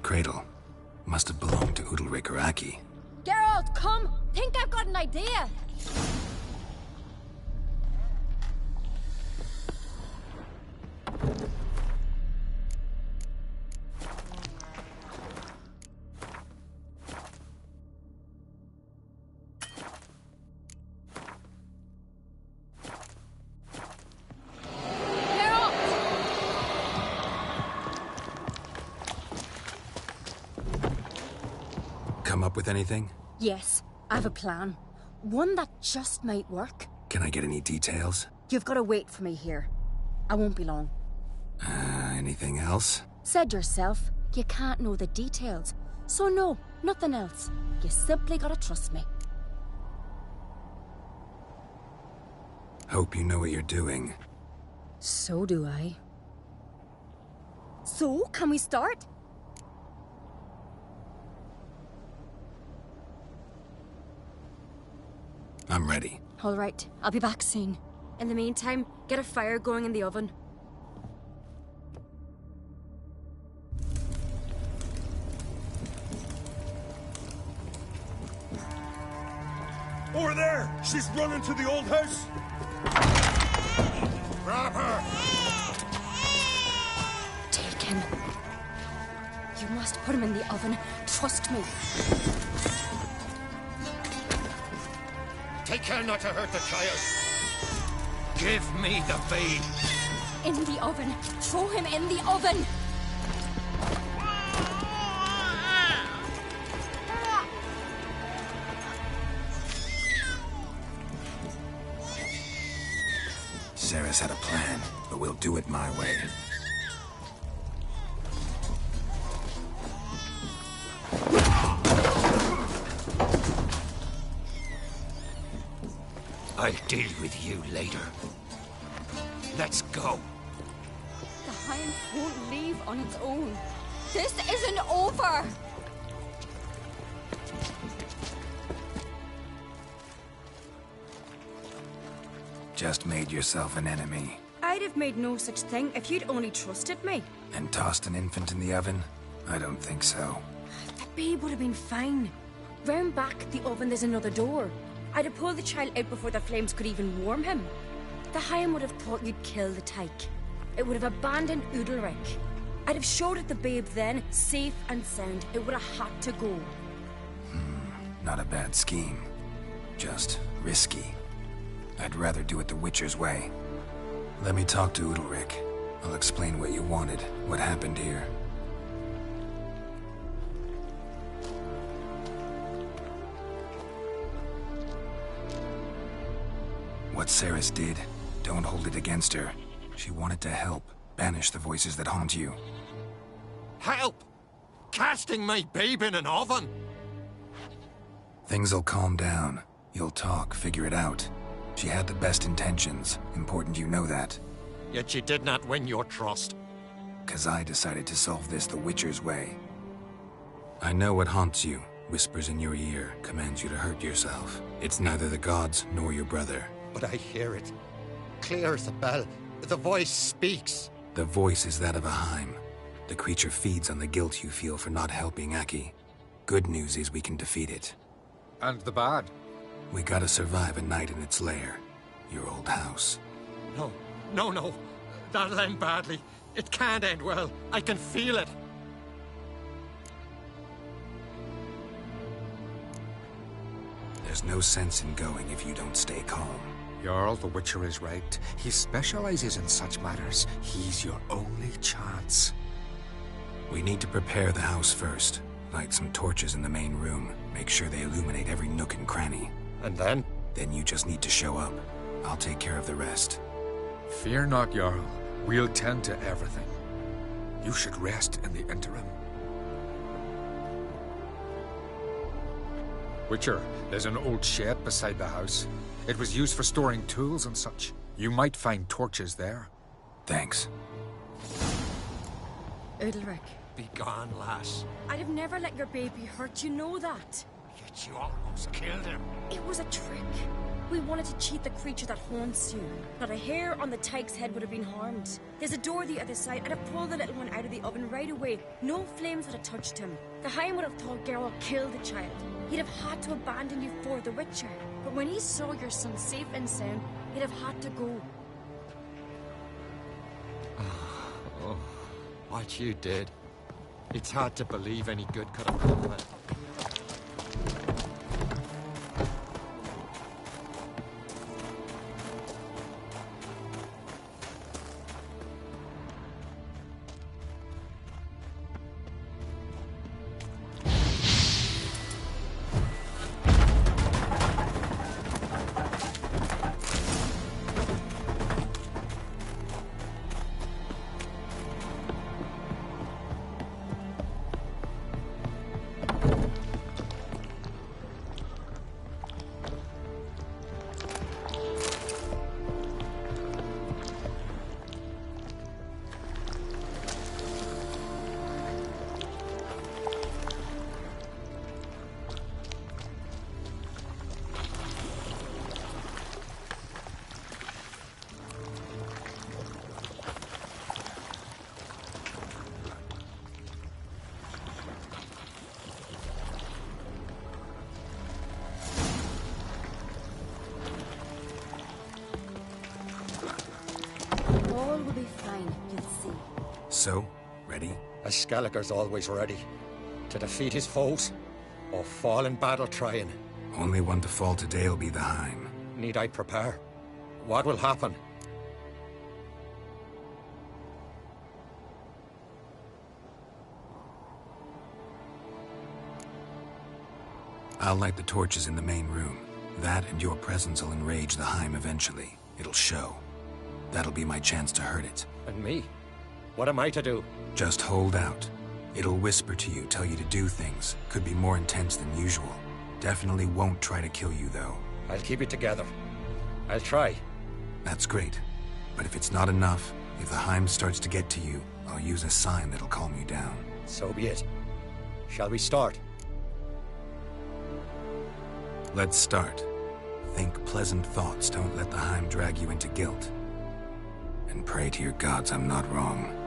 Cradle. Must have belonged to Udalric or Aki. Geralt, come! Think I've got an idea! Come up with anything? Yes, I have a plan. One that just might work. Can I get any details? You've got to wait for me here. I won't be long. Anything else? Said yourself, you can't know the details. So no, nothing else. You simply gotta trust me. Hope you know what you're doing. So do I. So, can we start? I'm ready. All right, I'll be back soon. In the meantime, get a fire going in the oven. Over there! She's running to the old house! Grab her! Take him. You must put him in the oven. Trust me. Take care not to hurt the child. Give me the feed. In the oven. Throw him in the oven. Sarah's had a plan, but we'll do it my way. I'll deal with you later. Let's go. The Hind won't leave on its own. This isn't over! Just made yourself an enemy. I I'd have made no such thing if you'd only trusted me. And tossed an infant in the oven? I don't think so. The babe would have been fine. Round back the oven there's another door. I'd have pulled the child out before the flames could even warm him. The Higham would have thought you'd kill the tyke. It would have abandoned Udalric. I'd have showed it the babe then, safe and sound. It would have had to go. Not a bad scheme. Just risky. I'd rather do it the Witcher's way. Let me talk to Udalric. I'll explain what you wanted, what happened here. What Ceres did, don't hold it against her. She wanted to help, banish the voices that haunt you. Help! Casting my babe in an oven! Things'll calm down. You'll talk, figure it out. She had the best intentions. Important you know that. Yet she did not win your trust. 'Cause I decided to solve this the Witcher's way. I know what haunts you, whispers in your ear, commands you to hurt yourself. It's neither the gods nor your brother. But I hear it. Clear as a bell. The voice speaks. The voice is that of a Haim. The creature feeds on the guilt you feel for not helping Aki. Good news is we can defeat it. And the bad? We gotta survive a night in its lair. Your old house. No. That'll end badly. It can't end well. I can feel it. There's no sense in going if you don't stay calm. Jarl, the Witcher is right. He specializes in such matters. He's your only chance. We need to prepare the house first. Light some torches in the main room. Make sure they illuminate every nook and cranny. And then? Then you just need to show up. I'll take care of the rest. Fear not, Jarl. We'll tend to everything. You should rest in the interim. Witcher, there's an old shed beside the house. It was used for storing tools and such. You might find torches there. Thanks. Udalric. Be gone, lass. I'd have never let your baby hurt, you know that. Yet you almost killed him. It was a trick. We wanted to cheat the creature that haunts you. Not a hair on the tyke's head would have been harmed. There's a door the other side. I'd have pulled the little one out of the oven right away. No flames would have touched him. The Higham would have thought Geralt killed the child. He'd have had to abandon you for the Witcher. But when he saw your son safe and sound, he'd have had to go. Oh, what you did. It's hard to believe any good could have come of it. So, ready? A Skelliger's always ready. To defeat his foes, or fall in battle trying. Only one to fall today will be the Haim. Need I prepare? What will happen? I'll light the torches in the main room. That and your presence will enrage the Haim eventually. It'll show. That'll be my chance to hurt it. And me? What am I to do? Just hold out. It'll whisper to you, tell you to do things. Could be more intense than usual. Definitely won't try to kill you, though. I'll keep it together. I'll try. That's great. But if it's not enough, if the Haim starts to get to you, I'll use a sign that'll calm you down. So be it. Shall we start? Let's start. Think pleasant thoughts. Don't let the Haim drag you into guilt. And pray to your gods I'm not wrong.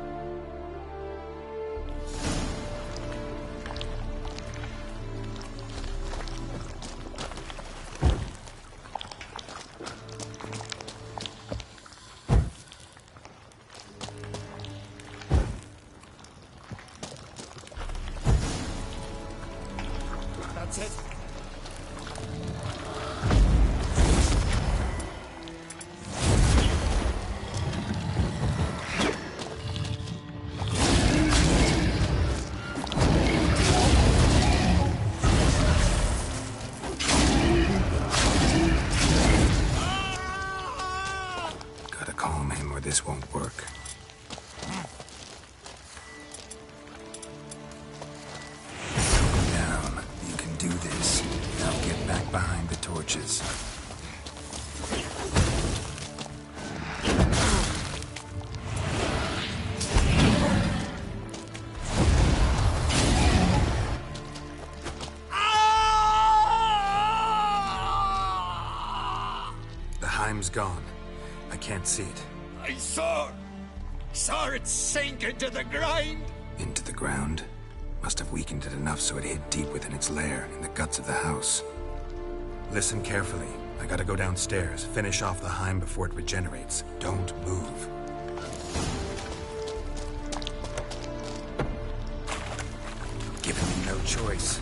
That's it. Gotta calm him or this won't work. Calm down. You can do this. Now get back behind the torches. The Heim's gone. I can't see it. I saw it sink into the ground. Into the ground? Must have weakened it enough so it hid deep within its lair, in the guts of the house. Listen carefully. I gotta go downstairs, finish off the Heim before it regenerates. Don't move. Giving me no choice.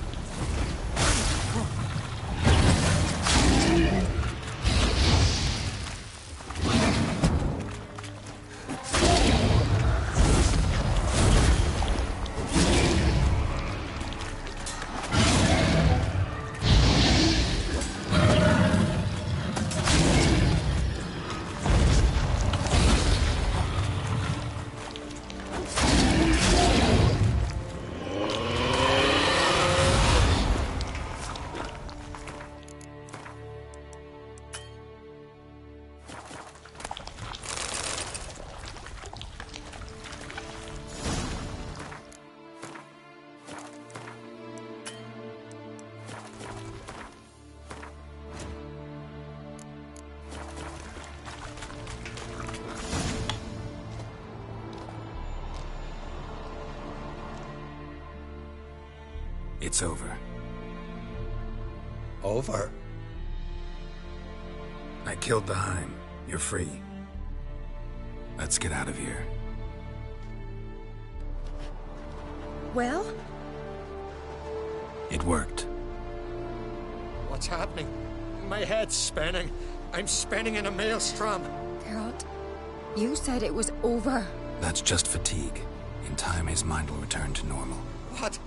It's over. Over? I killed the Heim. You're free. Let's get out of here. Well? It worked. What's happening? My head's spinning. I'm spinning in a maelstrom. Geralt, you said it was over. That's just fatigue. In time, his mind will return to normal. What?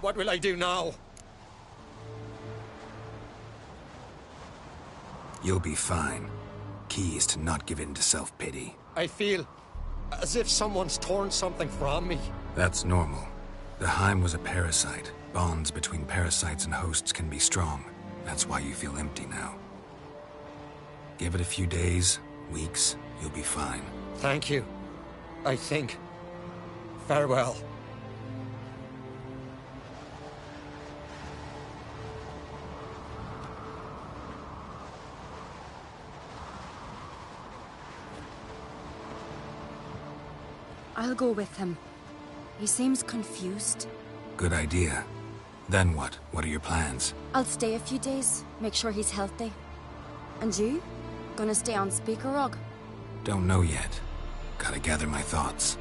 What will I do now? You'll be fine. Key is to not give in to self-pity. I feel as if someone's torn something from me. That's normal. The Heim was a parasite. Bonds between parasites and hosts can be strong. That's why you feel empty now. Give it a few days, weeks, you'll be fine. Thank you. I think. Farewell. I'll go with him. He seems confused. Good idea. Then what? What are your plans? I'll stay a few days, make sure he's healthy. And you? Gonna stay on Speaker Rog? Don't know yet. Gotta gather my thoughts.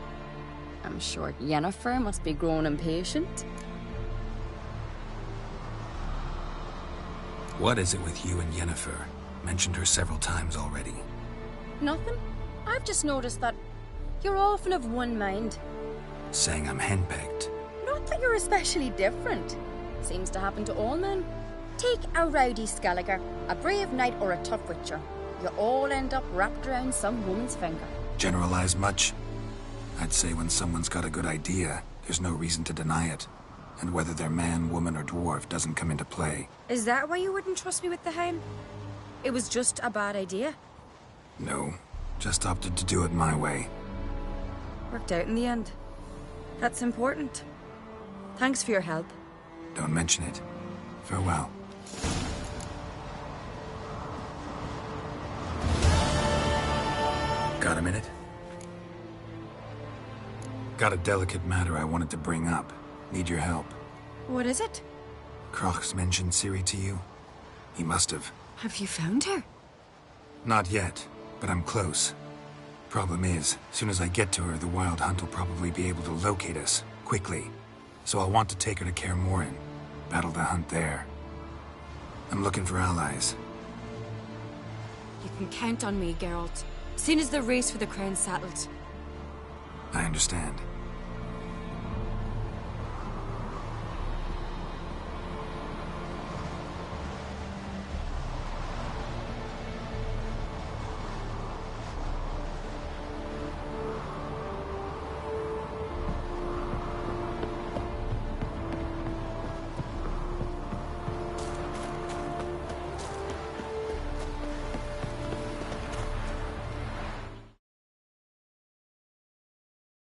I'm sure Yennefer must be growing impatient. What is it with you and Yennefer? Mentioned her several times already. Nothing. I've just noticed that you're often of one mind. Saying I'm henpecked. Not that you're especially different. Seems to happen to all men. Take a rowdy Skelliger, a brave knight or a tough witcher. You all end up wrapped around some woman's finger. Generalize much? I'd say when someone's got a good idea, there's no reason to deny it. And whether they're man, woman, or dwarf doesn't come into play. Is that why you wouldn't trust me with the Heim? It was just a bad idea? No, just opted to do it my way. Worked out in the end. That's important. Thanks for your help. Don't mention it. Farewell. Gotta a minute? Got a delicate matter I wanted to bring up. Need your help. What is it? Croc's mentioned Ciri to you? He must have. Have you found her? Not yet, but I'm close. Problem is, soon as I get to her, the Wild Hunt will probably be able to locate us, quickly. So I'll want to take her to Kaer Morhen, battle the hunt there. I'm looking for allies. You can count on me, Geralt. Soon as the race for the crown's settled. I understand.